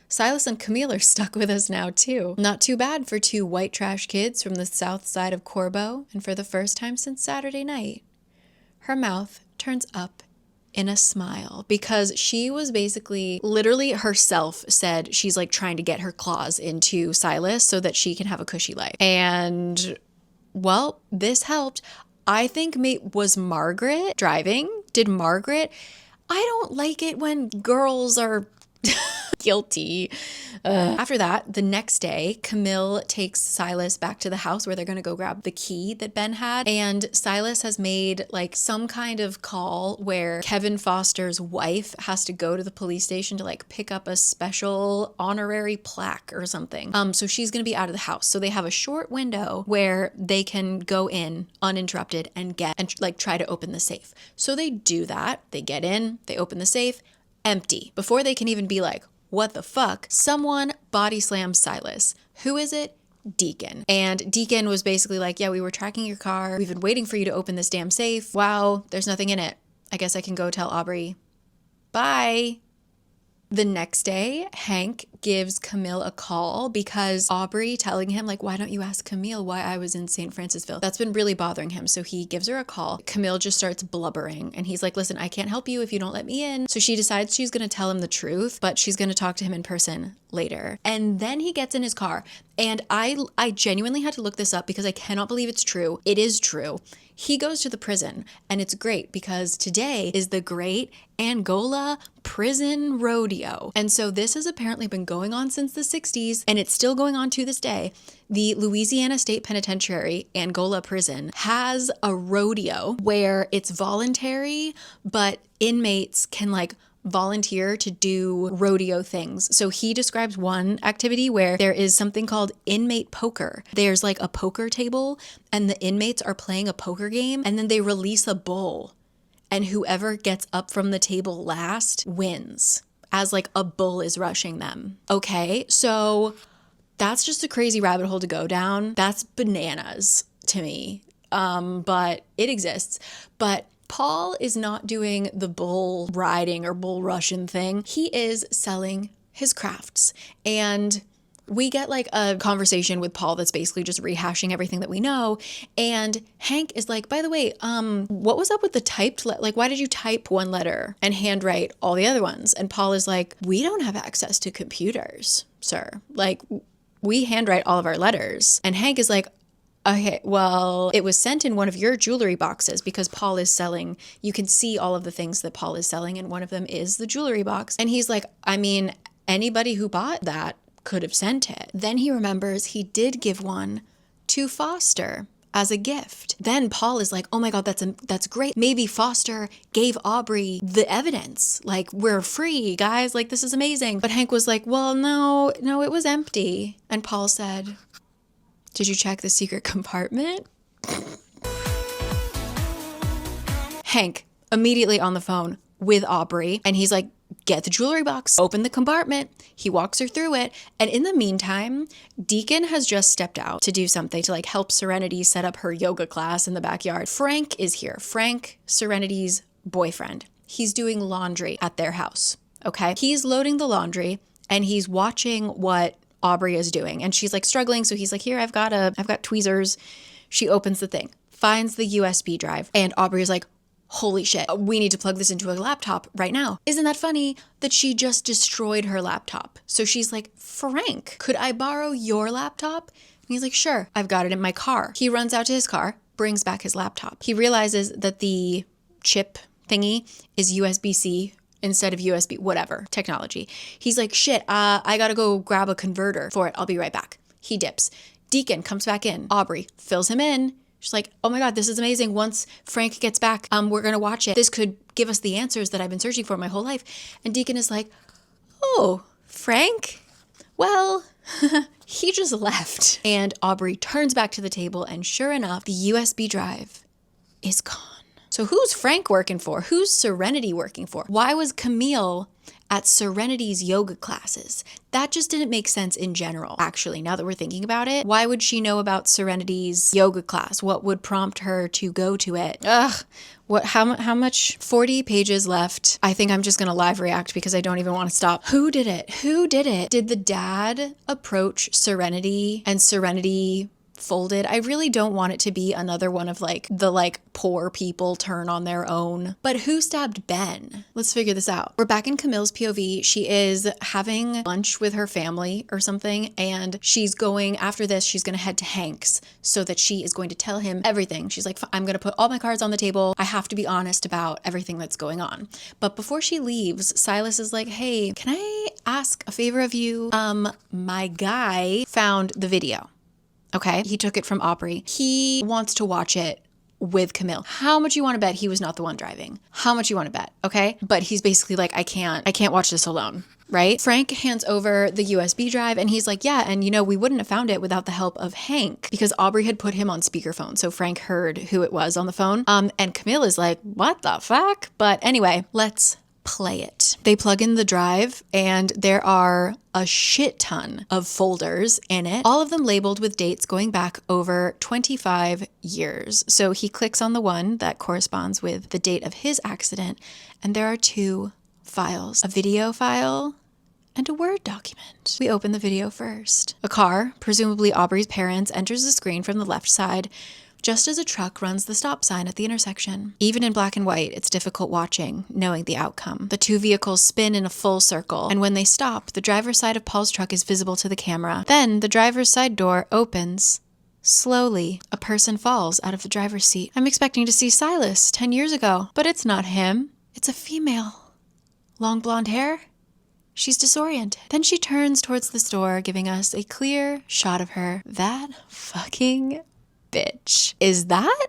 Silas and Camille are stuck with us now too. Not too bad for 2 white trash kids from the south side of Corbo. And for the first time since Saturday night, her mouth turns up in a smile, because she was basically literally herself said she's like trying to get her claws into Silas so that she can have a cushy life. And well, this helped. I think was Margaret driving? Did Margaret? I don't like it when girls are guilty. After that, the next day, Camille takes Silas back to the house where they're going to go grab the key that Ben had. And Silas has made like some kind of call where Kevin Foster's wife has to go to the police station to like pick up a special honorary plaque or something. So she's going to be out of the house. So they have a short window where they can go in uninterrupted and like try to open the safe. So they do that. They get in, they open the safe, empty. Before they can even be like, what the fuck? Someone body slams Silas. Who is it? Deacon. And Deacon was basically like, yeah, we were tracking your car. We've been waiting for you to open this damn safe. Wow, there's nothing in it. I guess I can go tell Aubrey. Bye. The next day, Hank gives Camille a call because Aubrey telling him, like, why don't you ask Camille why I was in St. Francisville? That's been really bothering him. So he gives her a call. Camille just starts blubbering. And he's like, listen, I can't help you if you don't let me in. So she decides she's going to tell him the truth, but she's going to talk to him in person later. And then he gets in his car. And I genuinely had to look this up because I cannot believe it's true. It is true. He goes to the prison, and it's great because today is the great Angola prison rodeo. And so this has apparently been going on since the 60s, and it's still going on to this day. The Louisiana State Penitentiary, Angola Prison, has a rodeo where it's voluntary, but inmates can like volunteer to do rodeo things. So he describes one activity where there is something called inmate poker. There's like a poker table and the inmates are playing a poker game, and then they release a bull, and whoever gets up from the table last wins, as like a bull is rushing them. Okay, so that's just a crazy rabbit hole to go down. That's bananas to me, but it exists. But Paul is not doing the bull riding or bull rushing thing. He is selling his crafts. And we get like a conversation with Paul that's basically just rehashing everything that we know. And Hank is like, by the way, what was up with the typed like, why did you type one letter and handwrite all the other ones? And Paul is like, we don't have access to computers, sir. Like, we handwrite all of our letters. And Hank is like, okay, well, it was sent in one of your jewelry boxes, because Paul is selling, you can see all of the things that Paul is selling, and one of them is the jewelry box. And he's like, I mean, anybody who bought that could have sent it. Then he remembers he did give one to Foster as a gift. Then Paul is like, oh my God, that's great. Maybe Foster gave Aubrey the evidence. Like, we're free, guys. Like, this is amazing. But Hank was like, well, no, it was empty. And Paul said, did you check the secret compartment? Hank immediately on the phone with Aubrey, and he's like, get the jewelry box, open the compartment. He walks her through it. And in the meantime, Deacon has just stepped out to do something to like help Serenity set up her yoga class in the backyard. Frank is here. Frank, Serenity's boyfriend. He's doing laundry at their house. Okay. He's loading the laundry and he's watching what Aubrey is doing. And she's like struggling. So he's like, here, I've got tweezers. She opens the thing, finds the USB drive. And Aubrey is like, holy shit, we need to plug this into a laptop right now. Isn't that funny that she just destroyed her laptop? So she's like, Frank, could I borrow your laptop? And he's like, sure, I've got it in my car. He runs out to his car, brings back his laptop. He realizes that the chip thingy is USB-C instead of USB, whatever, technology. He's like, shit, I gotta go grab a converter for it. I'll be right back. He dips. Deacon comes back in. Aubrey fills him in. She's like, oh my God, this is amazing. Once Frank gets back, we're going to watch it. This could give us the answers that I've been searching for my whole life. And Deacon is like, oh, Frank? Well, he just left. And Aubrey turns back to the table, and sure enough, the USB drive is gone. So who's Frank working for? Who's Serenity working for? Why was Camille at Serenity's yoga classes? That just didn't make sense in general. Actually, now that we're thinking about it, why would she know about Serenity's yoga class? What would prompt her to go to it? Ugh. How much? 40 pages left. I think I'm just going to live react because I don't even want to stop. Who did it? Did the dad approach Serenity and Serenity folded? I really don't want it to be another one of like the like poor people turn on their own. But who stabbed Ben? Let's figure this out. We're back in Camille's POV. She is having lunch with her family or something, and she's going, after this, she's going to head to Hank's so that she is going to tell him everything. She's like, I'm going to put all my cards on the table. I have to be honest about everything that's going on. But before she leaves, Silas is like, hey, can I ask a favor of you? My guy found the video. Okay, he took it from Aubrey. He wants to watch it with Camille. How much you want to bet he was not the one driving? How much you want to bet? Okay, but he's basically like, I can't watch this alone, right? Frank hands over the USB drive and he's like, yeah, and you know, we wouldn't have found it without the help of Hank because Aubrey had put him on speakerphone. So Frank heard who it was on the phone. And Camille is like, what the fuck? But anyway, let's play it. They plug in the drive and there are a shit ton of folders in it, all of them labeled with dates going back over 25 years. So he clicks on the one that corresponds with the date of his accident, and there are two files, a video file and a Word document. We open the video first. A car, presumably Aubrey's parents, enters the screen from the left side just as a truck runs the stop sign at the intersection. Even in black and white, it's difficult watching, knowing the outcome. The two vehicles spin in a full circle, and when they stop, the driver's side of Paul's truck is visible to the camera. Then the driver's side door opens. Slowly, a person falls out of the driver's seat. I'm expecting to see Silas 10 years ago, but it's not him. It's a female. long blonde hair. She's disoriented. Then she turns towards the store, giving us a clear shot of her. That fucking bitch. Is that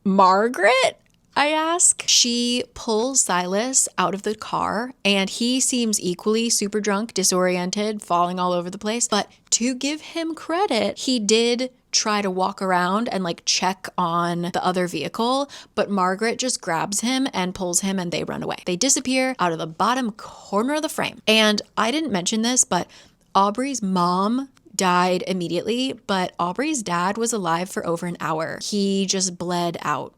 Margaret? I ask. She pulls Silas out of the car and he seems equally super drunk, disoriented, falling all over the place. But to give him credit, he did try to walk around and like check on the other vehicle, but Margaret just grabs him and pulls him and they run away. They disappear out of the bottom corner of the frame. And I didn't mention this, but Aubrey's mom died immediately, but Aubrey's dad was alive for over an hour. He just bled out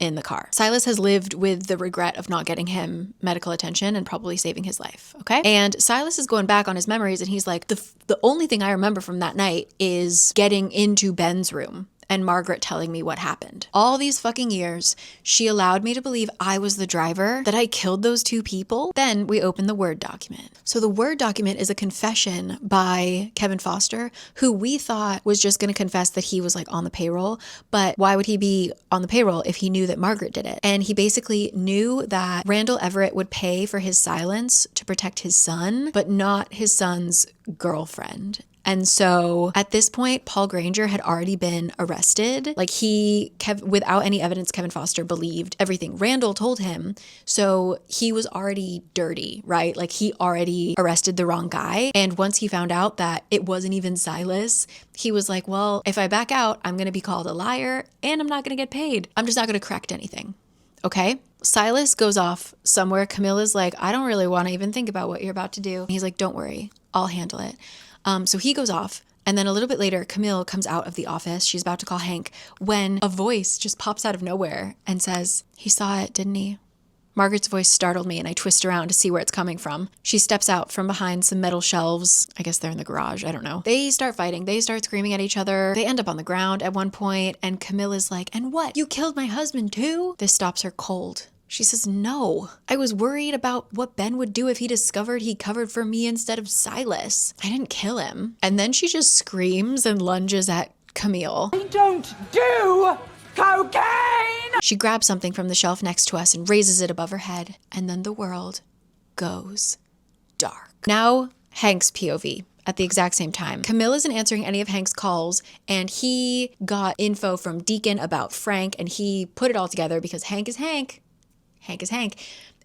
in the car. Silas has lived with the regret of not getting him medical attention and probably saving his life, okay? And Silas is going back on his memories and he's like, the only thing I remember from that night is getting into Ben's room and Margaret telling me what happened. All these fucking years, she allowed me to believe I was the driver, that I killed those two people. Then we open the Word document. So the Word document is a confession by Kevin Foster, who we thought was just going to confess that he was like on the payroll. But why would he be on the payroll if he knew that Margaret did it? And he basically knew that Randall Everett would pay for his silence to protect his son, but not his son's girlfriend. And so at this point, Paul Granger had already been arrested. Like without any evidence, Kevin Foster believed everything Randall told him. So he was already dirty, right? Like he already arrested the wrong guy. And once he found out that it wasn't even Silas, he was like, well, if I back out, I'm going to be called a liar and I'm not going to get paid. I'm just not going to correct anything. Okay? Silas goes off somewhere. Camille is like, I don't really want to even think about what you're about to do. And he's like, don't worry, I'll handle it. So he goes off. And then a little bit later, Camille comes out of the office. She's about to call Hank when a voice just pops out of nowhere and says, he saw it, didn't he? Margaret's voice startled me and I twist around to see where it's coming from. She steps out from behind some metal shelves. I guess they're in the garage. I don't know. They start fighting. They start screaming at each other. They end up on the ground at one point and Camille is like, and what? You killed my husband too? This stops her cold. She says, no, I was worried about what Ben would do if he discovered he covered for me instead of Silas. I didn't kill him. And then she just screams and lunges at Camille. I don't do cocaine! She grabs something from the shelf next to us and raises it above her head. And then the world goes dark. Now, Hank's POV. At the exact same time. Camille isn't answering any of Hank's calls and he got info from Deacon about Frank and he put it all together because Hank is Hank. Hank is Hank.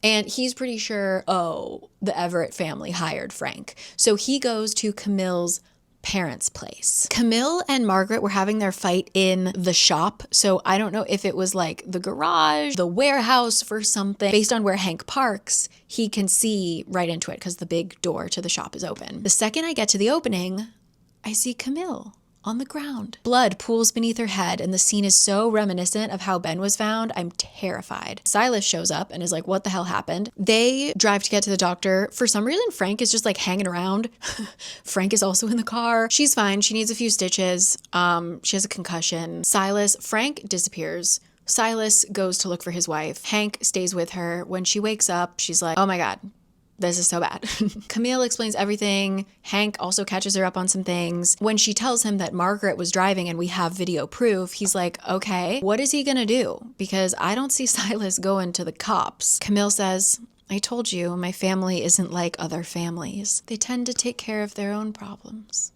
And he's pretty sure, the Everett family hired Frank. So he goes to Camille's parents' place. Camille and Margaret were having their fight in the shop. So I don't know if it was like the garage, the warehouse for something. Based on where Hank parks, he can see right into it because the big door to the shop is open. The second I get to the opening, I see Camille on the ground. Blood pools beneath her head and the scene is so reminiscent of how Ben was found, I'm terrified. Silas shows up and is like, what the hell happened? They drive to get to the doctor. For some reason, Frank is just like hanging around. Frank is also in the car. She's fine. She needs a few stitches. She has a concussion. Frank disappears. Silas goes to look for his wife. Hank stays with her. When she wakes up, she's like, oh my God, this is so bad. Camille explains everything. Hank also catches her up on some things. When she tells him that Margaret was driving and we have video proof, he's like, okay, what is he gonna do? Because I don't see Silas going to the cops. Camille says, I told you, my family isn't like other families. They tend to take care of their own problems.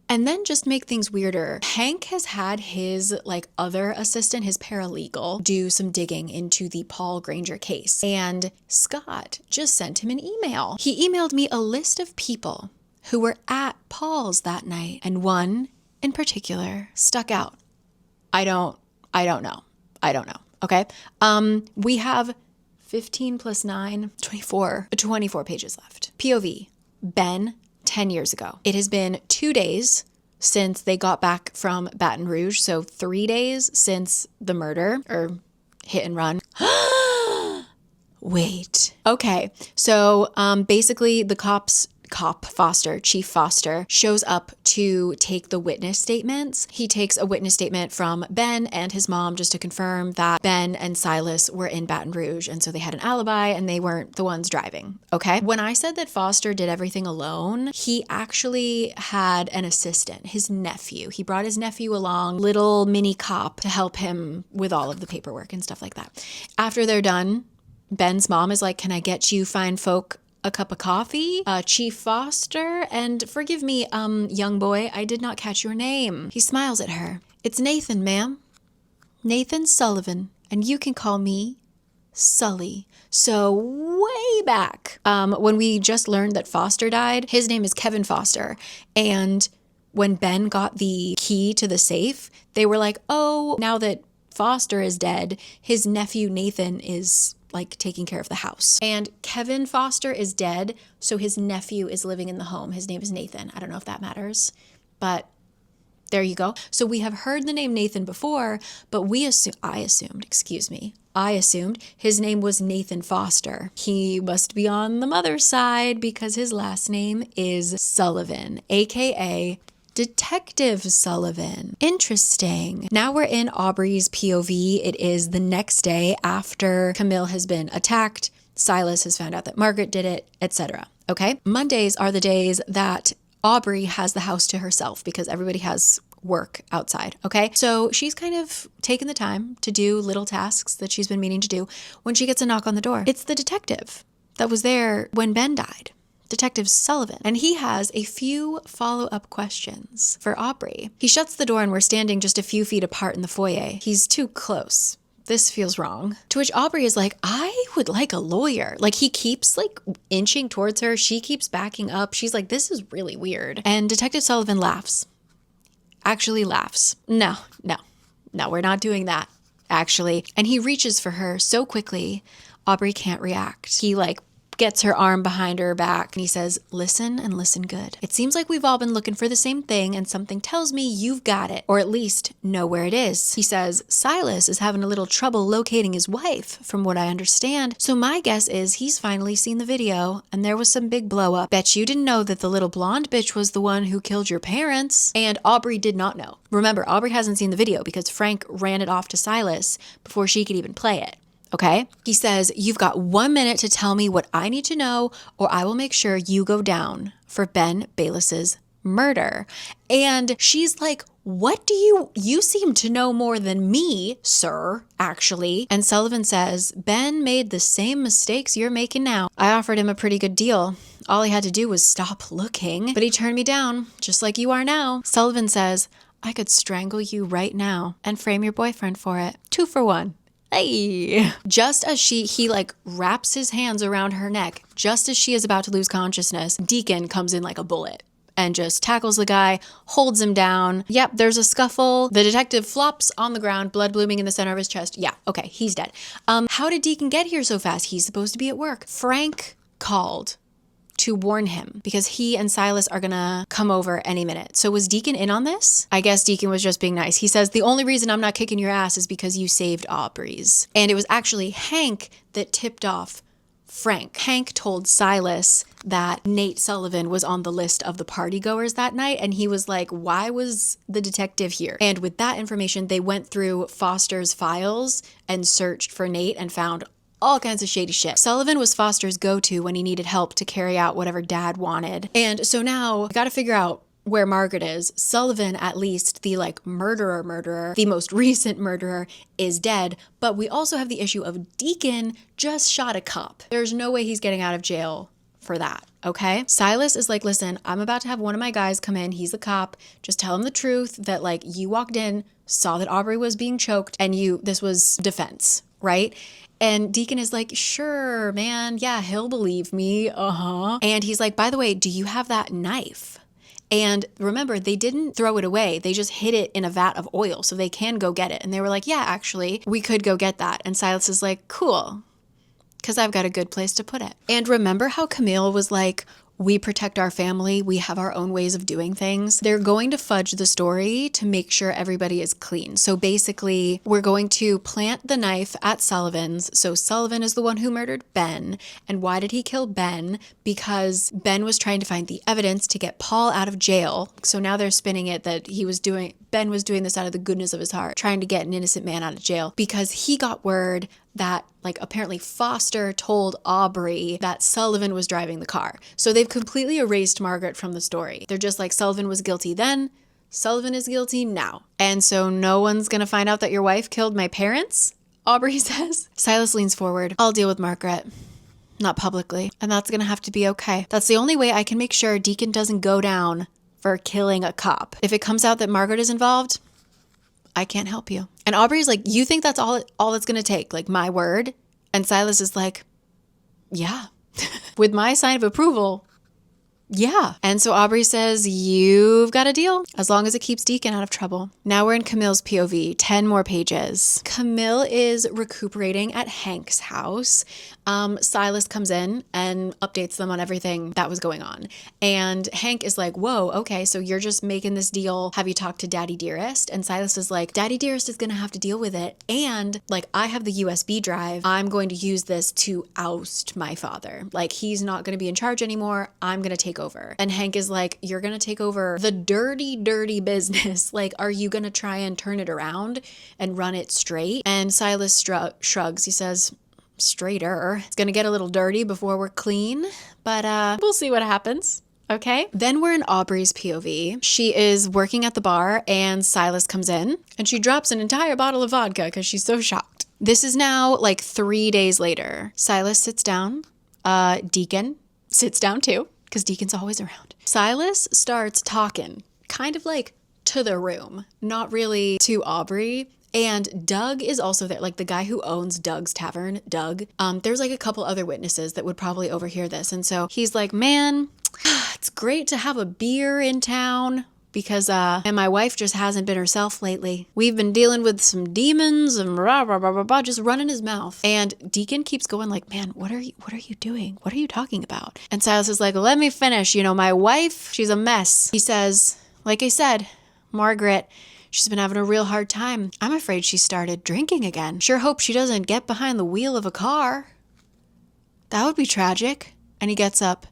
And then just make things weirder. Hank has had his other assistant, his paralegal, do some digging into the Paul Granger case. And Scott just sent him an email. He emailed me a list of people who were at Paul's that night. And one in particular stuck out. I don't know. Okay. We have 15 plus 9, 24 pages left. POV, Ben, 10 years ago. It has been 2 days since they got back from Baton Rouge, so 3 days since the murder or hit and run. Wait. Okay. So basically the Chief Foster, shows up to take the witness statements. He takes a witness statement from Ben and his mom just to confirm that Ben and Silas were in Baton Rouge, and so they had an alibi and they weren't the ones driving, okay? When I said that Foster did everything alone, he actually had an assistant, his nephew. He brought his nephew along, little mini cop, to help him with all of the paperwork and stuff like that. After they're done, Ben's mom is like, can I get you fine folk a cup of coffee, Chief Foster, and forgive me, young boy, I did not catch your name. He smiles at her. It's Nathan, ma'am. Nathan Sullivan, and you can call me Sully. So way back, when we just learned that Foster died, his name is Kevin Foster, and when Ben got the key to the safe, they were like, oh, now that Foster is dead, his nephew Nathan is like taking care of the house. And Kevin Foster is dead, so his nephew is living in the home. His name is Nathan. I don't know if that matters, but there you go. So we have heard the name Nathan before, but I assumed his name was Nathan Foster. He must be on the mother's side because his last name is Sullivan, aka Detective Sullivan. Interesting. Now we're in Aubrey's POV. It is the next day after Camille has been attacked. Silas has found out that Margaret did it, etc. Okay? Mondays are the days that Aubrey has the house to herself because everybody has work outside, okay? So she's kind of taken the time to do little tasks that she's been meaning to do when she gets a knock on the door. It's the detective that was there when Ben died. Detective Sullivan, and he has a few follow-up questions for Aubrey. He shuts the door and we're standing just a few feet apart in the foyer. He's too close. This feels wrong. To which Aubrey is like, I would like a lawyer. Like he keeps like inching towards her. She keeps backing up. She's like, this is really weird. And Detective Sullivan laughs. Actually laughs. No, we're not doing that, actually. And he reaches for her so quickly, Aubrey can't react. He like gets her arm behind her back and he says, listen and listen good. It seems like we've all been looking for the same thing and something tells me you've got it, or at least know where it is. He says, Silas is having a little trouble locating his wife, from what I understand. So my guess is he's finally seen the video and there was some big blow up. Bet you didn't know that the little blonde bitch was the one who killed your parents. And Aubrey did not know. Remember, Aubrey hasn't seen the video because Frank ran it off to Silas before she could even play it. Okay? He says, you've got 1 minute to tell me what I need to know or I will make sure you go down for Ben Bayless's murder. And she's like, what do you seem to know more than me, sir, actually. And Sullivan says, Ben made the same mistakes you're making now. I offered him a pretty good deal. All he had to do was stop looking, but he turned me down, just like you are now. Sullivan says, I could strangle you right now and frame your boyfriend for it. 2 for 1. Hey. Just as he like wraps his hands around her neck, just as she is about to lose consciousness, Deacon comes in like a bullet and just tackles the guy, holds him down. Yep, there's a scuffle. The detective flops on the ground, blood blooming in the center of his chest. Yeah, okay, he's dead. How did Deacon get here so fast? He's supposed to be at work. Frank called to warn him because he and Silas are gonna come over any minute. So was Deacon in on this? I guess Deacon was just being nice. He says, the only reason I'm not kicking your ass is because you saved Aubrey's. And it was actually Hank that tipped off Frank. Hank told Silas that Nate Sullivan was on the list of the partygoers that night. And he was like, why was the detective here? And with that information, they went through Foster's files and searched for Nate and found all kinds of shady shit. Sullivan was Foster's go-to when he needed help to carry out whatever Dad wanted. And so now I gotta figure out where Margaret is. Sullivan, at least the like murderer, the most recent murderer, is dead. But we also have the issue of Deacon just shot a cop. There's no way he's getting out of jail for that, okay? Silas is like, listen, I'm about to have one of my guys come in. He's the cop. Just tell him the truth that like you walked in, saw that Aubrey was being choked, and this was defense, right? And Deacon is like, sure, man. Yeah, he'll believe me. And he's like, by the way, do you have that knife? And remember, they didn't throw it away. They just hid it in a vat of oil so they can go get it. And they were like, yeah, actually, we could go get that. And Silas is like, cool, because I've got a good place to put it. And remember how Camille was like, we protect our family. We have our own ways of doing things. They're going to fudge the story to make sure everybody is clean. So basically, we're going to plant the knife at Sullivan's. So Sullivan is the one who murdered Ben. And why did he kill Ben? Because Ben was trying to find the evidence to get Paul out of jail. So now they're spinning it that Ben was doing this out of the goodness of his heart, trying to get an innocent man out of jail because he got word that like apparently Foster told Aubrey that Sullivan was driving the car. So they've completely erased Margaret from the story. They're just like, Sullivan was guilty then, Sullivan is guilty now. And so no one's gonna find out that your wife killed my parents? Aubrey says. Silas leans forward. I'll deal with Margaret. Not publicly. And that's gonna have to be okay. That's the only way I can make sure Deacon doesn't go down for killing a cop. If it comes out that Margaret is involved, I can't help you. And Aubrey's like, you think that's all it's gonna take? Like, my word? And Silas is like, yeah. With my sign of approval, yeah. And so Aubrey says, you've got a deal, as long as it keeps Deacon out of trouble. Now we're in Camille's POV, 10 more pages. Camille is recuperating at Hank's house. Silas comes in and updates them on everything that was going on. And Hank is like, whoa, okay, so you're just making this deal. Have you talked to Daddy Dearest? And Silas is like, Daddy Dearest is gonna have to deal with it. And like, I have the USB drive. I'm going to use this to oust my father. Like, he's not gonna be in charge anymore. I'm gonna take over. And Hank is like, you're gonna take over the dirty, dirty business. Like, are you gonna try and turn it around and run it straight? And Silas shrugs. He says, straighter. It's gonna get a little dirty before we're clean, but we'll see what happens. Okay. Then we're in Aubrey's POV. She is working at the bar and Silas comes in and she drops an entire bottle of vodka because she's so shocked. This is now like 3 days later. Silas sits down. Deacon sits down too, because Deacon's always around. Silas starts talking, kind of like to the room, not really to Aubrey. And Doug is also there, like the guy who owns Doug's Tavern, Doug. There's like a couple other witnesses that would probably overhear this. And so he's like, man, it's great to have a beer in town because, and my wife just hasn't been herself lately. We've been dealing with some demons and blah, blah, blah, blah, blah, just running his mouth. And Deacon keeps going like, man, what are you doing? What are you talking about? And Silas is like, let me finish. You know, my wife, she's a mess. He says, like I said, Margaret, she's been having a real hard time. I'm afraid she started drinking again. Sure hope she doesn't get behind the wheel of a car. That would be tragic. And he gets up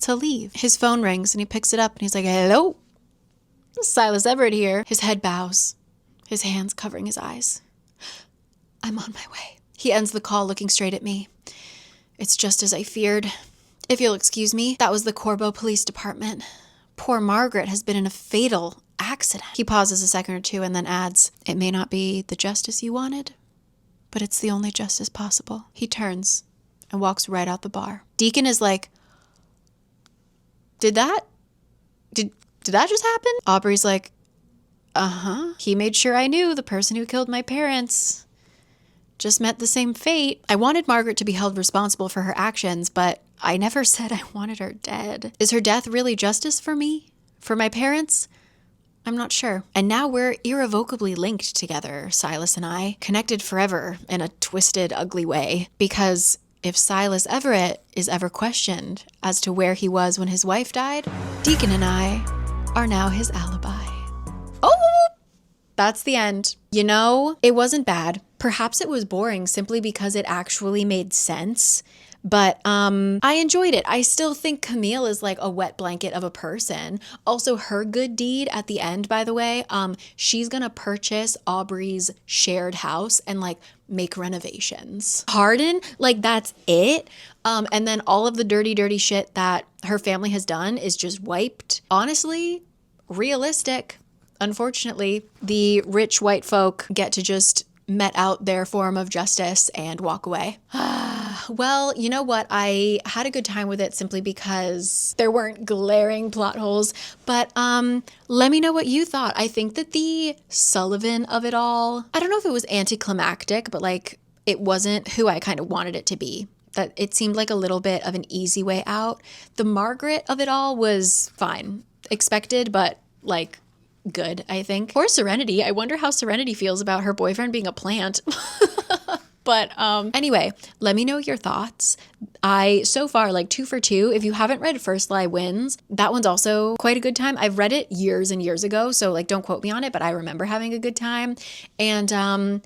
to leave. His phone rings and he picks it up and he's like, hello? Silas Everett here. His head bows, his hands covering his eyes. I'm on my way. He ends the call looking straight at me. It's just as I feared. If you'll excuse me, that was the Corbo Police Department. Poor Margaret has been in a fatal accident. He pauses a second or two and then adds, it may not be the justice you wanted, but it's the only justice possible. He turns and walks right out the bar. Deacon is like, did that just happen? Aubrey's like, uh-huh. He made sure I knew the person who killed my parents just met the same fate. I wanted Margaret to be held responsible for her actions, but I never said I wanted her dead. Is her death really justice for me? For my parents? I'm not sure. And now we're irrevocably linked together, Silas and I, connected forever in a twisted, ugly way. Because if Silas Everett is ever questioned as to where he was when his wife died, Deacon and I are now his alibi. Oh, that's the end. You know, it wasn't bad. Perhaps it was boring simply because it actually made sense. But I enjoyed it. I still think Camille is like a wet blanket of a person. Also, her good deed at the end, by the way, she's gonna purchase Aubrey's shared house and like make renovations. Pardon? Like, that's it? And then all of the dirty, dirty shit that her family has done is just wiped. Honestly, realistic. Unfortunately, the rich white folk get to just met out their form of justice and walk away. Well, you know what? I had a good time with it simply because there weren't glaring plot holes. But let me know what you thought. I think that the Sullivan of it all, I don't know if it was anticlimactic, but like it wasn't who I kind of wanted it to be. That it seemed like a little bit of an easy way out. The Margaret of it all was fine. Expected, but like good, I think. Poor Serenity. I wonder how Serenity feels about her boyfriend being a plant. But anyway, let me know your thoughts. So far, like 2 for 2. If you haven't read First Lie Wins, that one's also quite a good time. I've read it years and years ago, so like don't quote me on it, but I remember having a good time. And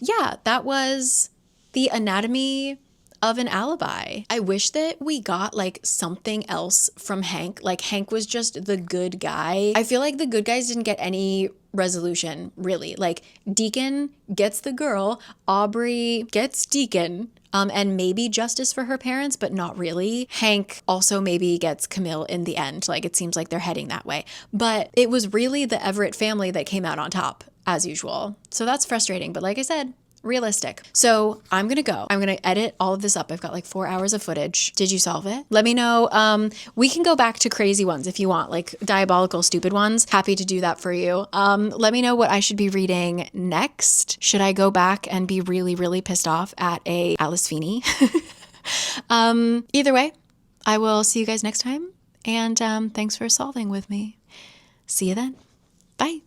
yeah, that was The Anatomy of an Alibi. I wish that we got like something else from Hank. Like Hank was just the good guy. I feel like the good guys didn't get any resolution, really. Like Deacon gets the girl, Aubrey gets Deacon, and maybe justice for her parents, but not really. Hank also maybe gets Camille in the end. Like it seems like they're heading that way. But it was really the Everett family that came out on top, as usual. So that's frustrating. But like I said, realistic. So I'm gonna go. I'm gonna edit all of this up. I've got like 4 hours of footage. Did you solve it? Let me know. We can go back to crazy ones if you want, like diabolical, stupid ones. Happy to do that for you. Let me know what I should be reading next. Should I go back and be really, really pissed off at a Alice Feeney? Either way, I will see you guys next time. And thanks for solving with me. See you then. Bye.